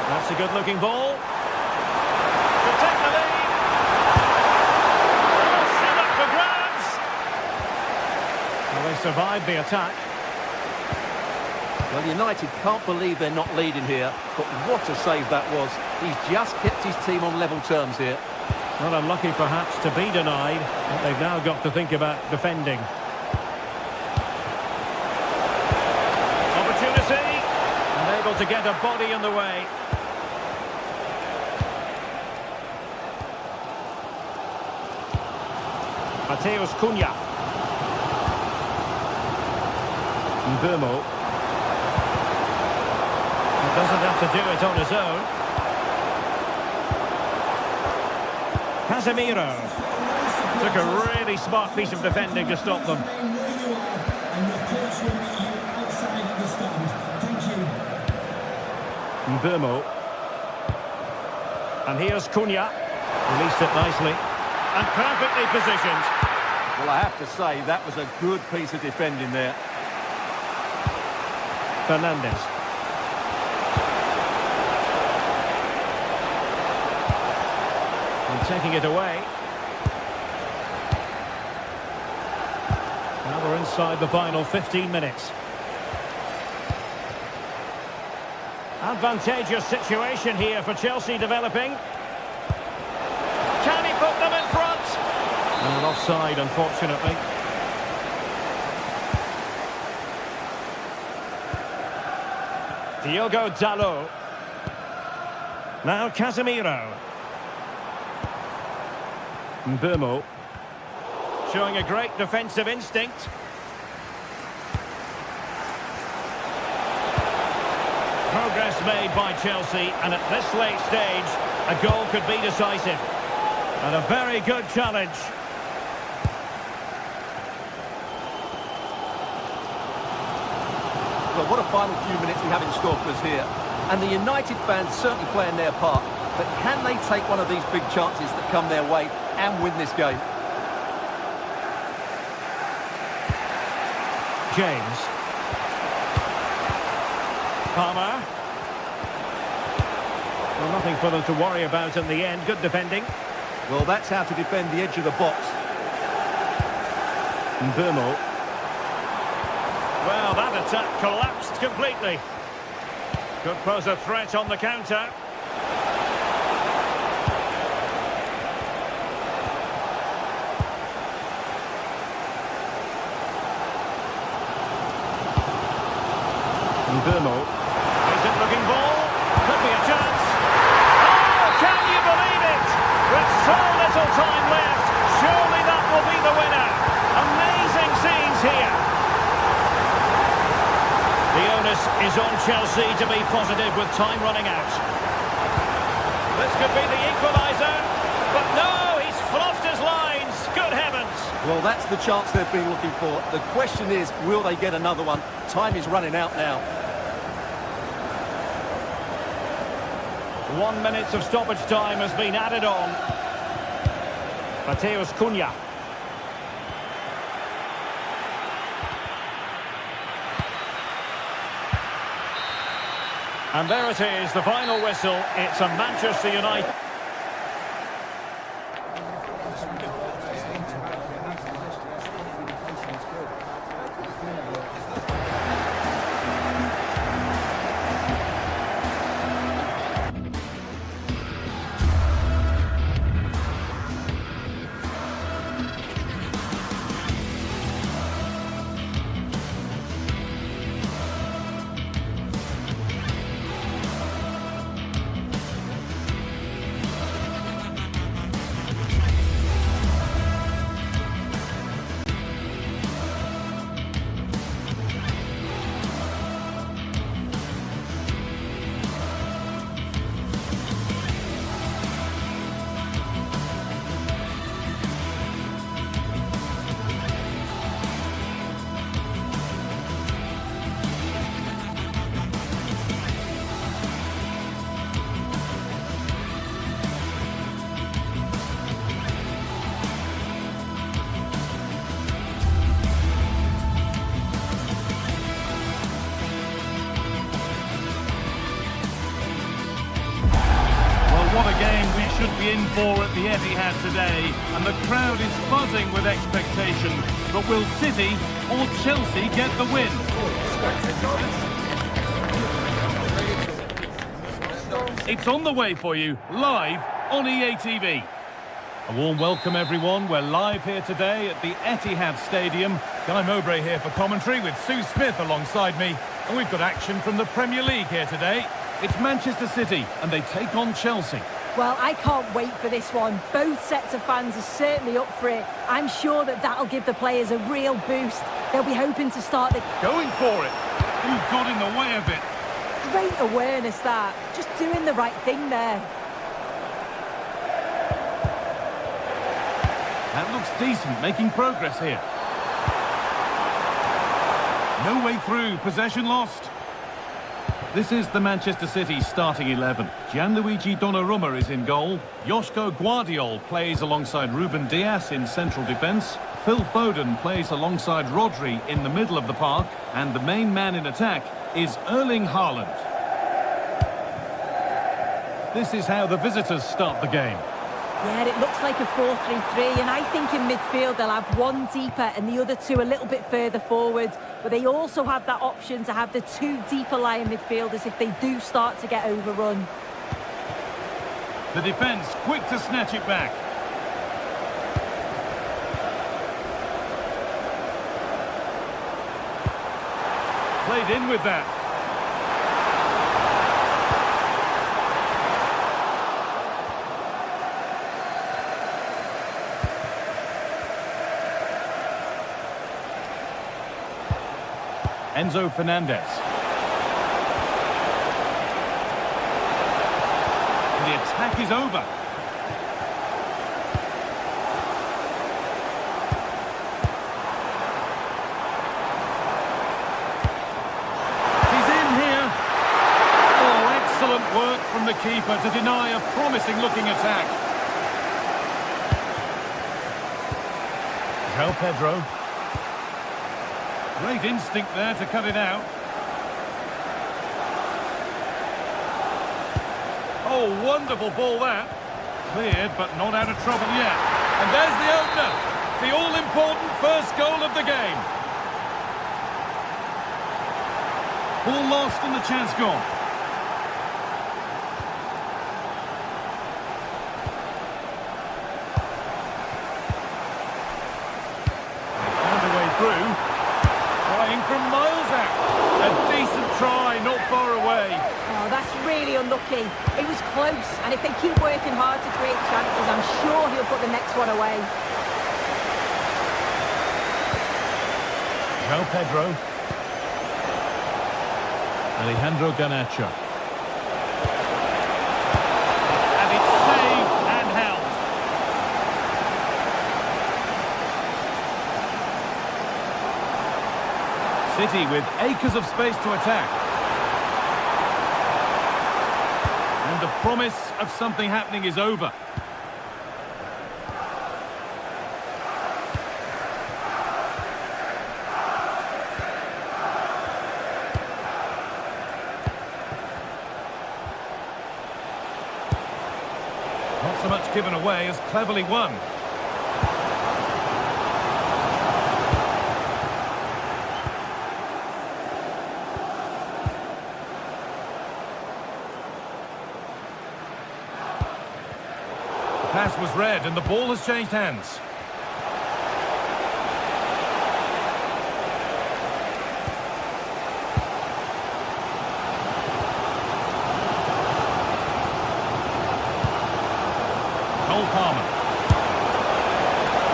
That's a good-looking ball. To take the lead. Oh, set up for grabs. Well, they survived the attack. Well, United can't believe they're not leading here, but what a save that was. He's just kept his team on level terms here. Not unlucky, perhaps, to be denied, but they've now got to think about defending. Opportunity. Unable to get a body in the way. Mateus Cunha. Mbeumo. He doesn't have to do it on his own. Casemiro. Took a really smart piece of defending to stop them. Mbeumo. And here's Cunha. Released it nicely. And perfectly positioned. Well, I have to say, that was a good piece of defending there. Fernandes. And taking it away. Now we're inside the final 15 minutes. Advantageous situation here for Chelsea developing. Can he put them in front? And offside, unfortunately. Diogo Dalot. Now Casemiro. Mbeumo. Showing a great defensive instinct. Progress made by Chelsea, and at this late stage, a goal could be decisive. And a very good challenge. Well, what a final few minutes we have in store for us here. And the United fans certainly playing their part. But can they take one of these big chances that come their way and win this game? James. Palmer. Well, nothing for them to worry about in the end. Good defending. Well, that's how to defend the edge of the box. Mbeumo. Well, that attack collapsed completely. Could pose a threat on the counter. Mbeumo. Decent looking ball. Could be a chance. Oh, can you believe it? With so little time left, surely that will be the winner. Amazing scenes here. The onus is on Chelsea to be positive with time running out. This could be the equaliser. But no, he's fluffed his lines. Good heavens. Well, that's the chance they've been looking for. The question is, will they get another one? Time is running out now. 1 minute of stoppage time has been added on. Mateus Cunha. And there it is, the final whistle. It's a Manchester United. What a game we should be in for at the Etihad today, and the crowd is buzzing with expectation. But will City or Chelsea get the win? It's on the way for you, live on EA TV. A warm welcome, everyone. We're live here today at the Etihad Stadium. Guy Mowbray here for commentary with Sue Smith alongside me. And we've got action from the Premier League here today. It's Manchester City, and they take on Chelsea. Well, I can't wait for this one. Both sets of fans are certainly up for it. I'm sure that that'll give the players a real boost. They'll be hoping to start the... Going for it. Who got in the way of it? Great awareness, that. Just doing the right thing there. That looks decent, making progress here. No way through, possession lost. This is the Manchester City starting 11. Gianluigi Donnarumma is in goal. Joško Guardiol plays alongside Ruben Dias in central defence. Phil Foden plays alongside Rodri in the middle of the park. And the main man in attack is Erling Haaland. This is how the visitors start the game. Yeah, it looks like a 4-3-3, and I think in midfield they'll have one deeper and the other two a little bit further forward. But they also have that option to have the two deeper lying midfielders if they do start to get overrun. The defence quick to snatch it back. Played in with that. Enzo Fernandez. The attack is over. He's in here. Oh, excellent work from the keeper to deny a promising-looking attack. João Pedro. Great instinct there to cut it out. Oh, wonderful ball that. Cleared, but not out of trouble yet. And there's the opener. The all-important first goal of the game. Ball lost and the chance gone. They found a way through. Trying from miles out. A decent try, not far away. Oh, that's really unlucky. It was close, and if they keep working hard to create chances, I'm sure he'll put the next one away. João Pedro. Alejandro Garnacho. And it's saved and held. City with acres of space to attack. And the promise of something happening is over. Not so much given away as cleverly won. The pass was read and the ball has changed hands.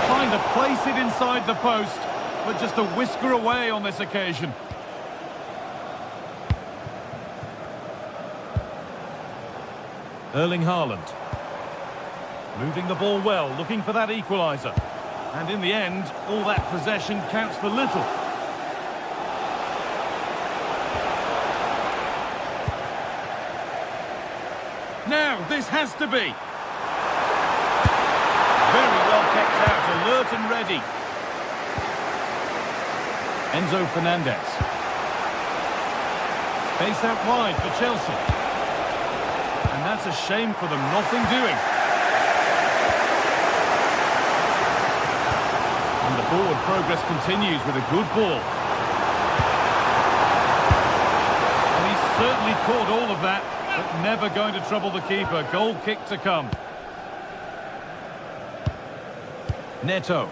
Trying to place it inside the post, but just a whisker away on this occasion. Erling Haaland. Moving the ball well, looking for that equaliser. And in the end, all that possession counts for little. Now, this has to be. Very well kept out, alert and ready. Enzo Fernandez. Space out wide for Chelsea. And that's a shame for them, nothing doing. And the forward progress continues with a good ball. And he's certainly caught all of that, but never going to trouble the keeper. Goal kick to come. Neto.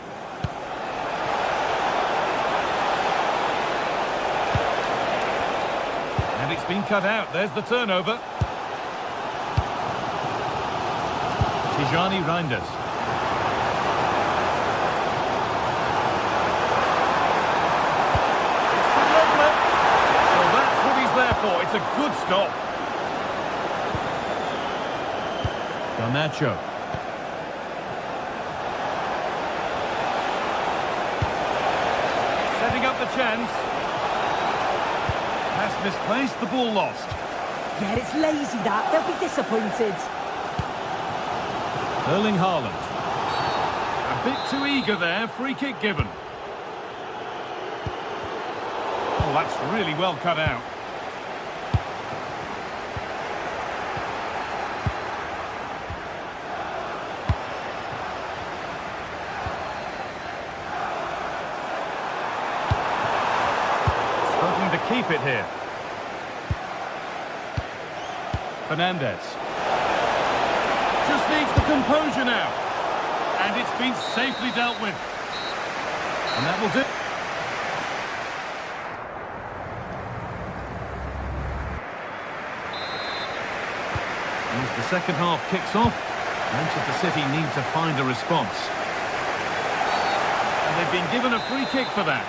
And it's been cut out. There's the turnover. Tijani Reinders. It's been lovely. Well, that's what he's there for. It's a good stop. Garnacho. Setting up the chance. Pass misplaced, the ball lost. Yeah, it's lazy that. They'll be disappointed. Erling Haaland. A bit too eager there, free kick given. Oh, that's really well cut out. Struggling to keep it here. Fernandez. Just needs the composure now. And it's been safely dealt with. And that will do. As the second half kicks off, Manchester City need to find a response. And they've been given a free kick for that.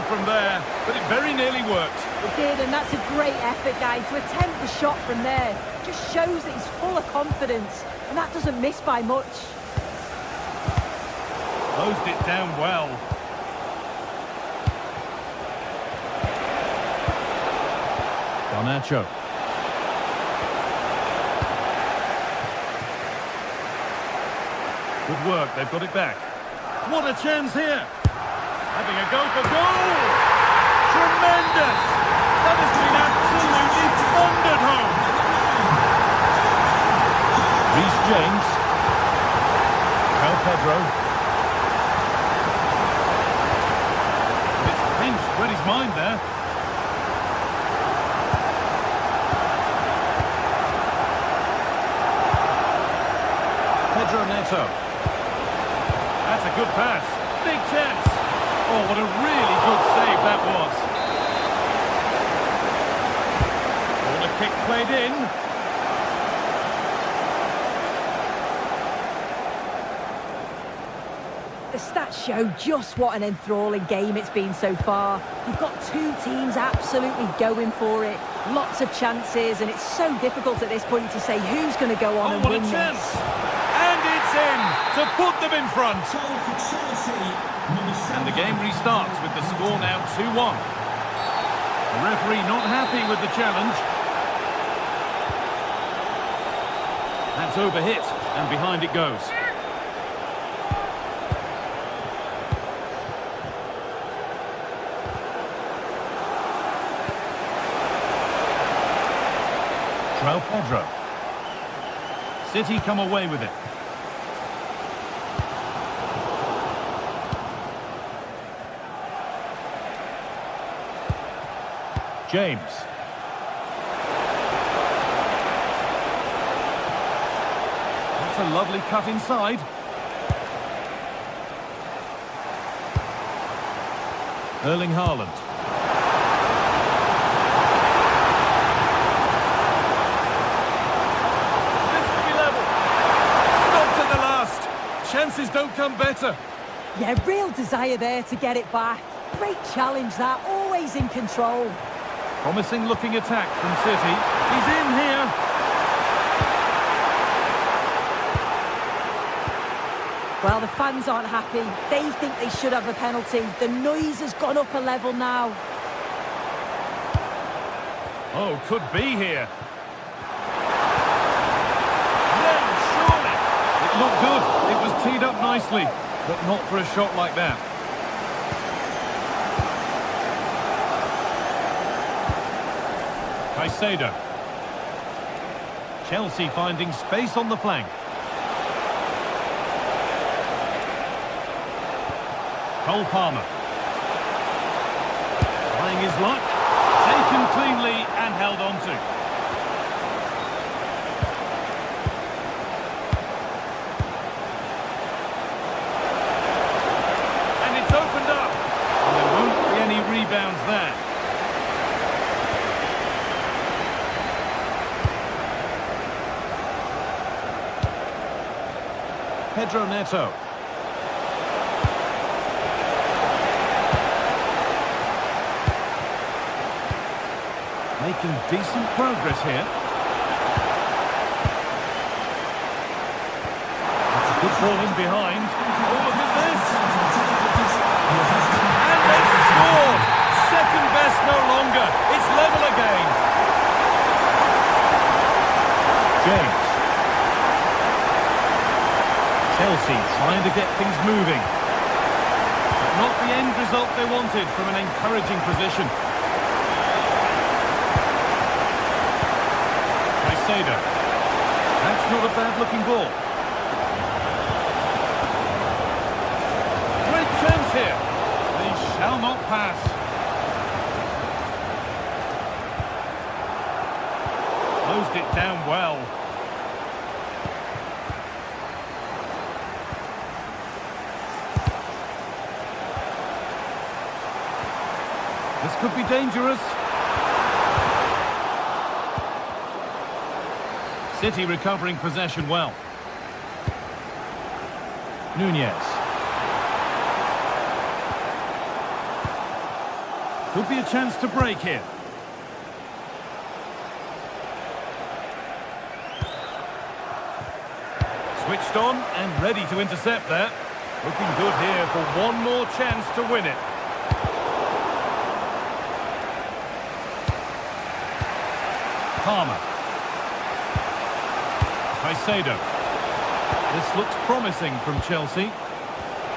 from there, but it very nearly worked. It did, and that's a great effort, guys. To attempt the shot from there just shows that he's full of confidence, and that doesn't miss by much. Closed it down well. Garnacho. Good work, they've got it back. What a chance here! Having a go for goal! Tremendous! That has been absolutely thundered home! Reece James. João Pedro. It's pinched, read his mind there. Pedro Neto. That's a good pass. Big chance. Oh, what a really good save that was. Corner kick played in. The stats show just what an enthralling game it's been so far. You've got two teams absolutely going for it. Lots of chances, and it's so difficult at this point to say who's going to go on and what win a chance. this. And it's in to put them in front. And the game restarts with the score now 2-1. The referee not happy with the challenge. That's overhit, and behind it goes. João Pedro. City come away with it. James. That's a lovely cut inside. Erling Haaland. Chances don't come better. Yeah, real desire there to get it back. Great challenge that, always in control. Promising looking attack from City. He's in here. Well, the fans aren't happy. They think they should have a penalty. The noise has gone up a level now. Oh, could be here. Looked good. It was teed up nicely, but not for a shot like that. Caicedo. Chelsea finding space on the flank. Cole Palmer. Trying his luck. Taken cleanly and held on to. Rebounds there. Pedro Neto. Making decent progress here. That's a good ball in behind. Oh, look at this! And they've scored! Second best no longer. It's level again. James. Chelsea trying to get things moving. But not the end result they wanted from an encouraging position. Caicedo. That's not a bad looking ball. Great chance here. They shall not pass. Closed it down well. This could be dangerous. City recovering possession well. Nunez. Could be a chance to break here. Switched on and ready to intercept there. Looking good here for one more chance to win it. Palmer. Caicedo. This looks promising from Chelsea.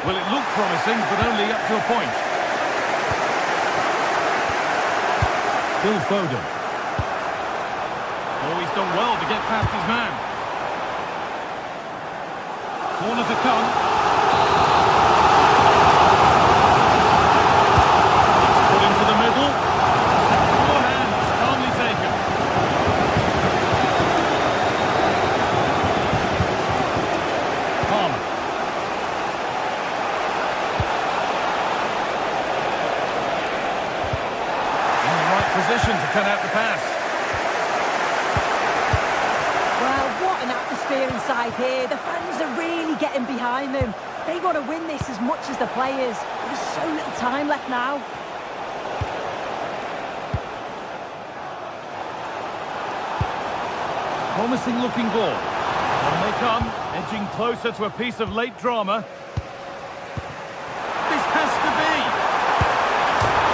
Well, it looked promising, but only up to a point. Phil Foden. Oh, he's done well to get past his man. Corner to come. It's put into the middle. Forehand is calmly taken. Palmer. In the right position to cut out the pass. Inside here, the fans are really getting behind them. They want to win this as much as the players. There's so little time left now. Promising looking ball. On they come, edging closer to a piece of late drama. This has to be.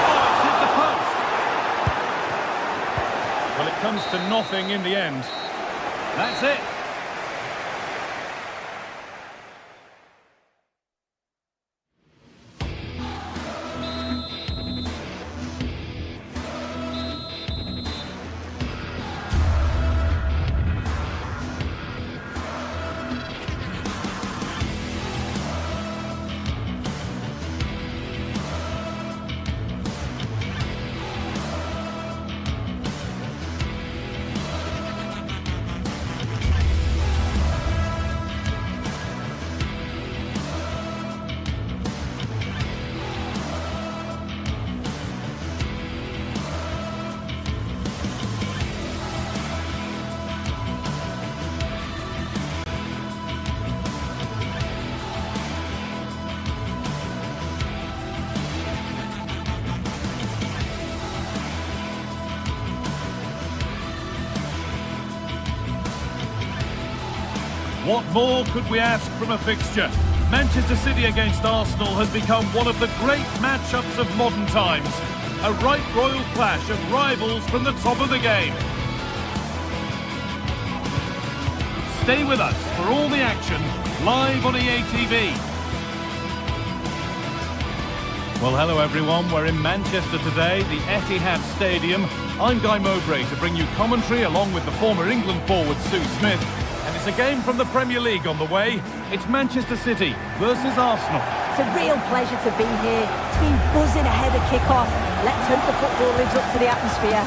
Oh, it's hit the post. Well, it comes to nothing in the end. That's it. What more could we ask from a fixture? Manchester City against Arsenal has become one of the great matchups of modern times. A right royal clash of rivals from the top of the game. Stay with us for all the action, live on EA TV. Well, hello everyone, we're in Manchester today, the Etihad Stadium. I'm Guy Mowbray to bring you commentary along with the former England forward Sue Smith. And it's a game from the Premier League on the way. It's Manchester City versus Arsenal. It's a real pleasure to be here. It's been buzzing ahead of kick-off. Let's hope the football lives up to the atmosphere.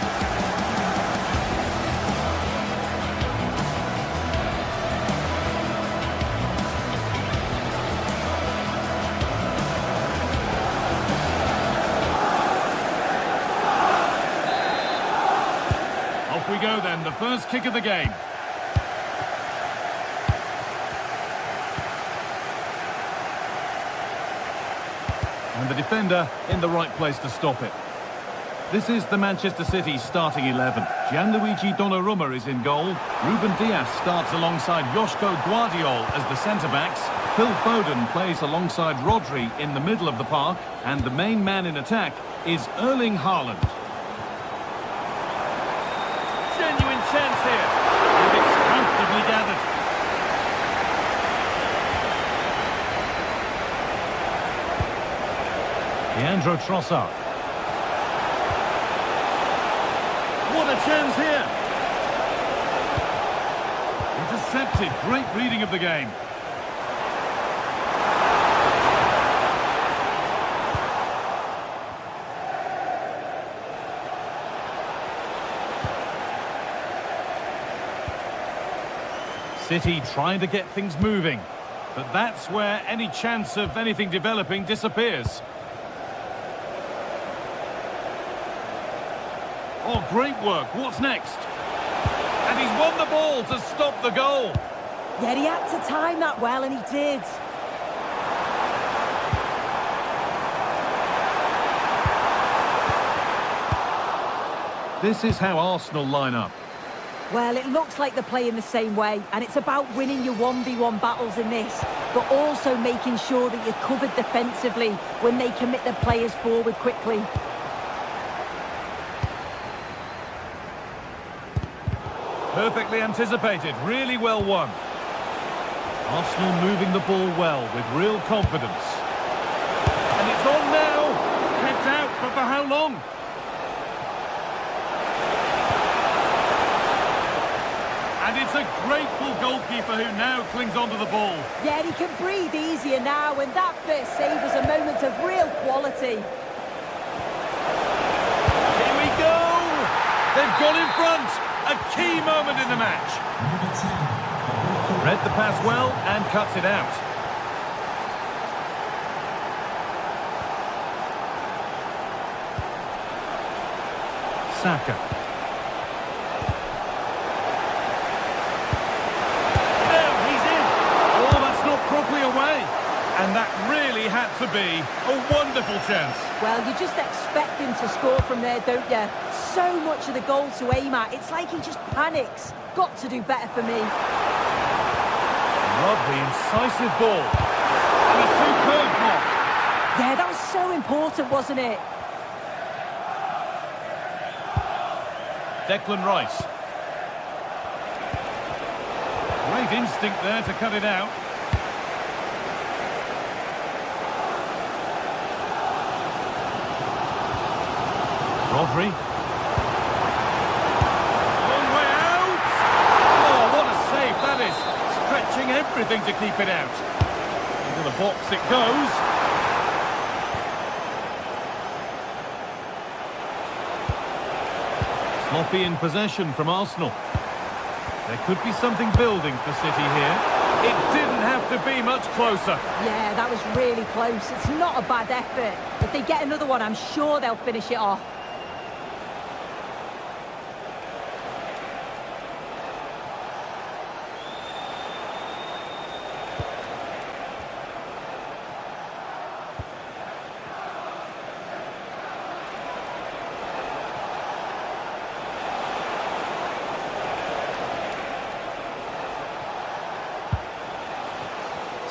Off we go then, the first kick of the game. And the defender in the right place to stop it. This is the Manchester City starting 11. Gianluigi Donnarumma is in goal. Ruben Dias starts alongside Joško Guardiol as the centre-backs. Phil Foden plays alongside Rodri in the middle of the park. And the main man in attack is Erling Haaland. Genuine chance here. And it's comfortably gathered. Leandro Trossard. What a chance here. Intercepted. Great reading of the game. City trying to get things moving. But that's where any chance of anything developing disappears. Oh, great work. What's next? And he's won the ball to stop the goal. Yeah, he had to time that well, and he did. This is how Arsenal line up. Well, it looks like they're playing the same way, and it's about winning your 1v1 battles in this, but also making sure that you're covered defensively when they commit their players forward quickly. Perfectly anticipated, really well won. Arsenal moving the ball well with real confidence. And it's on now! Kept out, but for how long? And it's a grateful goalkeeper who now clings onto the ball. Yeah, he can breathe easier now, and that first save was a moment of real quality. Here we go! They've gone in front! A key moment in the match. Read the pass well and cuts it out. Saka. There, he's in. Oh, that's not properly away. And that really had to be a wonderful chance. Well, you just expect him to score from there, don't you? So much of the goal to aim at. It's like he just panics. Got to do better for me. Lovely, incisive ball. And a superb block. Yeah, that was so important, wasn't it? Declan Rice. Great instinct there to cut it out. Rodri. Long way out! Oh, what a save that is! Stretching everything to keep it out. Into the box it goes. Sloppy in possession from Arsenal. There could be something building for City here. It didn't have to be much closer. Yeah, that was really close. It's not a bad effort. If they get another one, I'm sure they'll finish it off.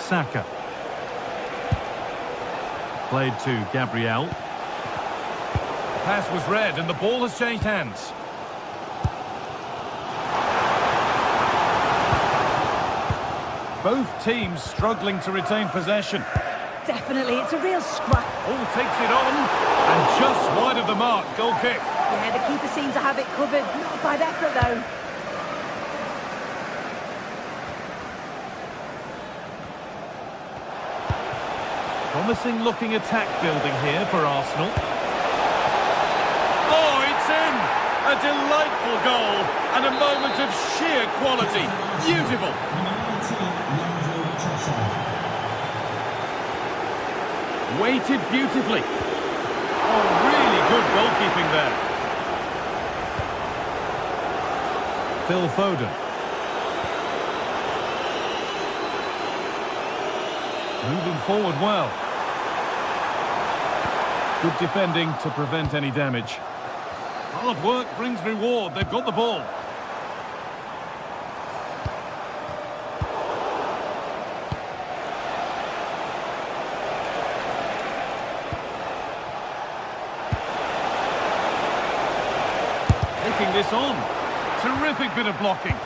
Saka. Played to Gabriel. Pass was read and the ball has changed hands. Both teams struggling to retain possession. Definitely, it's a real scrap. All takes it on and just wide of the mark. Goal kick. Yeah, the keeper seems to have it covered. Not a bad effort, though. Promising looking attack building here for Arsenal. Oh, it's in! A delightful goal and a moment of sheer quality. Beautiful. Weighted beautifully. Oh, really good goalkeeping there. Phil Foden. Moving forward well. Good defending to prevent any damage. Hard work brings reward. They've got the ball. Taking this on. Terrific bit of blocking.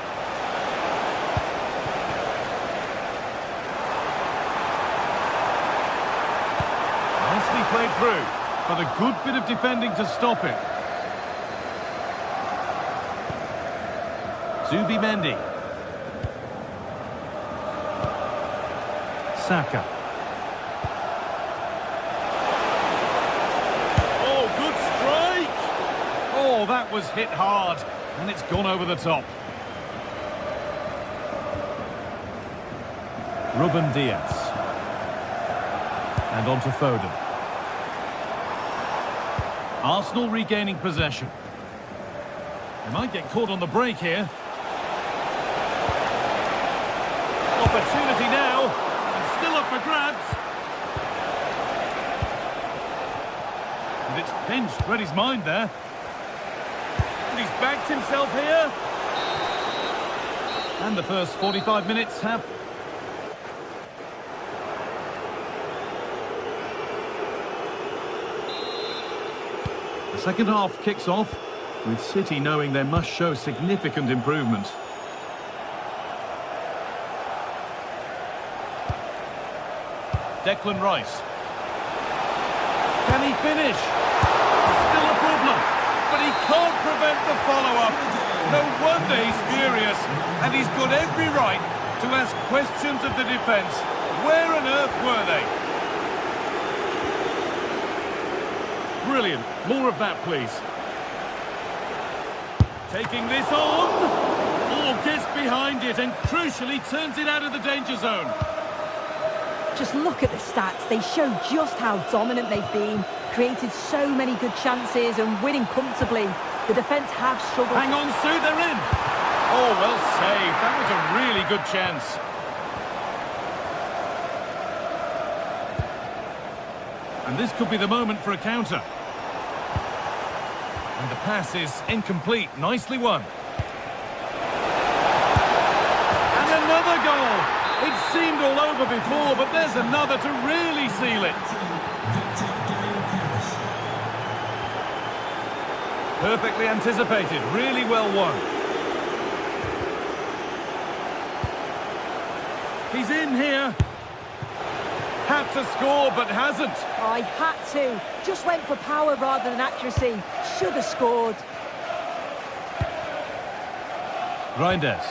Nicely played through, but a good bit of defending to stop it. Zubimendi. Saka. Oh, good strike! Oh, that was hit hard, and it's gone over the top. Ruben Diaz. And on to Foden. Arsenal regaining possession. They might get caught on the break here. Opportunity now, and still up for grabs. And it's pinched, read his mind there. he's backed himself here. And the first 45 minutes have... The second half kicks off, with City knowing they must show significant improvement. Declan Rice. Can he finish? Still a problem, but he can't prevent the follow-up. No wonder he's furious, and he's got every right to ask questions of the defence. Where on earth were they? Brilliant. More of that, please. Taking this on. Oh, gets behind it and crucially turns it out of the danger zone. Just look at the stats. They show just how dominant they've been. Created so many good chances and winning comfortably. The defence have struggled. Hang on, Sue, they're in. Oh, well saved. That was a really good chance. And this could be the moment for a counter. And the pass is incomplete. Nicely won. And another goal. It seemed all over before, but there's another to really seal it. Perfectly anticipated. Really well won. He's in here. Had to score, but hasn't. I had to. Just went for power rather than accuracy. Should have scored. Reinders.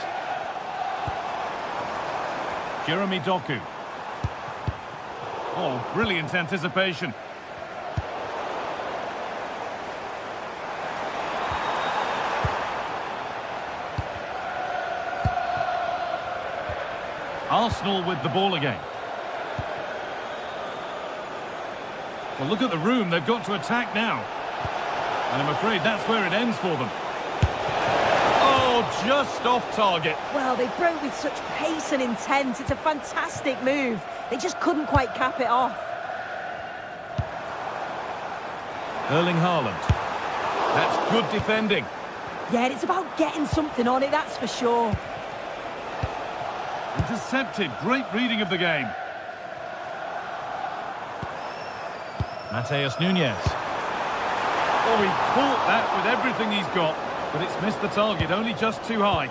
Jeremy Doku. Oh, brilliant anticipation. Arsenal with the ball again. Well, look at the room they've got to attack now. And I'm afraid that's where it ends for them. Oh, just off target. Well, they broke with such pace and intent. It's a fantastic move. They just couldn't quite cap it off. Erling Haaland. That's good defending. Yeah, it's about getting something on it, that's for sure. Intercepted. Great reading of the game. Mateus Nunes. Oh, he caught that with everything he's got, but it's missed the target, only just too high.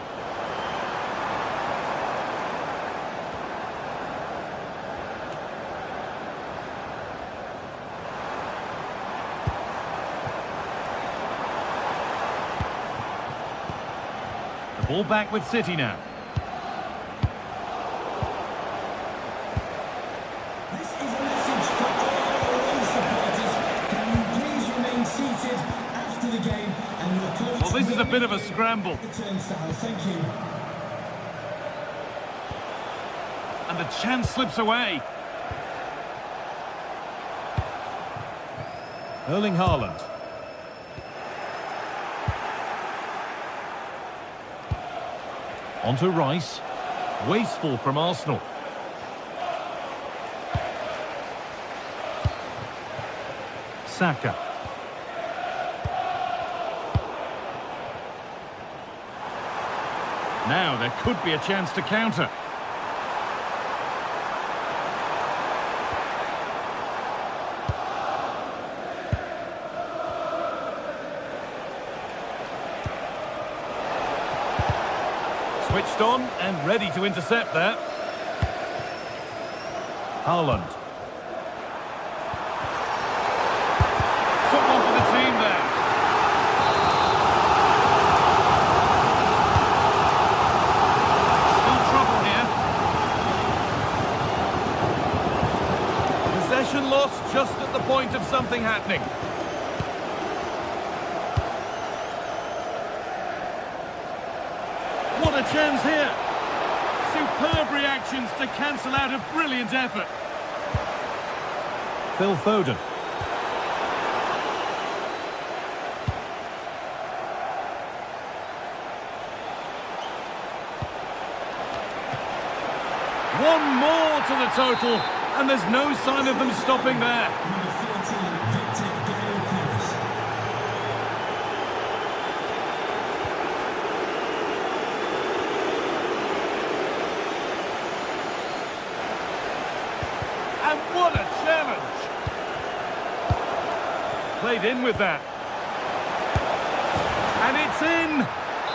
The ball back with City now. Well, this is a bit of a scramble. And the chance slips away. Erling Haaland. On to Rice. Wasteful from Arsenal. Saka. Now there could be a chance to counter. Switched on and ready to intercept that. Haaland. Someone for the team there. Still trouble here. Possession lost just at the point of something happening. What a chance here. Superb reactions to cancel out a brilliant effort. Phil Foden. One more to the total, and there's no sign of them stopping there. And what a challenge! Played in with that. And it's in!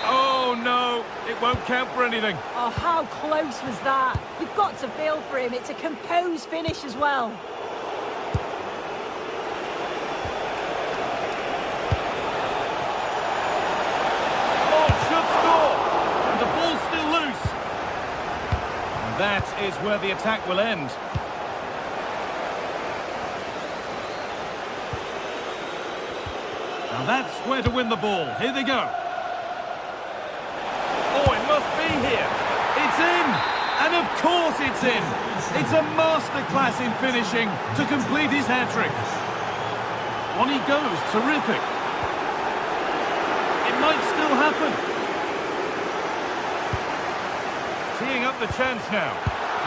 Oh, no, it won't count for anything. Oh, how close was that? You've got to feel for him. It's a composed finish as well. Oh, should score! And the ball's still loose. And that is where the attack will end. Now that's where to win the ball. Here they go. Oh, it must be here. It's in! And of course it's in! It's a masterclass in finishing to complete his hat-trick. On he goes, terrific. It might still happen. Teeing up the chance now.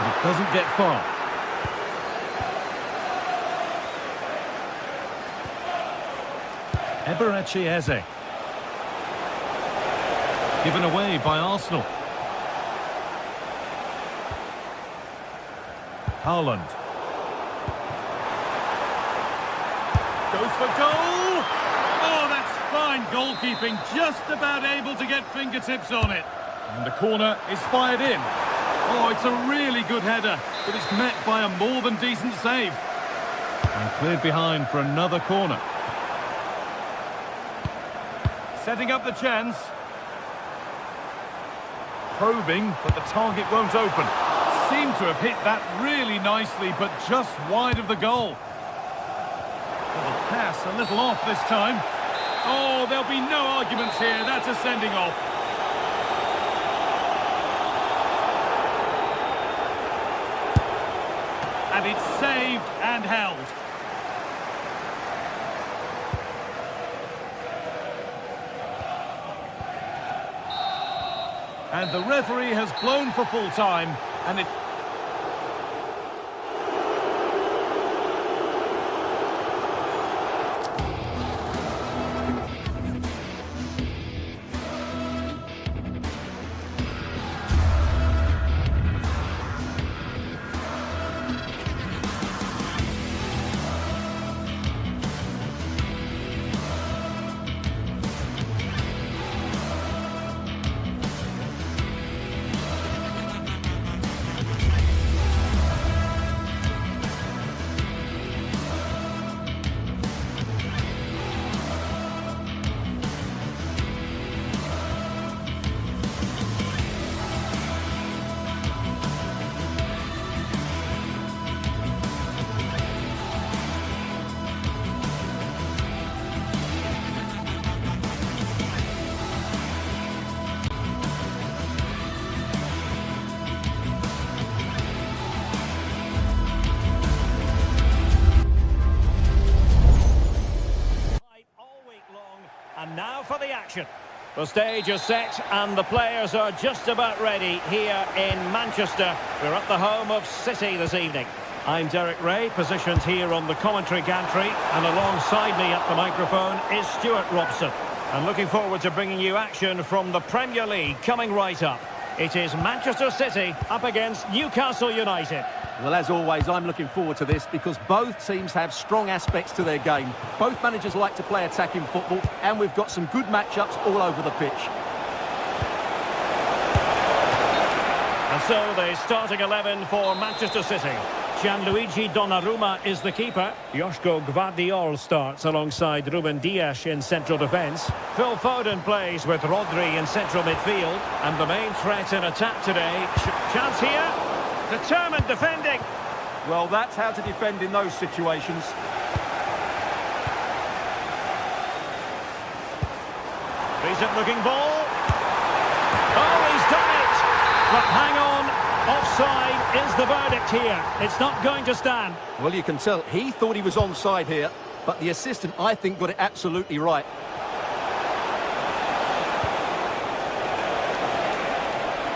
But it doesn't get far. Eberechi Eze. Given away by Arsenal. Haaland. Goes for goal! Oh, that's fine goalkeeping. Just about able to get fingertips on it. And the corner is fired in. Oh, it's a really good header, but it's met by a more than decent save. And cleared behind for another corner. Setting up the chance. Probing, but the target won't open. Seemed to have hit that really nicely, but just wide of the goal. Well, the pass a little off this time. Oh, there'll be no arguments here. That's a sending off. And it's saved and held. And the referee has blown for full time, and it... And now for the action. The stage is set and the players are just about ready here in Manchester. We're at the home of City this evening. I'm Derek Ray, positioned here on the commentary gantry, and alongside me at the microphone is Stuart Robson. And looking forward to bringing you action from the Premier League coming right up. It is Manchester City up against Newcastle United. Well, as always, I'm looking forward to this because both teams have strong aspects to their game. Both managers like to play attacking football, and we've got some good matchups all over the pitch. And so the starting 11 for Manchester City. Gianluigi Donnarumma is the keeper. Joško Gvardiol starts alongside Ruben Dias in central defence. Phil Foden plays with Rodri in central midfield. And the main threat in attack today. Chance here. Determined defending. Well, that's how to defend in those situations. Decent looking ball. Oh, he's done it. But hang on. Offside is the verdict here. It's not going to stand. Well, you can tell he thought he was onside here, but the assistant, I think, got it absolutely right.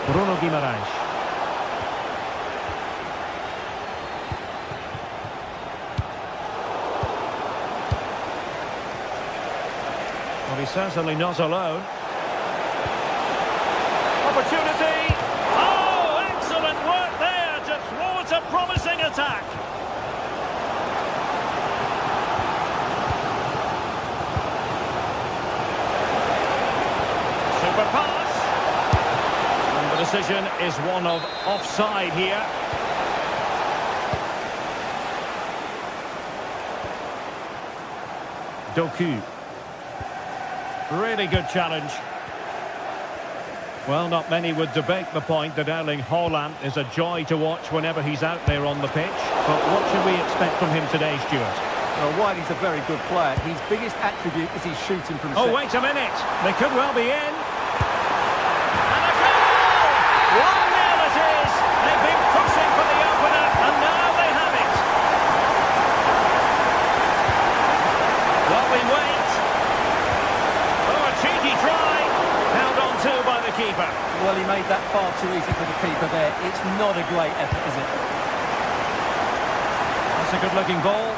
Bruno Guimaraes. Well, he's certainly not alone. Opportunity. Oh, excellent work there to thwart a promising attack. Super pass. And the decision is one of offside here. Doku. Really good challenge. Well, not many would debate the point that Erling Haaland is a joy to watch whenever he's out there on the pitch. But what should we expect from him today, Stuart? Well, while he's a very good player, his biggest attribute is his shooting from Oh, set. wait a minute. They could well be in. And a goal! 1-0 it is. They've been pushing for the opener, and now they have it. While we wait. Oh, a cheeky try. Held on to by the keeper. Well, he made that far too easy for the keeper there. It's not a great effort, is it? That's a good-looking ball.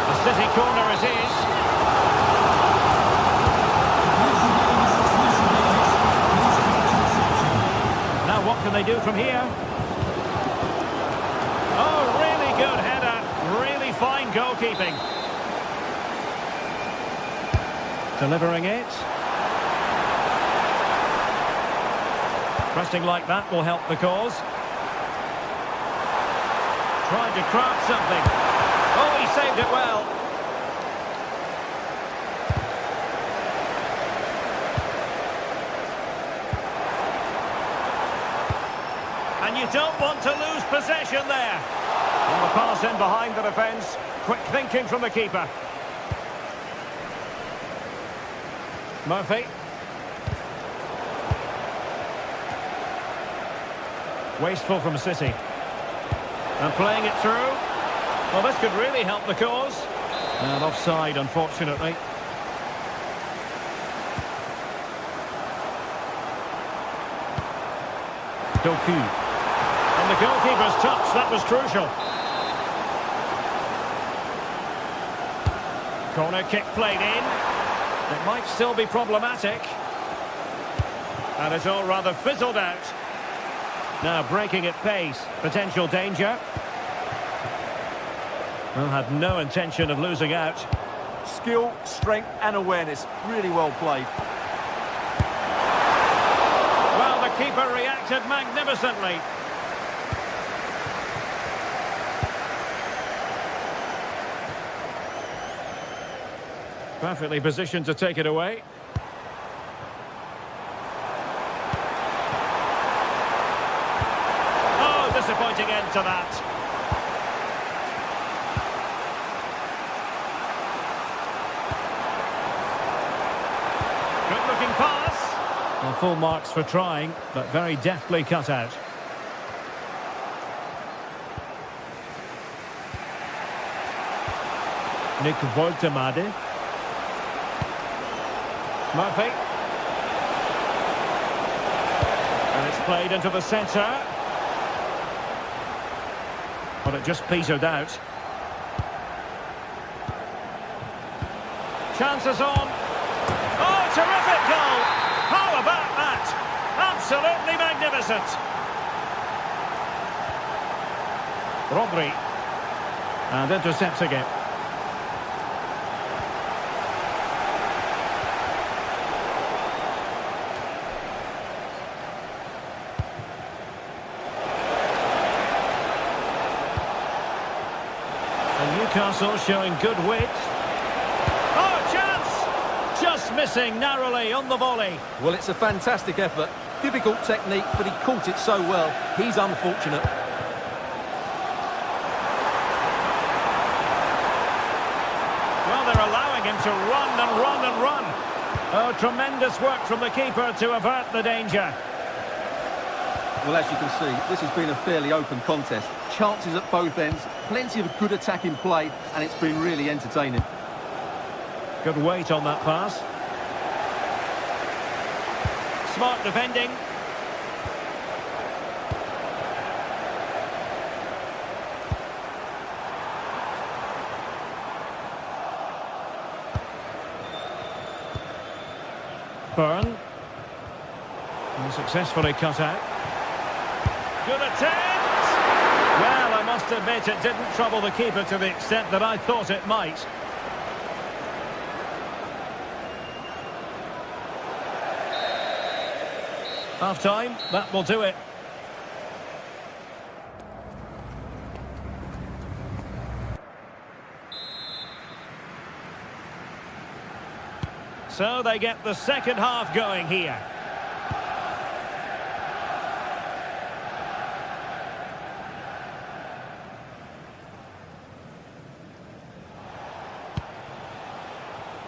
The City corner it is. Now what can they do from here? Oh, really good header. Really fine goalkeeping. Delivering it. Pressing like that will help the cause. Trying to craft something. Oh, he saved it well. And you don't want to lose possession there. And the pass in behind the defence. Quick thinking from the keeper. Murphy. Wasteful from City. And playing it through. Well, this could really help the cause. And offside, unfortunately. Doku. And the goalkeeper's touch, that was crucial. Corner kick played in. It might still be problematic. And it's all rather fizzled out. Now breaking at pace. Potential danger. Well, had no intention of losing out. Skill, strength and awareness. Really well played. Well, the keeper reacted magnificently. Perfectly positioned to take it away. Oh, disappointing end to that. Good-looking pass. Well, full marks for trying, but very deftly cut out. Nick Woltemade. Murphy. And it's played into the centre. But it just petered out. Chances on. Oh, terrific goal! How about that? Absolutely magnificent. Rodri. And intercepting it. Newcastle showing good width. Oh, chance! Just missing narrowly on the volley. Well, it's a fantastic effort. Difficult technique, but he caught it so well. He's unfortunate. Well, they're allowing him to run and run and run. Oh, tremendous work from the keeper to avert the danger. Well, as you can see, this has been a fairly open contest. Chances at both ends, plenty of good attacking play, and it's been really entertaining. Good weight on that pass. Smart defending. Burn. And successfully cut out. Good attempt! Well, I must admit it didn't trouble the keeper to the extent that I thought it might. Half-time, that will do it. So they get the second half going here.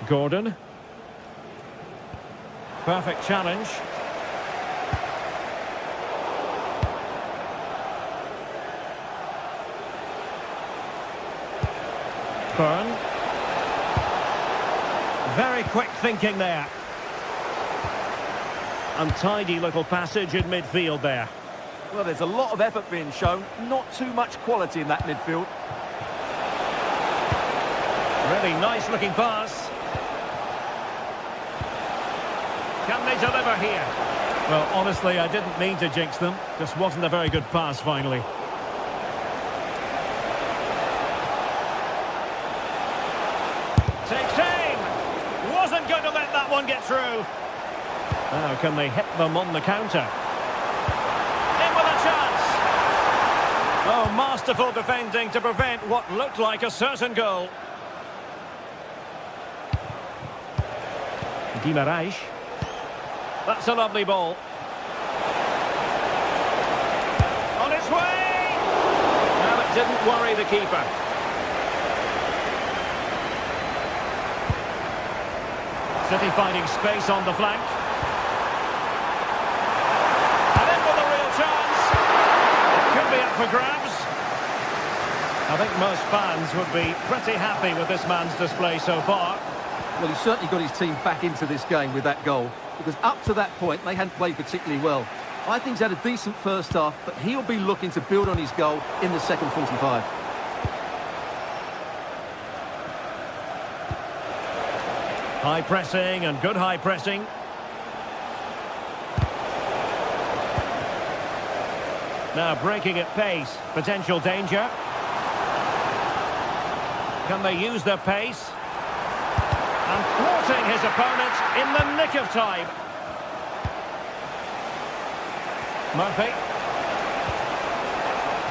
Gordon. Perfect challenge. Byrne. Very quick thinking there. Untidy little passage in midfield there. Well, there's a lot of effort being shown, not too much quality in that midfield. Really nice looking pass. Can they deliver here? Well, honestly, I didn't mean to jinx them. Just wasn't a very good pass finally. Takes aim. Wasn't going to let that one get through. Now can they hit them on the counter? In with a chance. Oh, masterful defending to prevent what looked like a certain goal. Guimaraes. That's a lovely ball. On its way! Well, it didn't worry the keeper. City finding space on the flank. And in with a real chance. It could be up for grabs. I think most fans would be pretty happy with this man's display so far. Well, he's certainly got his team back into this game with that goal, because up to that point, they hadn't played particularly well. I think he's had a decent first half, but he'll be looking to build on his goal in the second 45. High pressing and good high pressing. Now breaking at pace, potential danger. Can they use their pace? And thwarting his opponent in the nick of time. Murphy.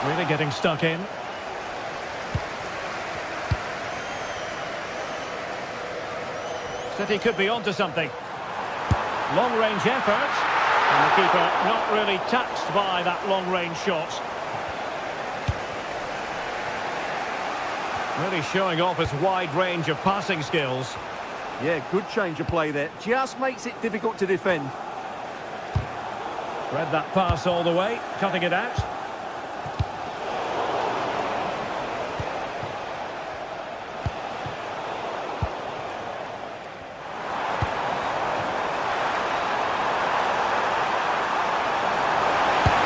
Really getting stuck in. City could be onto something. Long-range effort. And the keeper not really touched by that long-range shot. Really showing off his wide range of passing skills. Yeah, good change of play there. Just makes it difficult to defend. Read that pass all the way, cutting it out.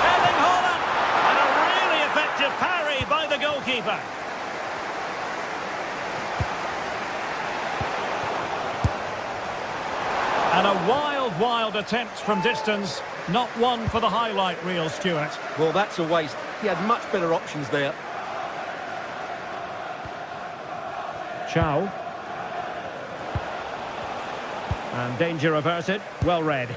Erling Haaland! And a really effective parry by the goalkeeper. And a wild attempt from distance. Not one for the highlight reel, Stuart. Well, that's a waste. He had much better options there. Chow. And danger averted. Well read.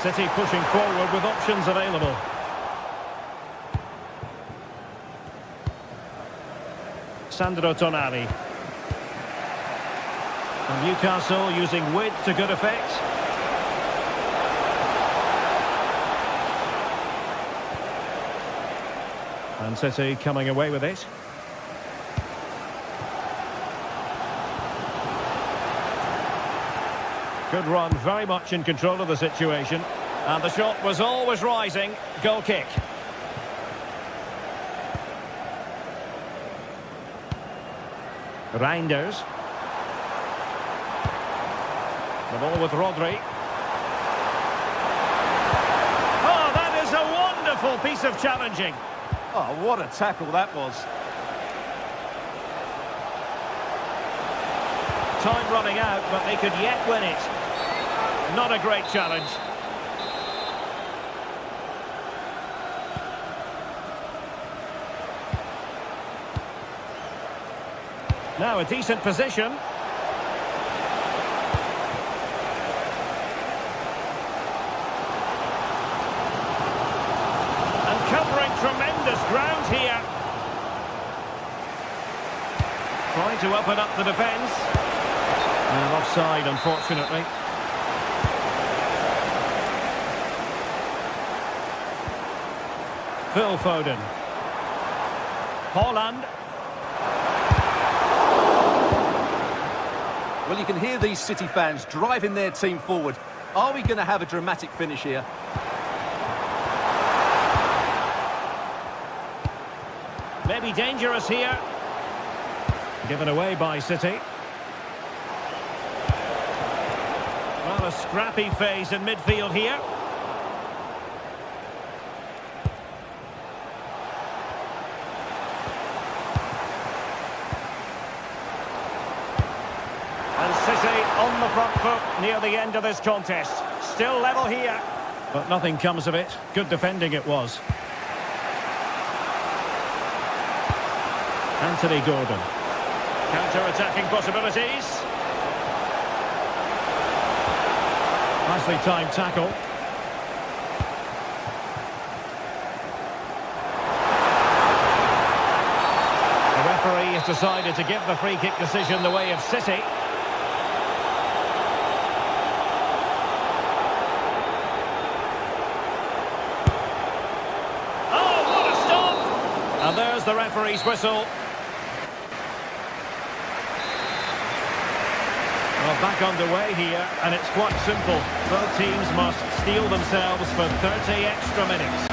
City pushing forward with options available. Sandro Tonali. And Newcastle using width to good effect. And City coming away with it. Good run, very much in control of the situation. And the shot was always rising. Goal kick. Reinders. The ball with Rodri. Oh, that is a wonderful piece of challenging. Oh, what a tackle that was. Time running out, but they could yet win it. Not a great challenge. Now a decent position. And covering tremendous ground here. Trying to open up the defence. And offside, unfortunately. Phil Foden. Haaland. Well, you can hear these City fans driving their team forward. Are we going to have a dramatic finish here? Maybe dangerous here. Given away by City. Well, a scrappy phase in midfield here. And City on the front foot near the end of this contest. Still level here. But nothing comes of it. Good defending it was. Anthony Gordon. Counter-attacking possibilities. Nicely timed tackle. The referee has decided to give the free kick decision the way of City. Oh, what a stop! And there's the referee's whistle. Well, back underway here, and it's quite simple. Both teams must steel themselves for 30 extra minutes.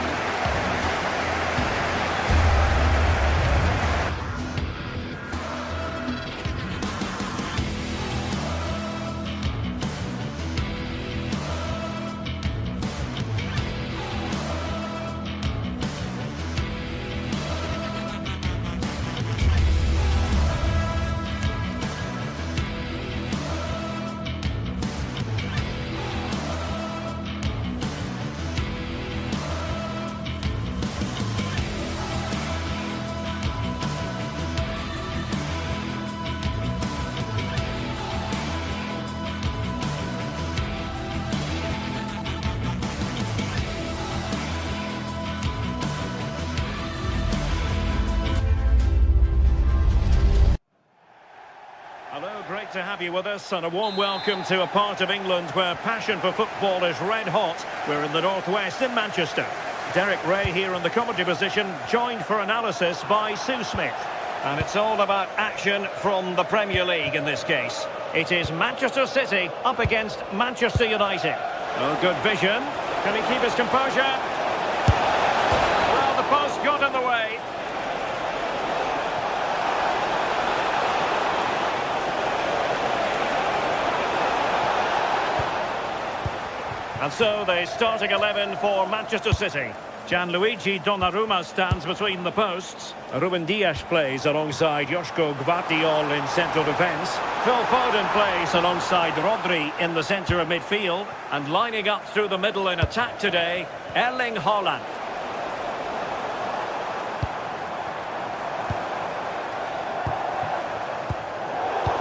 Hello, great to have you with us, and a warm welcome to a part of England where passion for football is red hot. We're in the northwest in Manchester. Derek Ray here in the commentary position, joined for analysis by Sue Smith. And it's all about action from the Premier League in this case. It is Manchester City up against Manchester United. Oh, good vision. Can he keep his composure? Well, the post got in the way. And so the starting 11 for Manchester City. Gianluigi Donnarumma stands between the posts. Ruben Dias plays alongside Joško Gvardiol in central defence. Phil Foden plays alongside Rodri in the centre of midfield. And lining up through the middle in attack today, Erling Haaland.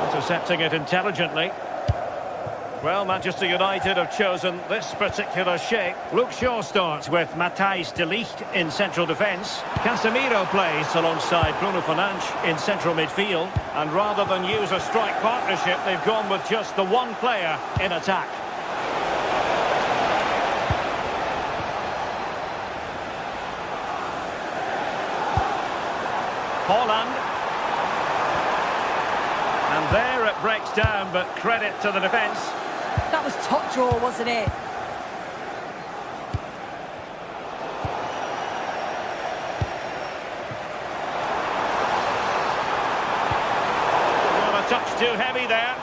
Intercepting it intelligently. Well, Manchester United have chosen this particular shape. Luke Shaw starts with Matthijs de Ligt in central defence. Casemiro plays alongside Bruno Fernandes in central midfield. And rather than use a strike partnership, they've gone with just the one player in attack. Haaland. And there it breaks down, but credit to the defence. That was top draw, wasn't it? Well, a touch too heavy there.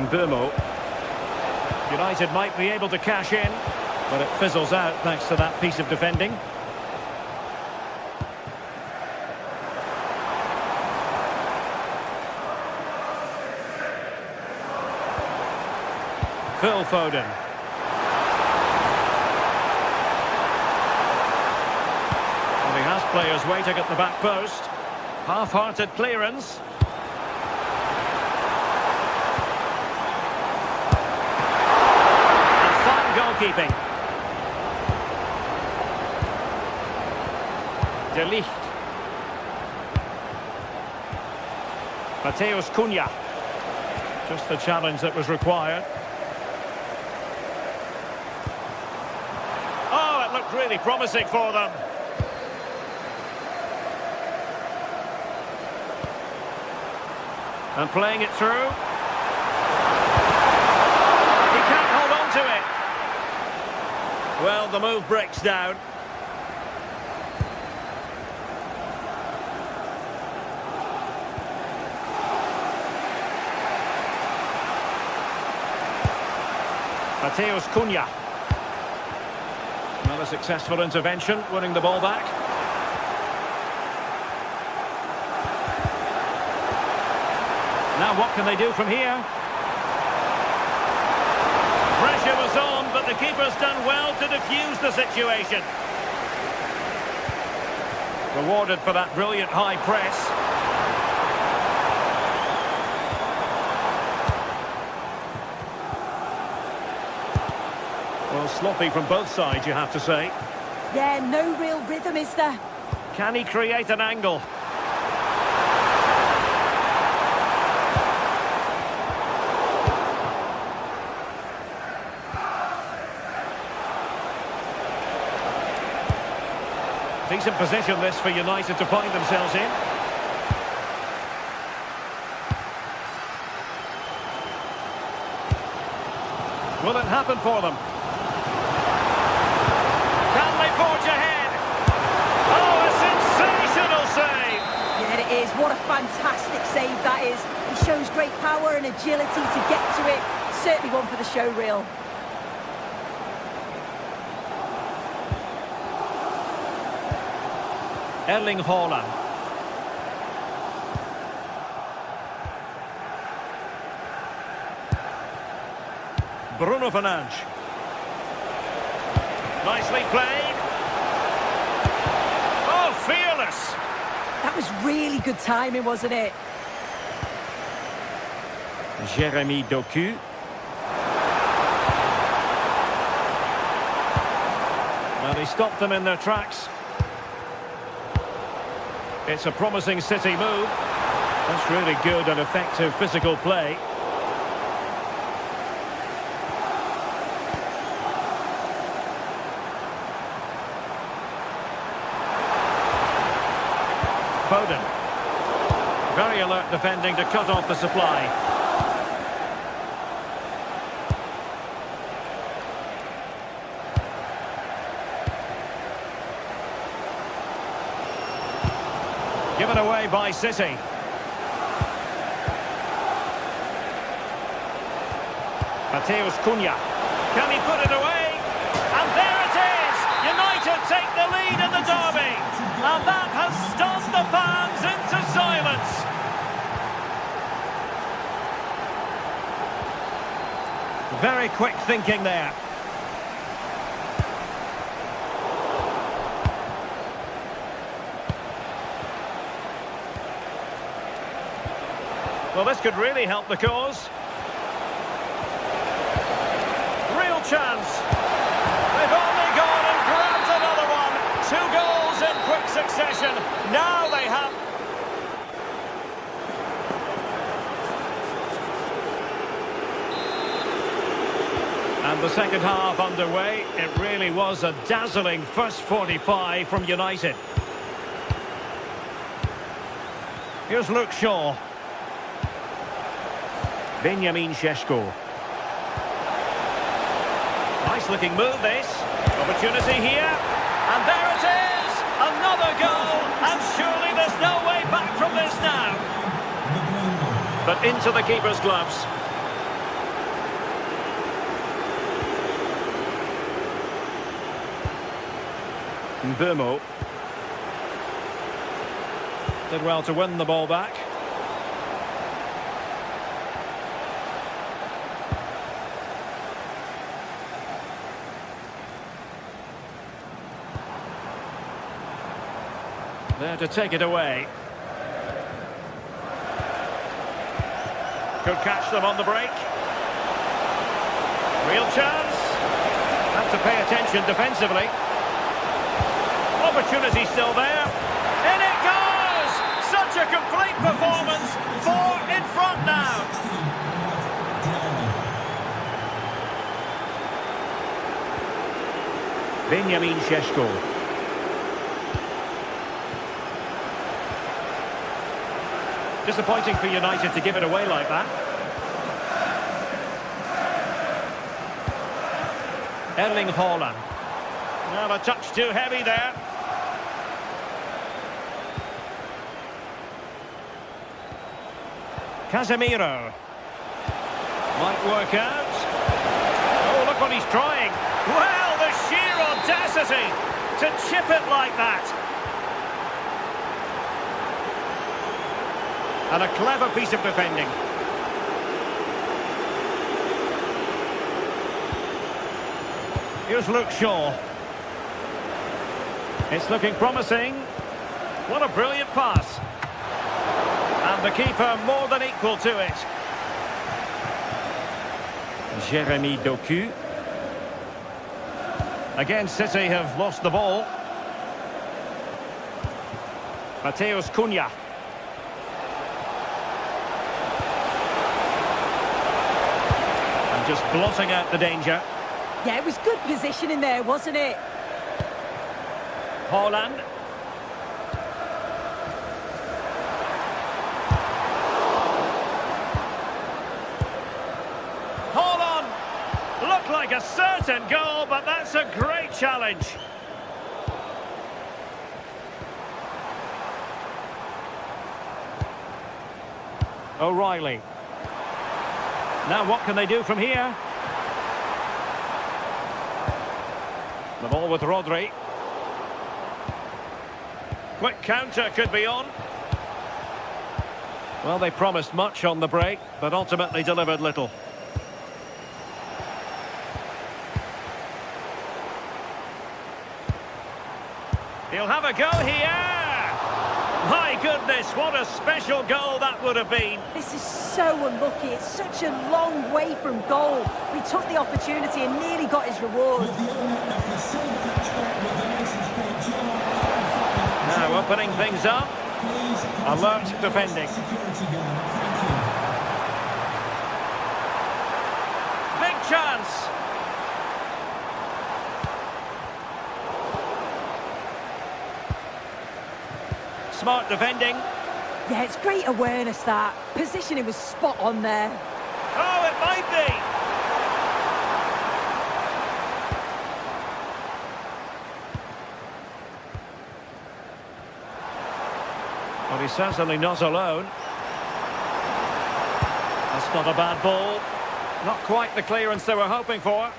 Mbeumo. United might be able to cash in, but it fizzles out thanks to that piece of defending. Phil Foden. Players waiting at the back post. Half-hearted clearance. And fine goalkeeping. De Ligt. Mateus Cunha. Just the challenge that was required. Oh, it looked really promising for them. And playing it through. He can't hold on to it. Well, the move breaks down. Mateus Cunha. Another successful intervention, winning the ball back. Now what can they do from here? Pressure was on, but the keeper's done well to defuse the situation. Rewarded for that brilliant high press. Well, sloppy from both sides, you have to say. Yeah, no real rhythm, is there? Can he create an angle? Decent position this for United to find themselves in. Will it happen for them? Can they forge ahead? Oh, a sensational save! Yeah, it is. What a fantastic save that is. He shows great power and agility to get to it. Certainly one for the show reel. Erling Haaland. Bruno Fernandes. Nicely played. Oh, fearless. That was really good timing, wasn't it? Jeremy Doku. Well, he stopped them in their tracks. It's a promising City move. That's really good and effective physical play. Foden. Very alert defending to cut off the supply. Given away by City. Mateus Cunha. Can he put it away? And there it is! United take the lead in the derby. And that has stunned the fans into silence. Very quick thinking there. Well, this could really help the cause. Real chance. They've only gone and grabbed another one. 2 goals in quick succession. Now they have... And the second half underway. It really was a dazzling first 45 from United. Here's Luke Shaw. Benjamin Šeško. Nice looking move this. Opportunity here. And there it is! Another goal! And surely there's no way back from this now. But into the keeper's gloves. Mbeumo. Did well to win the ball back. There to take it away. Could catch them on the break. Real chance. Have to pay attention defensively. Opportunity still there. In it goes! Such a complete performance. 4 in front now. Benjamin Šeško. Disappointing for United to give it away like that. Erling Haaland. Well, a touch too heavy there. Casemiro. Might work out. Oh, look what he's trying. Well, the sheer audacity to chip it like that. And a clever piece of defending. Here's Luke Shaw. It's looking promising. What a brilliant pass. And the keeper more than equal to it. Jeremy Doku. Again, City have lost the ball. Mateus Cunha. And just blotting out the danger. Yeah, it was good positioning there, wasn't it? Haaland. Haaland! Looked like a certain goal, but that's a great challenge. O'Reilly. Now what can they do from here? The ball with Rodri. Quick counter could be on. Well, they promised much on the break, but ultimately delivered little. He'll have a go here! My goodness, what a special goal that would have been. This is so unlucky. It's such a long way from goal. He took the opportunity and nearly got his reward. Now opening things up. Alert defending. Big chance. Smart defending. Yeah, it's great awareness, that. Positioning was spot on there. Oh, it might be. Well, he's certainly not alone. That's not a bad ball. Not quite the clearance they were hoping for.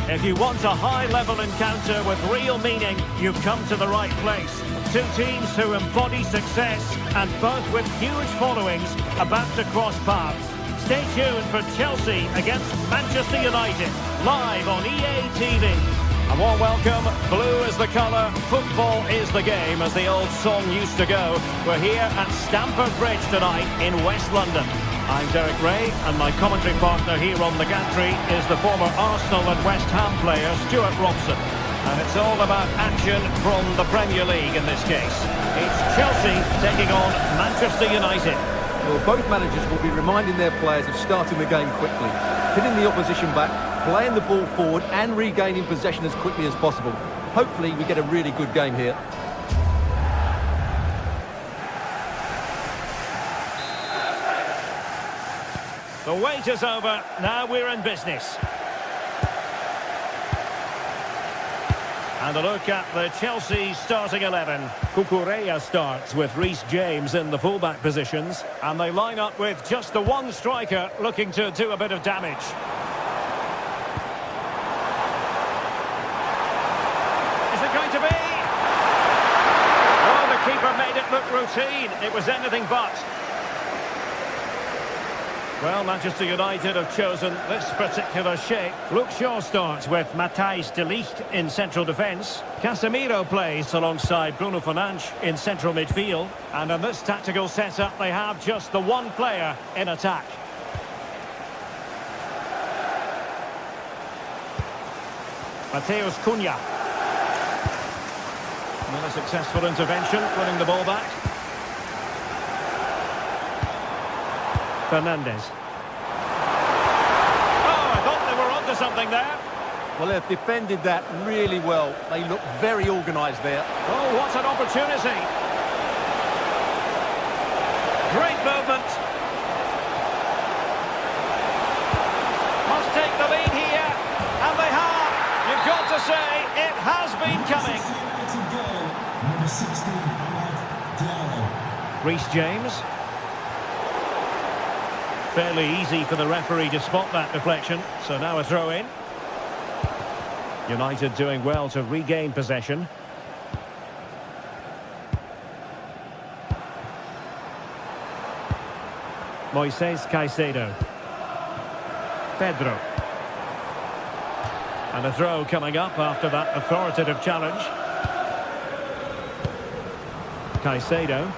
If you want a high-level encounter with real meaning, you've come to the right place. Two teams who embody success and both with huge followings about to cross paths. Stay tuned for Chelsea against Manchester United, live on EA TV. A warm welcome. Blue is the colour, football is the game, as the old song used to go. We're here at Stamford Bridge tonight in West London. I'm Derek Ray, and my commentary partner here on the gantry is the former Arsenal and West Ham player, Stuart Robson. And it's all about action from the Premier League in this case. It's Chelsea taking on Manchester United. Well, both managers will be reminding their players of starting the game quickly, hitting the opposition back, playing the ball forward and regaining possession as quickly as possible. Hopefully we get a really good game here. The wait is over, now we're in business. And a look at the Chelsea starting 11. Cucurella starts with Reece James in the fullback positions. And they line up with just the one striker looking to do a bit of damage. Is it going to be? Oh, the keeper made it look routine. It was anything but. Well, Manchester United have chosen this particular shape. Luke Shaw starts with Matthijs de Ligt in central defence. Casemiro plays alongside Bruno Fernandes in central midfield. And in this tactical setup, they have just the one player in attack. Matheus Cunha. Another successful intervention, winning the ball back. Fernandes. Oh, I thought they were onto something there. Well, they've defended that really well. They look very organised there. Oh, what an opportunity. Great movement. Must take the lead here. And they have. You've got to say, it has been coming. Reece James. Fairly easy for the referee to spot that deflection. So now a throw in. United doing well to regain possession. Moises Caicedo. Pedro. And a throw coming up after that authoritative challenge. Caicedo.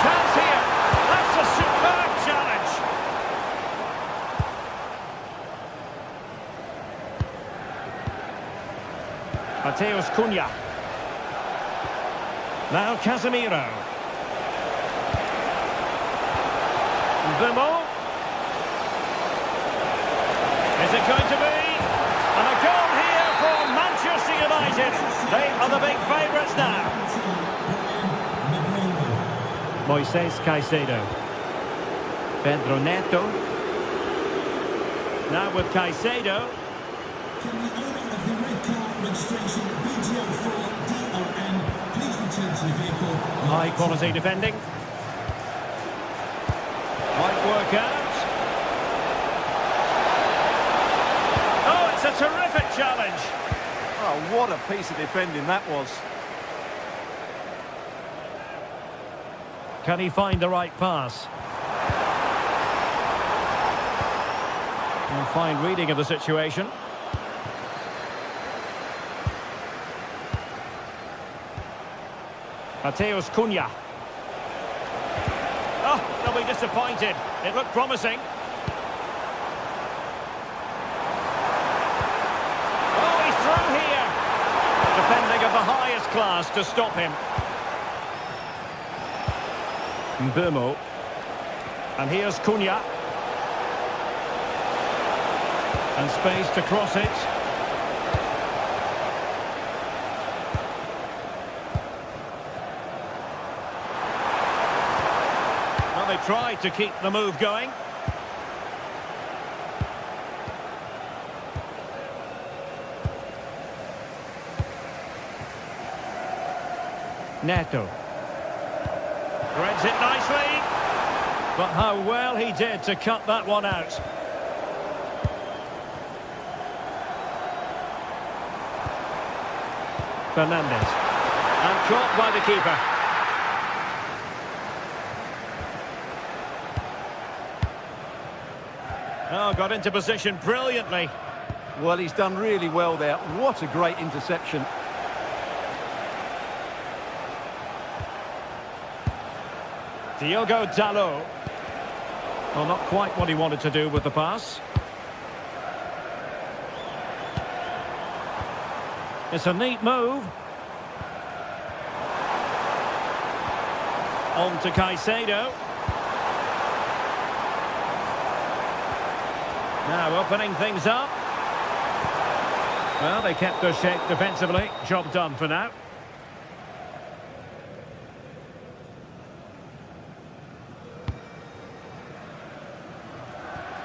Chance here. That's a superb challenge. Matheus Cunha. Now Casemiro. Bimo. Is it going to be? And a goal here for Manchester United. They are the big favourites now. Moises Caicedo. Pedro Neto. Now with Caicedo. High quality defending. Might work out. Oh, it's a terrific challenge. Oh, what a piece of defending that was. Can he find the right pass? And fine reading of the situation. Matheus Cunha. Oh, they'll be disappointed. It looked promising. Oh, he's through here. Defending of the highest class to stop him. Bimo. And here's Cunha. And space to cross it. Well, they tried to keep the move going. Neto. Threads it nicely. But how well he did to cut that one out. Fernandez. And caught by the keeper. Oh, got into position brilliantly. Well, he's done really well there. What a great interception. Diogo Dalot. Well, not quite what he wanted to do with the pass. It's a neat move. On to Caicedo. Now opening things up. Well, they kept their shape defensively. Job done for now.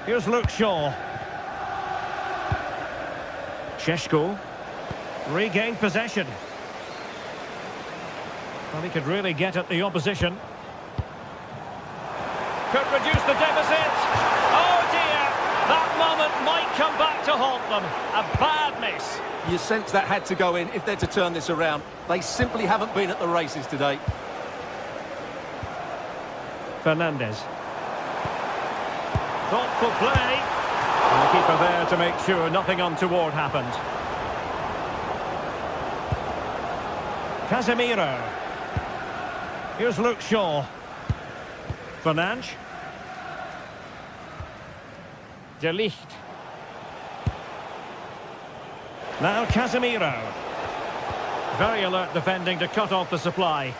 Here's Luke Shaw. Šeško. Regained possession. Well, he could really get at the opposition. Could reduce the deficit. Oh dear! That moment might come back to haunt them. A bad miss. You sense that had to go in if they're to turn this around. They simply haven't been at the races today. Fernandez. Thoughtful play. And the keeper there to make sure nothing untoward happened. Casemiro. Here's Luke Shaw. Fernandes. De Ligt. Now Casemiro. Very alert defending to cut off the supply.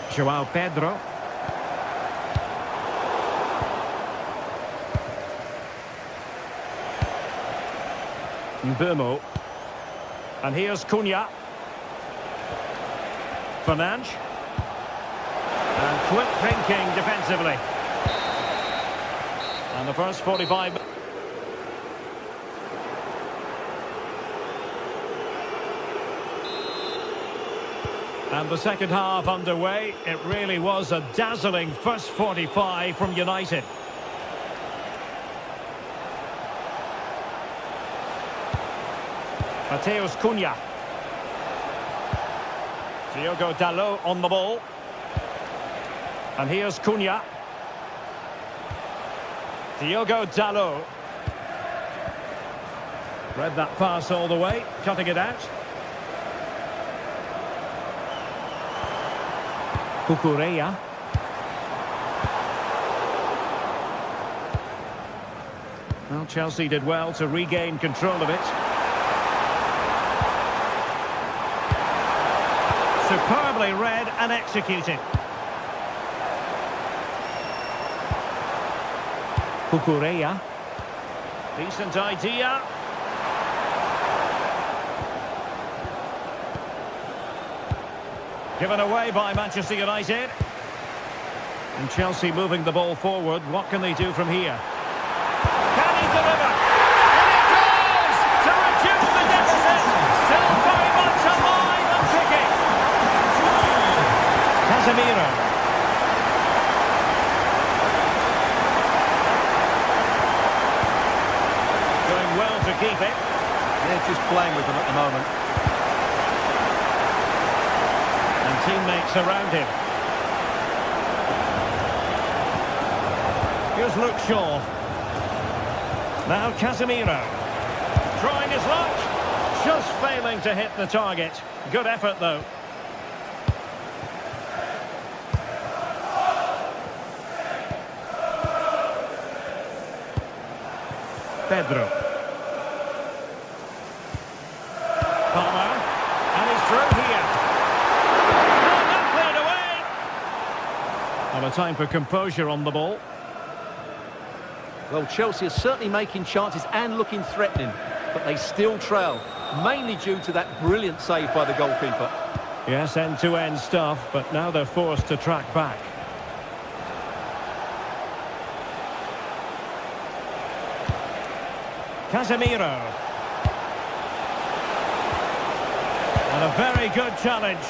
João Pedro. Mbeumo. And here's Cunha. Fernandes. And quick thinking defensively. And the first 45... And the second half underway. It really was a dazzling first 45 from United. Mateus Cunha. Diogo Dalot on the ball. And here's Cunha. Diogo Dalot. Read that pass all the way, cutting it out. Cucurella. Well, Chelsea did well to regain control of it. Superbly read and executed. Cucurella. Decent idea. Given away by Manchester United. And Chelsea moving the ball forward. What can they do from here? Can he deliver? And it goes! To reduce the deficit! Still very much alive and kicking. Casemiro. Doing well to keep it. They're just playing with them at the moment. And teammates around him. Here's Luke Shaw. Now Casemiro. Trying his luck. Just failing to hit the target. Good effort though. Pedro. Palmer. And he's through here. And that cleared away. Well, a time for composure on the ball. Well, Chelsea are certainly making chances and looking threatening, but they still trail, mainly due to that brilliant save by the goalkeeper. Yes, end-to-end stuff, but now they're forced to track back. Casemiro. And a very good challenge.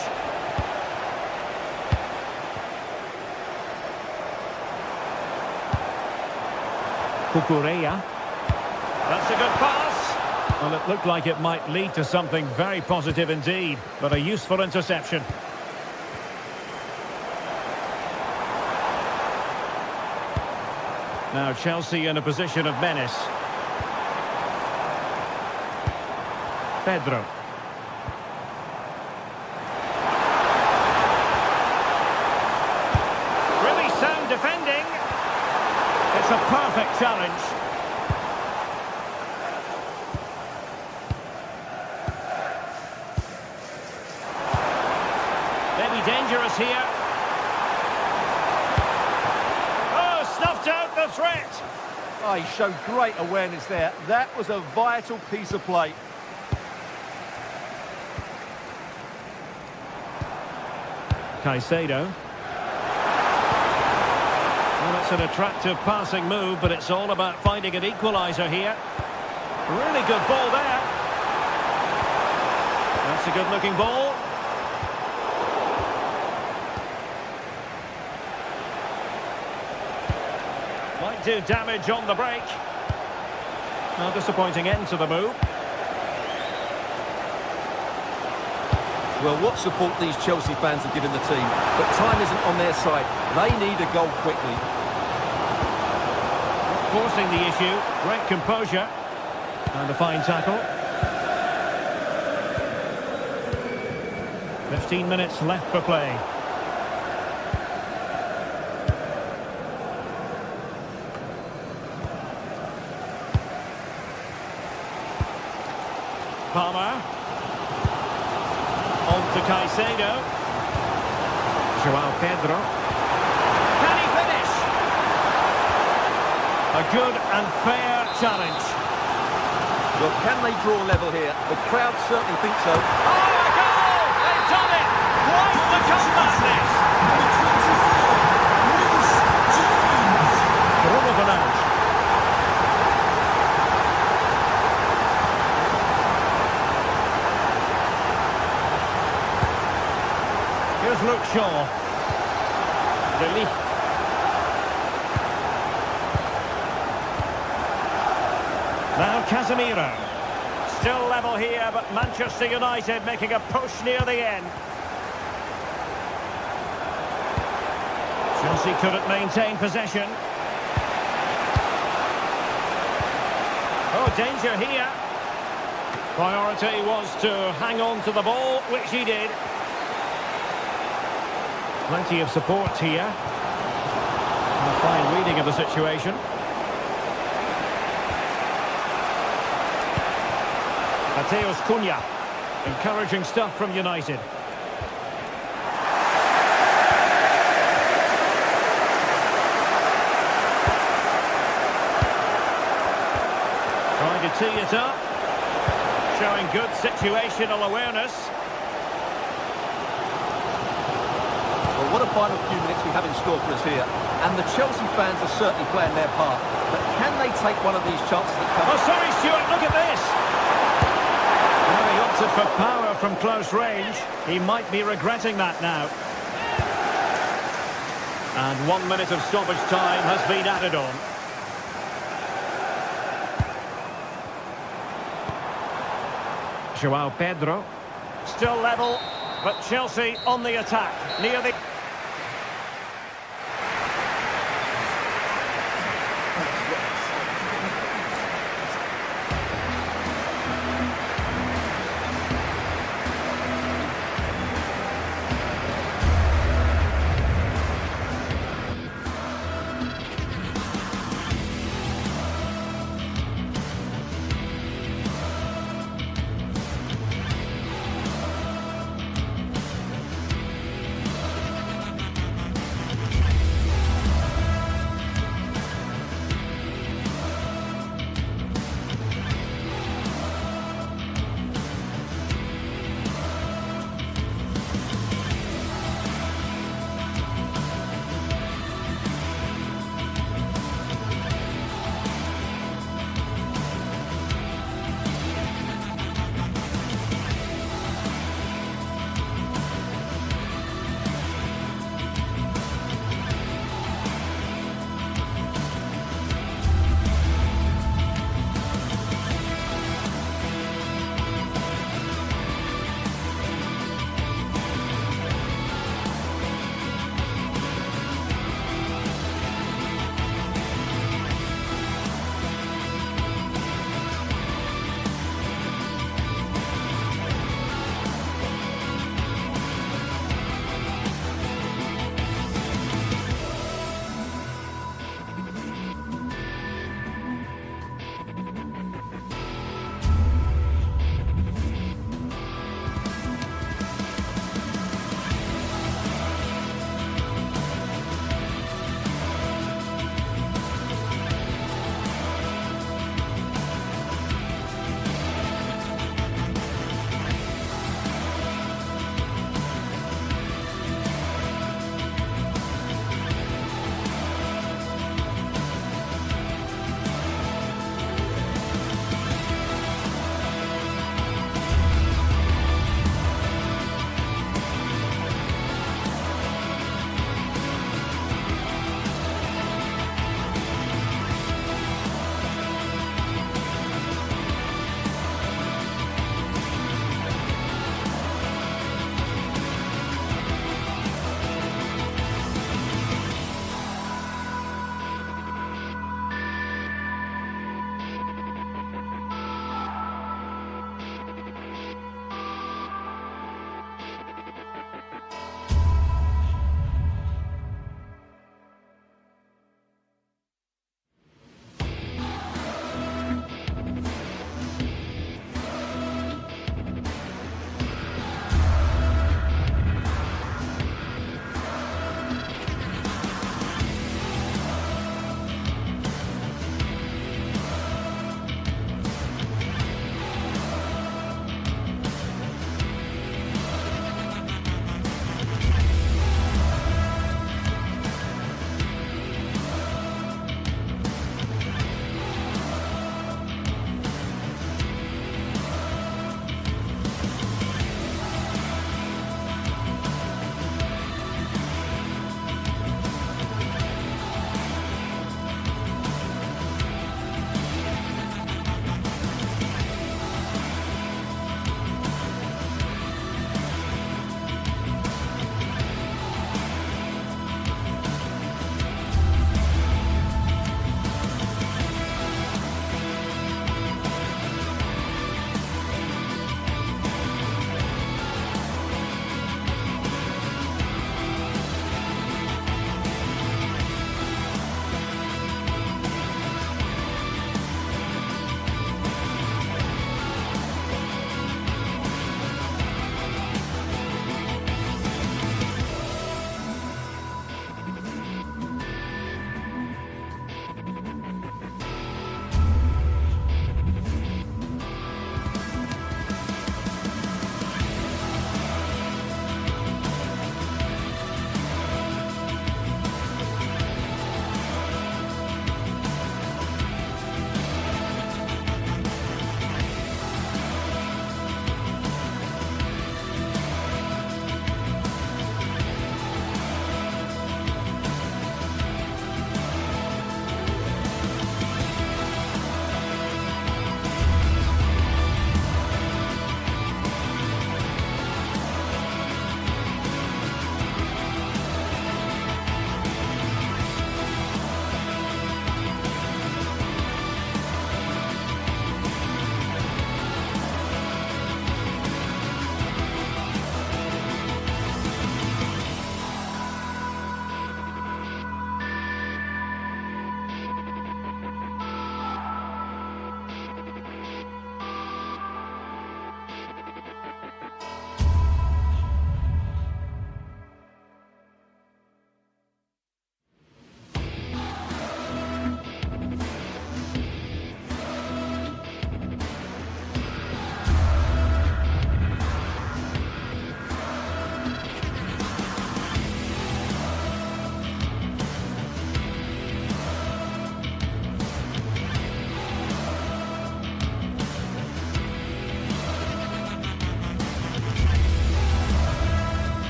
Cucurella. That's a good pass. Well, it looked like it might lead to something very positive indeed, but a useful interception. Now Chelsea in a position of menace. Pedro. Really sound defending. It's a perfect challenge. Maybe dangerous here. Oh, snuffed out the threat. Oh, he showed great awareness there. That was a vital piece of play. Caicedo. Well, it's an attractive passing move, but it's all about finding an equaliser here. Really good ball there. That's a good-looking ball. Might do damage on the break. No disappointing end to the move. Well, what support these Chelsea fans are giving the team, but time isn't on their side. They need a goal quickly. Forcing the issue, great composure, and a fine tackle. 15 minutes left for play. Palmer. On to Caicedo. João Pedro. Can he finish? A good and fair challenge. Well, can they draw level here? The crowd certainly think so. Oh, a goal! They've done it! Quite the comeback, this! Bruno Fernandes. Here's Luke Shaw. De Ligt. Now Casemiro. Still level here, but Manchester United making a push near the end. Chelsea couldn't maintain possession. Oh, danger here. Priority was to hang on to the ball, which he did. Plenty of support here. And a fine reading of the situation. Mateus Cunha. Encouraging stuff from United. Trying to tee it up. Showing good situational awareness. Well, what a final few minutes we have in store for us here. And the Chelsea fans are certainly playing their part. But can they take one of these chances that come? Oh, sorry, Stuart, look at this. Well, he opted for power from close range. He might be regretting that now. And 1 minute of stoppage time has been added on. João Pedro. Still level, but Chelsea on the attack. Near the...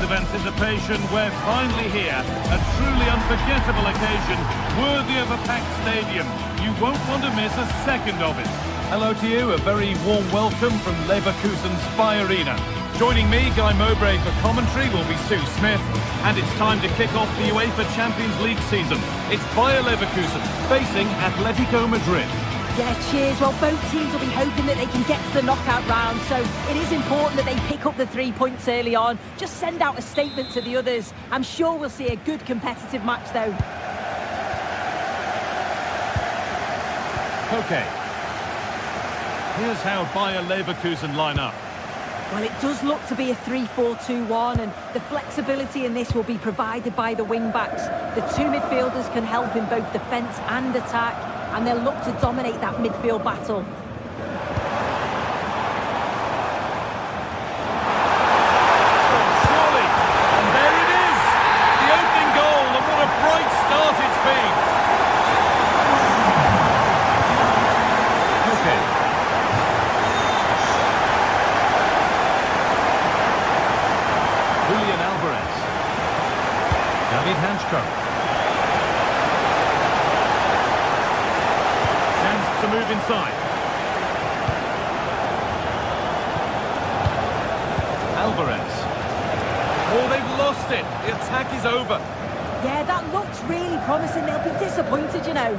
of anticipation. We're finally here. A truly unforgettable occasion, worthy of a packed stadium. You won't want to miss a second of it. Hello to you, a very warm welcome from Leverkusen's Spy Arena. Joining me, Guy Mowbray, for commentary will be Sue Smith, and it's time to kick off the UEFA Champions League season. It's Bayer Leverkusen facing Atletico Madrid. Yeah, cheers. Well, both teams will be hoping that they can get to the knockout round, so it is important that they pick up the 3 points early on. Just send out a statement to the others. I'm sure we'll see a good competitive match, though. Okay. Here's how Bayer Leverkusen line up. Well, it does look to be a 3-4-2-1, and the flexibility in this will be provided by the wing-backs. The two midfielders can help in both defence and attack, and they'll look to dominate that midfield battle. Surely, and there it is! The opening goal, and what a bright start it's been! Okay. Julian Alvarez. David Hanchko. Chance to move inside. Alvarez. Oh, they've lost it. The attack is over. Yeah, that looks really promising. They'll be disappointed, you know.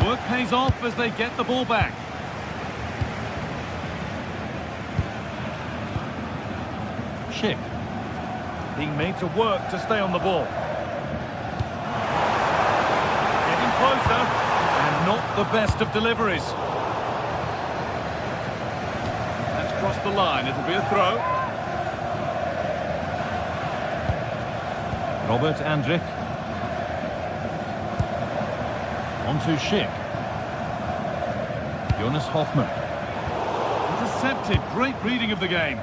Work pays off as they get the ball back. Schick. Being made to work to stay on the ball. Getting closer, and not the best of deliveries. That's crossed the line, it'll be a throw. Robert Andrich. On to Schick. Jonas Hoffmann. Intercepted. Great reading of the game.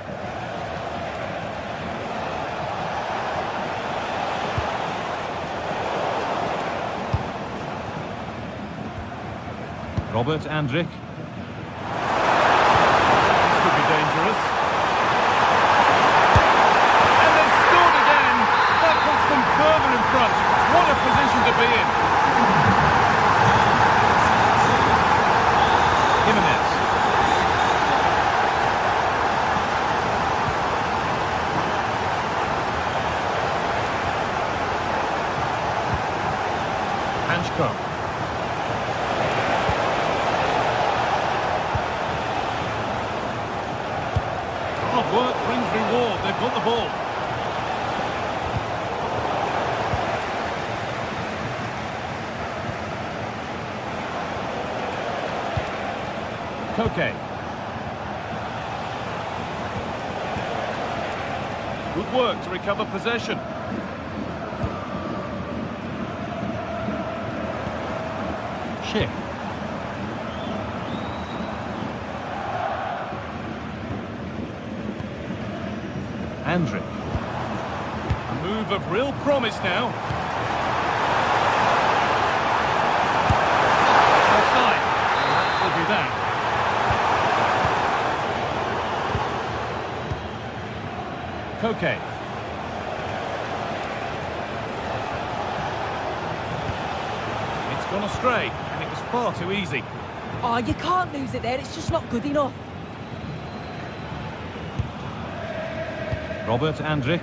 Robert Andrich. This could be dangerous. And they've scored again. That puts them further in front. What a position to be in. Hanchko. Hard work brings reward. They've got the ball. Koke. Good work to recover possession. Schick. Andrich. A move of real promise now. It's offside. That will be that. Koke. It's gone astray, and it was far too easy. Oh, you can't lose it there. It's just not good enough. Robert Andrich.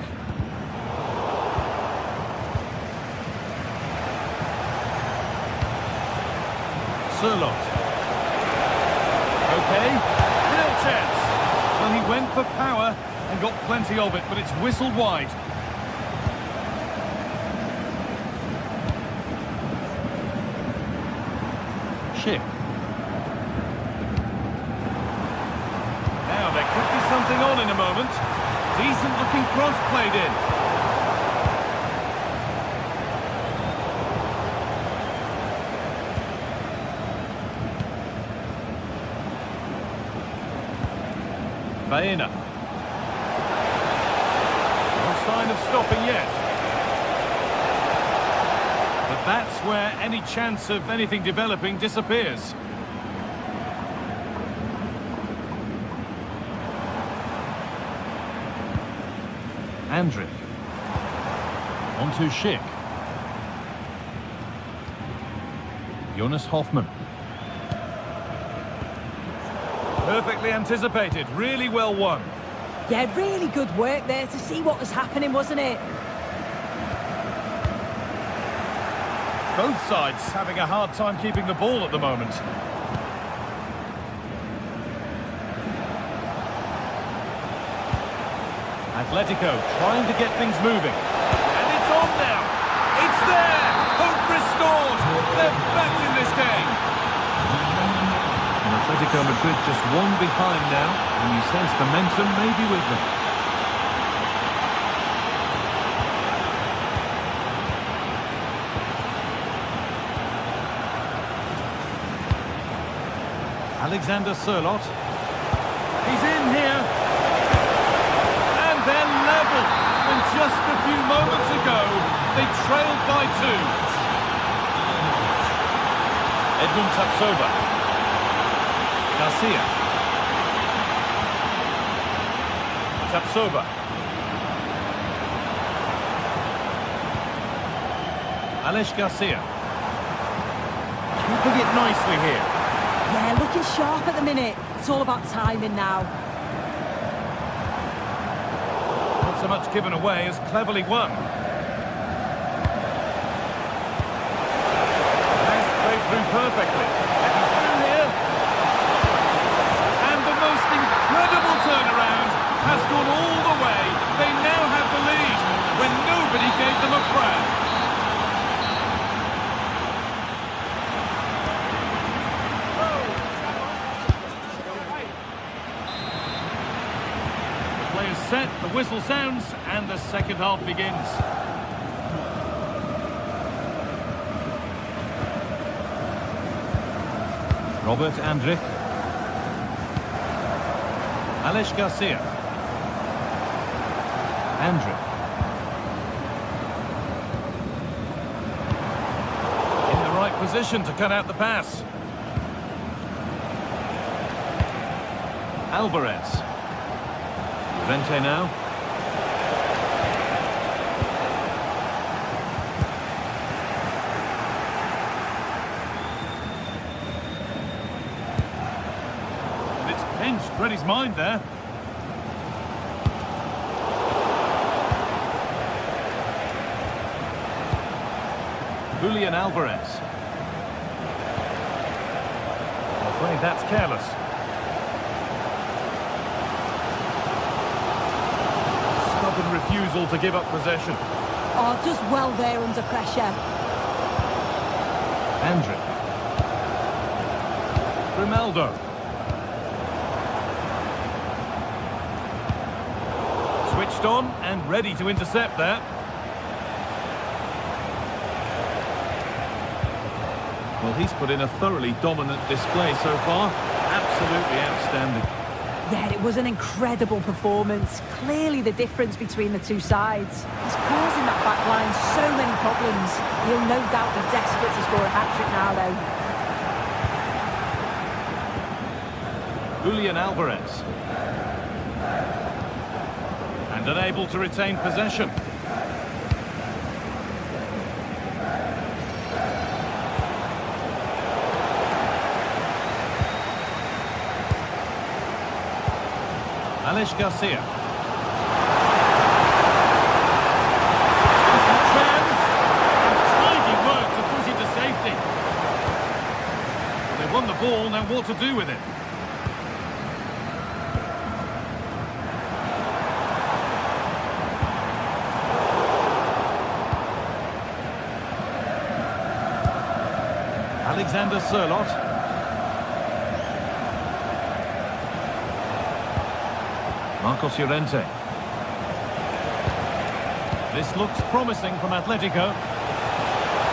Sirlot. Okay, real chance. Well, he went for power and got plenty of it, but it's whistled wide. Schick. Now there could be something on in a moment. Decent looking cross played in. Baena. No sign of stopping yet. But That's where any chance of anything developing disappears. Andrić. On to Schick. Jonas Hoffmann. Perfectly anticipated, really well won. Yeah, really good work there to see what was happening, wasn't it? Both sides having a hard time keeping the ball at the moment. Atletico trying to get things moving. And it's on now. It's there. Hope restored. They're back in this game. And Atletico Madrid just one behind now, and you sense momentum may be with them. Alexander Sørloth. He's in here. And they're level. And just a few moments ago, they trailed by 2. Edmund Tapsoba. Garcia. Tapsoba. Aleix Garcia. Keeping it nicely here. Yeah, looking sharp at the minute. It's all about timing now. Not so much given away as cleverly won. Nice play through perfectly. And he's through here. And the most incredible turnaround has gone all the way. They now have the lead when nobody gave them a prayer. Set, the whistle sounds, and the second half begins. Robert Andrich. Aleix Garcia. Andrich. In the right position to cut out the pass. Alvarez. Vente now. And it's pinched, read his mind there. Julian Alvarez. I'm afraid that's careless. Refusal to give up possession. Oh, does well there under pressure. Andrić. Grimaldo. Switched on and ready to intercept there. Well, he's put in a thoroughly dominant display so far. Absolutely outstanding. Yeah, it was an incredible performance. Clearly the difference between the two sides. He's causing that back line so many problems. He'll no doubt be desperate to score a hat-trick now, though. Julian Alvarez. And unable to retain possession. Aleix Garcia. Chance. Tidy work to put it to safety. They won the ball, now what to do with it? Alexander Sørloth. Marcos Llorente. This looks promising from Atletico.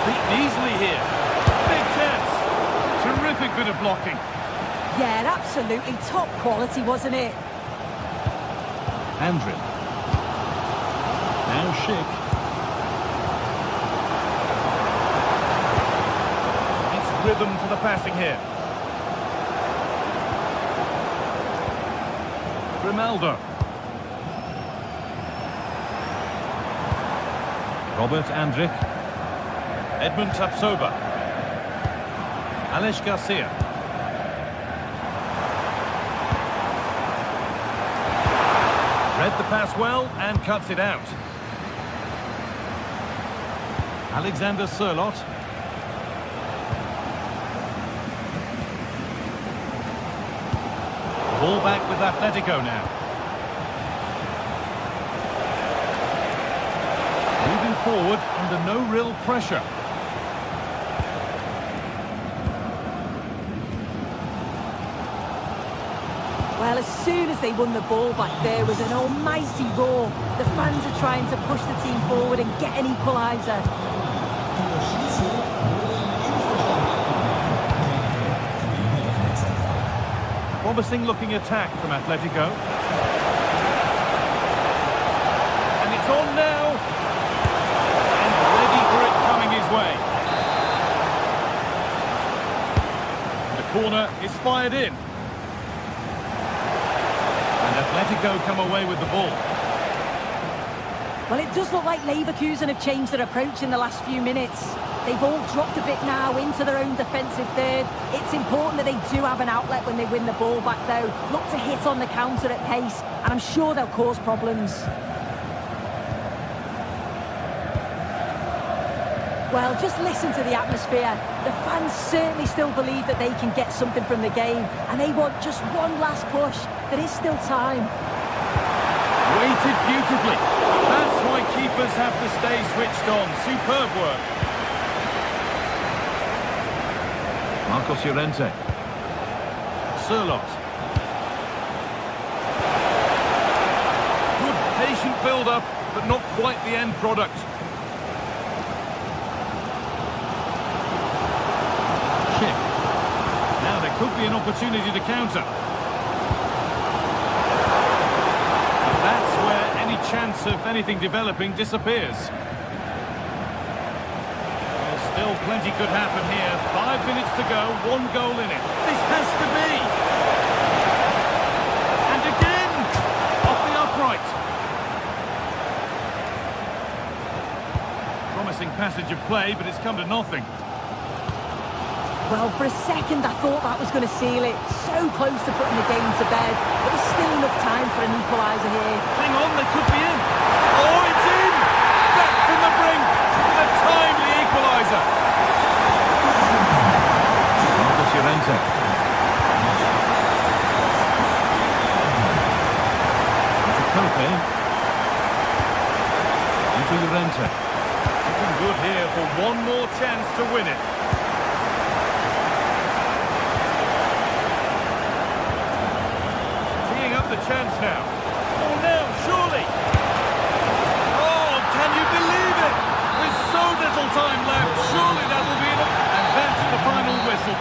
Beaten easily here. Big chance. Terrific bit of blocking. Yeah, absolutely top quality, wasn't it? Andrić. Now Schick. rhythm to the passing here. Grimaldo. Robert Andrich. Edmund Tapsoba. Alex Garcia. Read the pass well and cuts it out. Alexander Sørloth. Ball back with Atletico now. Moving forward under no real pressure. Well, as soon as they won the ball back, there was an almighty roar. The fans are trying to push the team forward and get an equaliser. Promising looking attack from Atletico. And it's on now. And ready for it coming his way. The corner is fired in. Atletico come away with the ball. Well, it does look like Leverkusen have changed their approach in the last few minutes. They've all dropped a bit now into their own defensive third. It's important that they do have an outlet when they win the ball back, though. Look to hit on the counter at pace, and I'm sure they'll cause problems. Well, just listen to the atmosphere. The fans certainly still believe that they can get something from the game, and they want just one last push. There is still time. Weighted beautifully. That's why keepers have to stay switched on. Superb work. Marcos Llorente. Sørloth. Good patient build-up, but not quite the end product. Chip. Now there could be an opportunity to counter. That's where any chance of anything developing disappears. Well, still plenty could happen here. 5 minutes to go, 1 goal in it. This has to be! And again! Off the upright. Promising passage of play, but it's come to nothing. Well, for a second I thought that was going to seal it. So close to putting the game to bed. But there's still enough time for an equaliser here. Hang on, they could be in. Oh, it's in! Back from the brink with a timely equaliser. Marcos Llorente. Into Kope. Into Llorente. Looking good here for one more chance to win it. The chance now. Oh, now, surely. Oh, can you believe it? With so little time left, surely that'll be it. And that's the final whistle.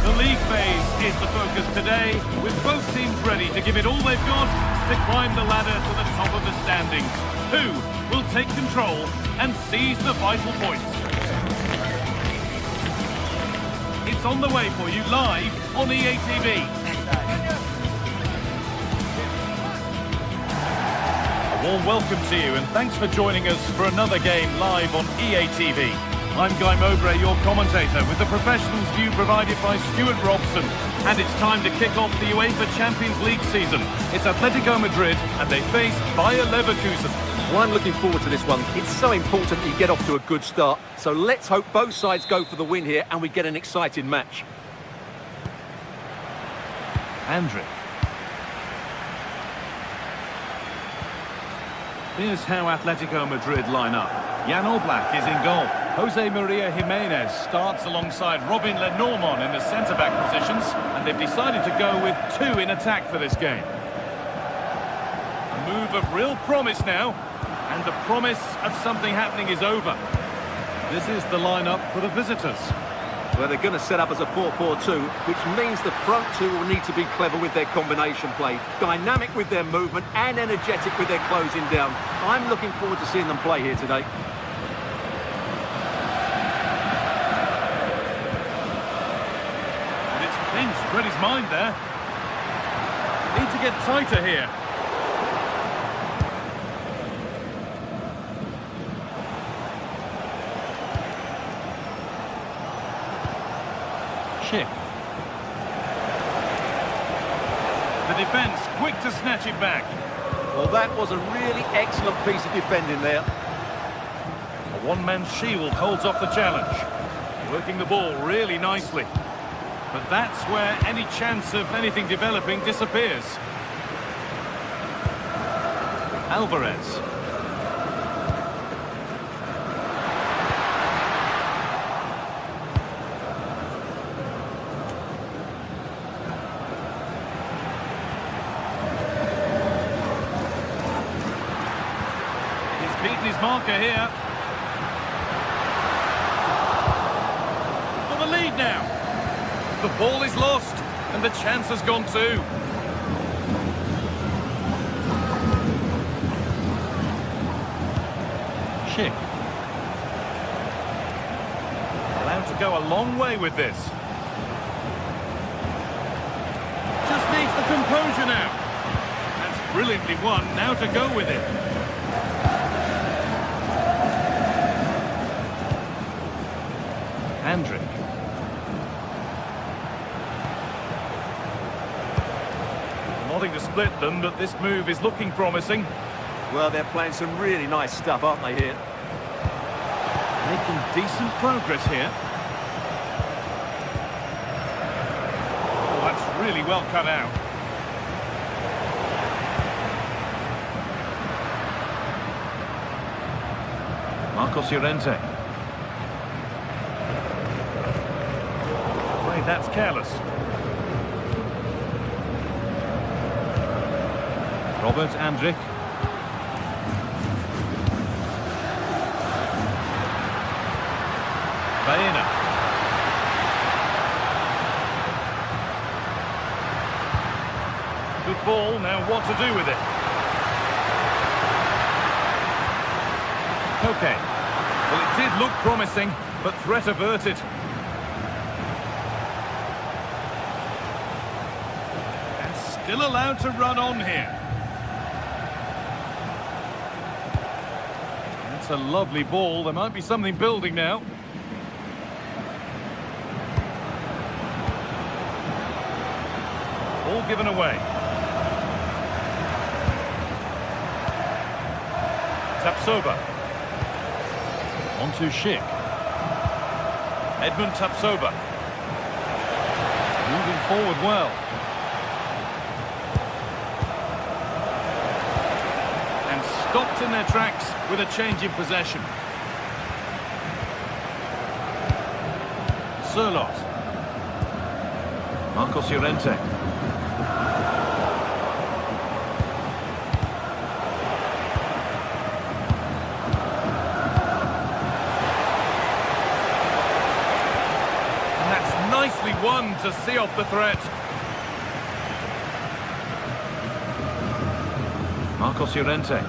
The league phase is the focus today, with both teams ready to give it all they've got to climb the ladder to the top of the standings. Who will take control and seize the vital points? It's on the way for you live on EA TV. A warm welcome to you and thanks for joining us for another game live on EA TV. I'm Guy Mowbray, your commentator, with the professionals' view provided by Stuart Robson. And it's time to kick off the UEFA Champions League season. It's Atletico Madrid and they face Bayer Leverkusen. Well, I'm looking forward to this one. It's so important that you get off to a good start. So let's hope both sides go for the win here and we get an exciting match. Andrić. Here's how Atletico Madrid line up. Jan Oblak is in goal. Jose Maria Jimenez starts alongside Robin Lenormand in the centre-back positions, and they've decided to go with two in attack for this game. A move of real promise now, and the promise of something happening is over. This is the lineup for the visitors. Well, they're going to set up as a 4-4-2, which means the front two will need to be clever with their combination play, dynamic with their movement and energetic with their closing down. I'm looking forward to seeing them play here today. And it's pinched, read his mind there. Need to get tighter here. Schick. The defence quick to snatch it back. Well, that was a really excellent piece of defending there. A one-man shield holds off the challenge. Working the ball really nicely. But that's where any chance of anything developing disappears. Alvarez. Beaten his marker here. For the lead now. The ball is lost and the chance has gone too. Schick. Allowed to go a long way with this. Just needs the composure now. That's brilliantly won. Now to go with it. Andrić. Nothing to split them, but this move is looking promising. Well, they're playing some really nice stuff, aren't they, here? Making decent progress here. Oh, that's really well cut out. Marcos Llorente. That's careless. Robert Andrić. Baena. Good ball, now what to do with it? Okay. Well, it did look promising, but threat averted. Still allowed to run on here. That's a lovely ball. There might be something building now. All given away. Tapsoba. On to Schick. Edmund Tapsoba. Moving forward well. Stopped in their tracks with a change in possession. Sørloth. Marcos Llorente. And that's nicely won. one to see off the threat. Marcos Llorente.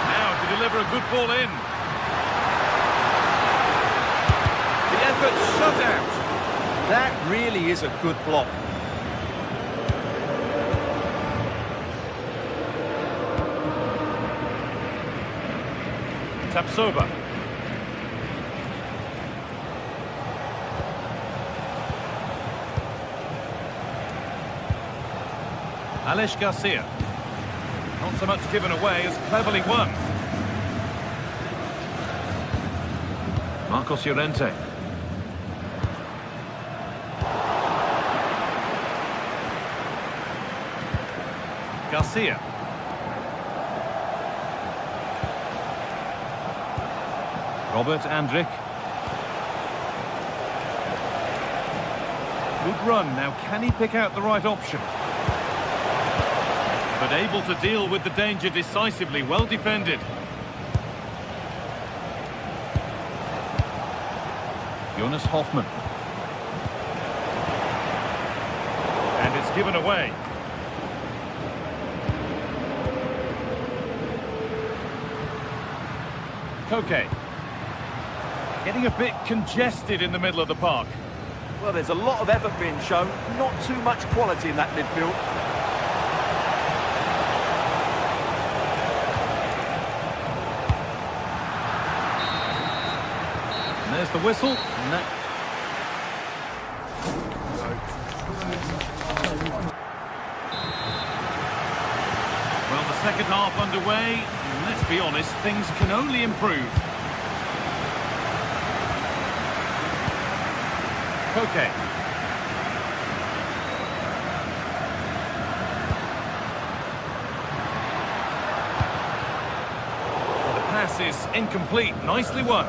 Now to deliver a good ball in. The effort shut out. That really is a good block. Tapsoba. Alex Garcia. Not so much given away as cleverly won. Marcos Llorente. Garcia. Robert Andrik. Good run. Now, can he pick out the right option? But able to deal with the danger decisively. Well defended. Jonas Hoffmann. And it's given away. Koke. Getting a bit congested in the middle of the park. Well, there's a lot of effort being shown, not too much quality in that midfield. And there's the whistle. And that... Well, the second half underway. And let's be honest, things can only improve. Koke. The pass is incomplete. Nicely won.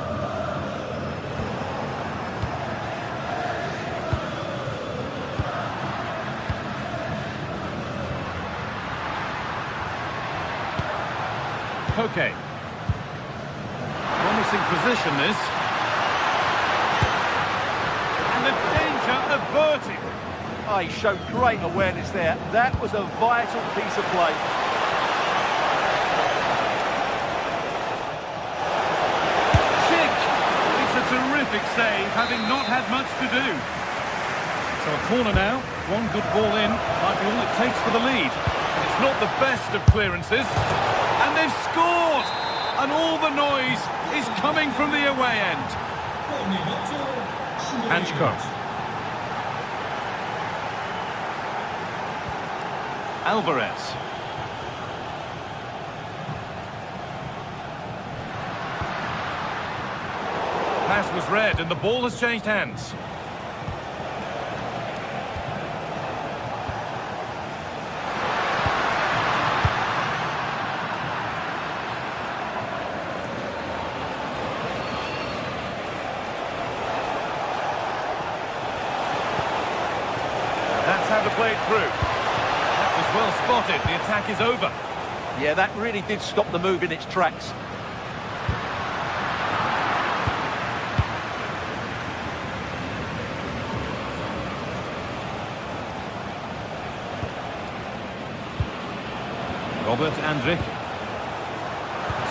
Koke. Promising position this. Averted. Oh, he showed great awareness there. That was a vital piece of play. Chick! It's a terrific save, having not had much to do. So a corner now. One good ball in. Might be all it takes for the lead. It's not the best of clearances. And they've scored! And all the noise is coming from the away end. Hanchko. Alvarez. Pass was read and the ball has changed hands. That's how to play it through. Well spotted, the attack is over. Yeah, that really did stop the move in its tracks. Robert Andrik.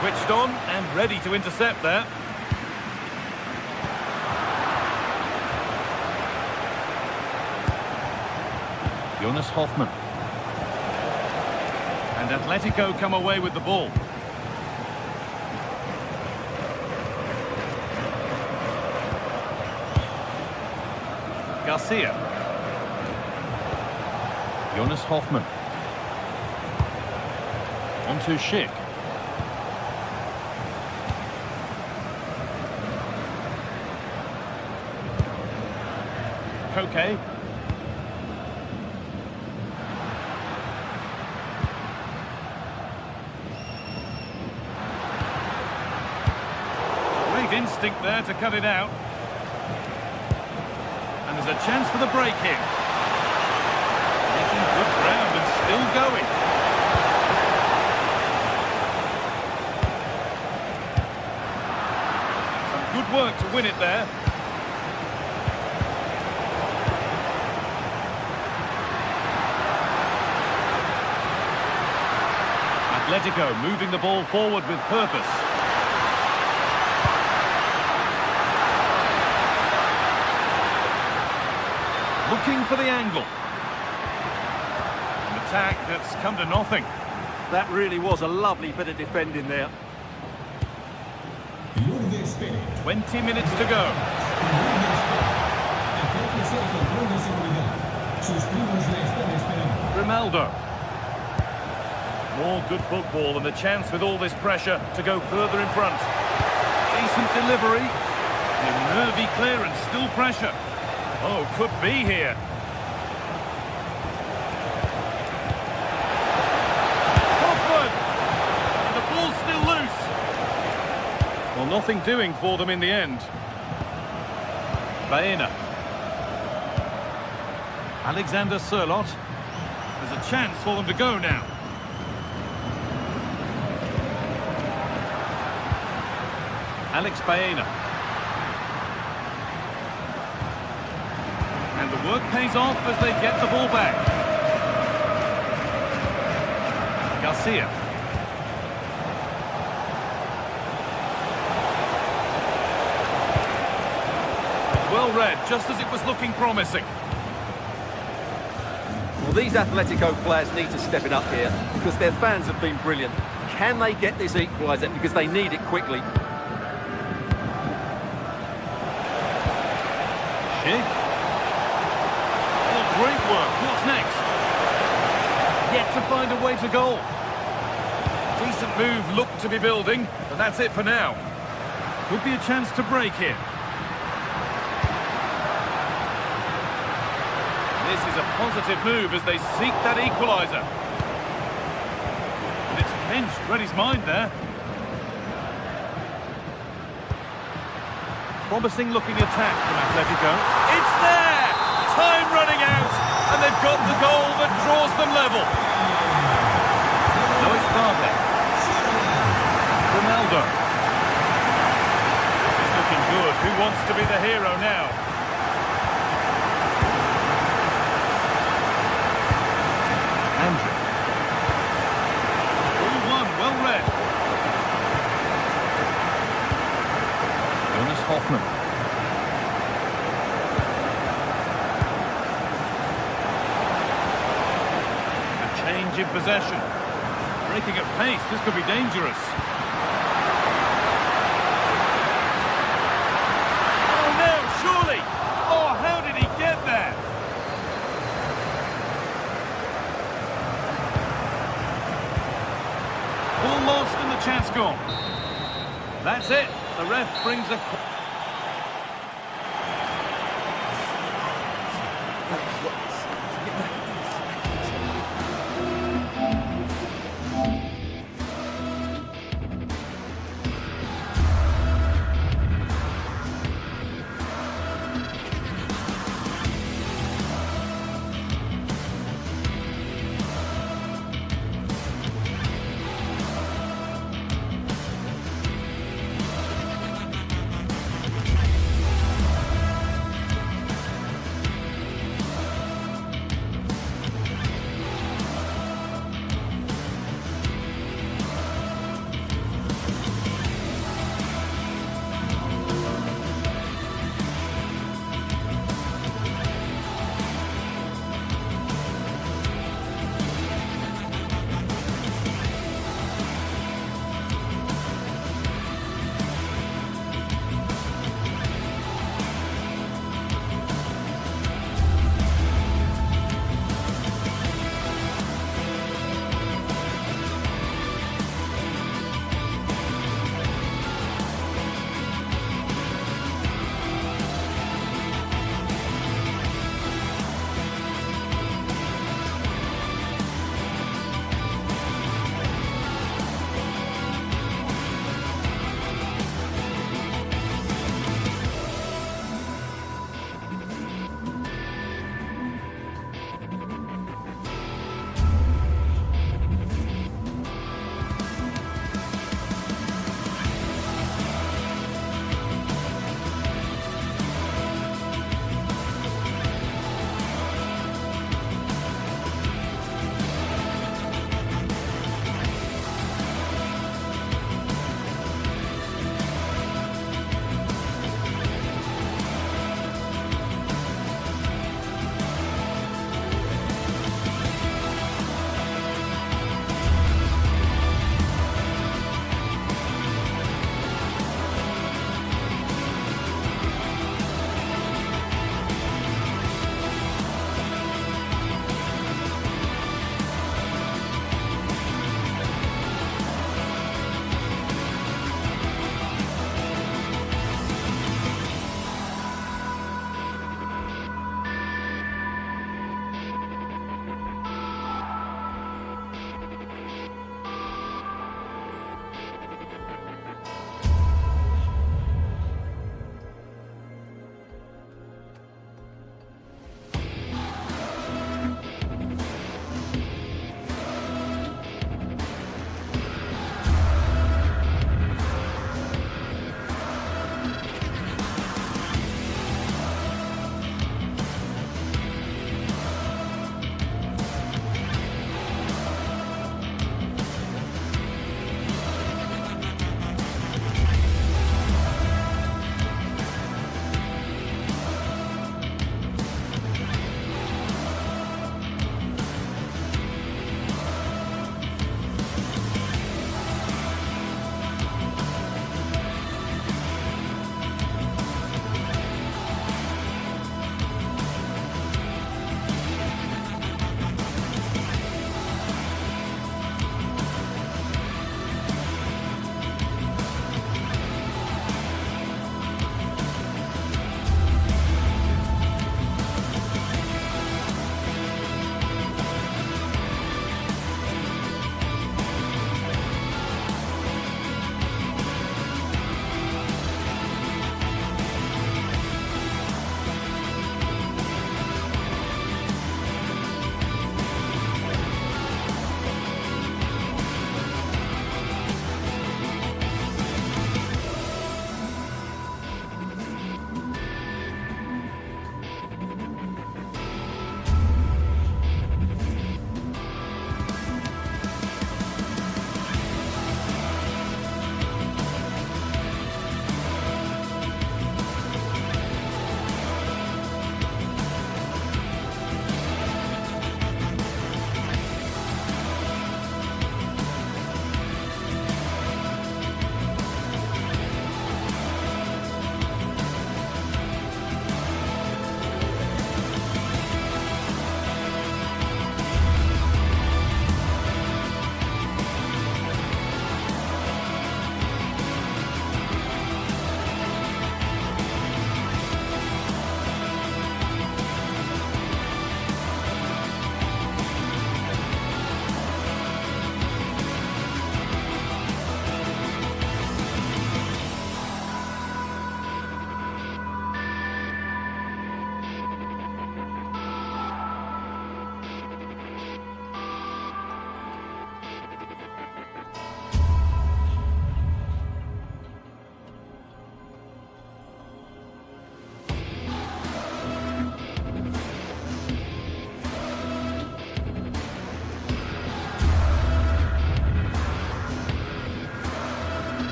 Switched on and ready to intercept there. Jonas Hoffmann. And Atletico come away with the ball. Garcia. Jonas Hoffmann. On to Schick. Koke. Instinct there to cut it out. And there's a chance for the break here. Making good ground and still going. work to win it there. Atletico moving the ball forward with purpose. Looking for the angle. An attack that's come to nothing. That really was a lovely bit of defending there. 20 minutes to go. Grimaldo. More good football and the chance with all this pressure to go further in front. Decent delivery. And a nervy clearance, still pressure. Oh, could be here. Hoffman! And the ball's still loose. Well, nothing doing for them in the end. Baena. Alexander Sørloth. There's a chance for them to go now. Alex Baena. And the work pays off as they get the ball back. Garcia. Well read, just as it was looking promising. Well, these Atletico players need to step it up here because their fans have been brilliant. Can they get this equaliser because they need it quickly? Oh, great work. What's next? Yet to find a way to goal. Decent move looked to be building, but that's it for now. Could be a chance to break here. This is a positive move as they seek that equaliser. And it's pinched, read his mind there. Promising looking attack from Atletico. It's there! Time running out, and they've got the goal that draws them level. Loic Bardet. Ronaldo. This is looking good. Who wants to be the hero now? Andrew. All one, well read. Jonas Hoffman. A change in possession. Breaking at pace, this could be dangerous. Oh no, surely! Oh, how did he get there? All lost and the chance gone. That's it. The ref brings a...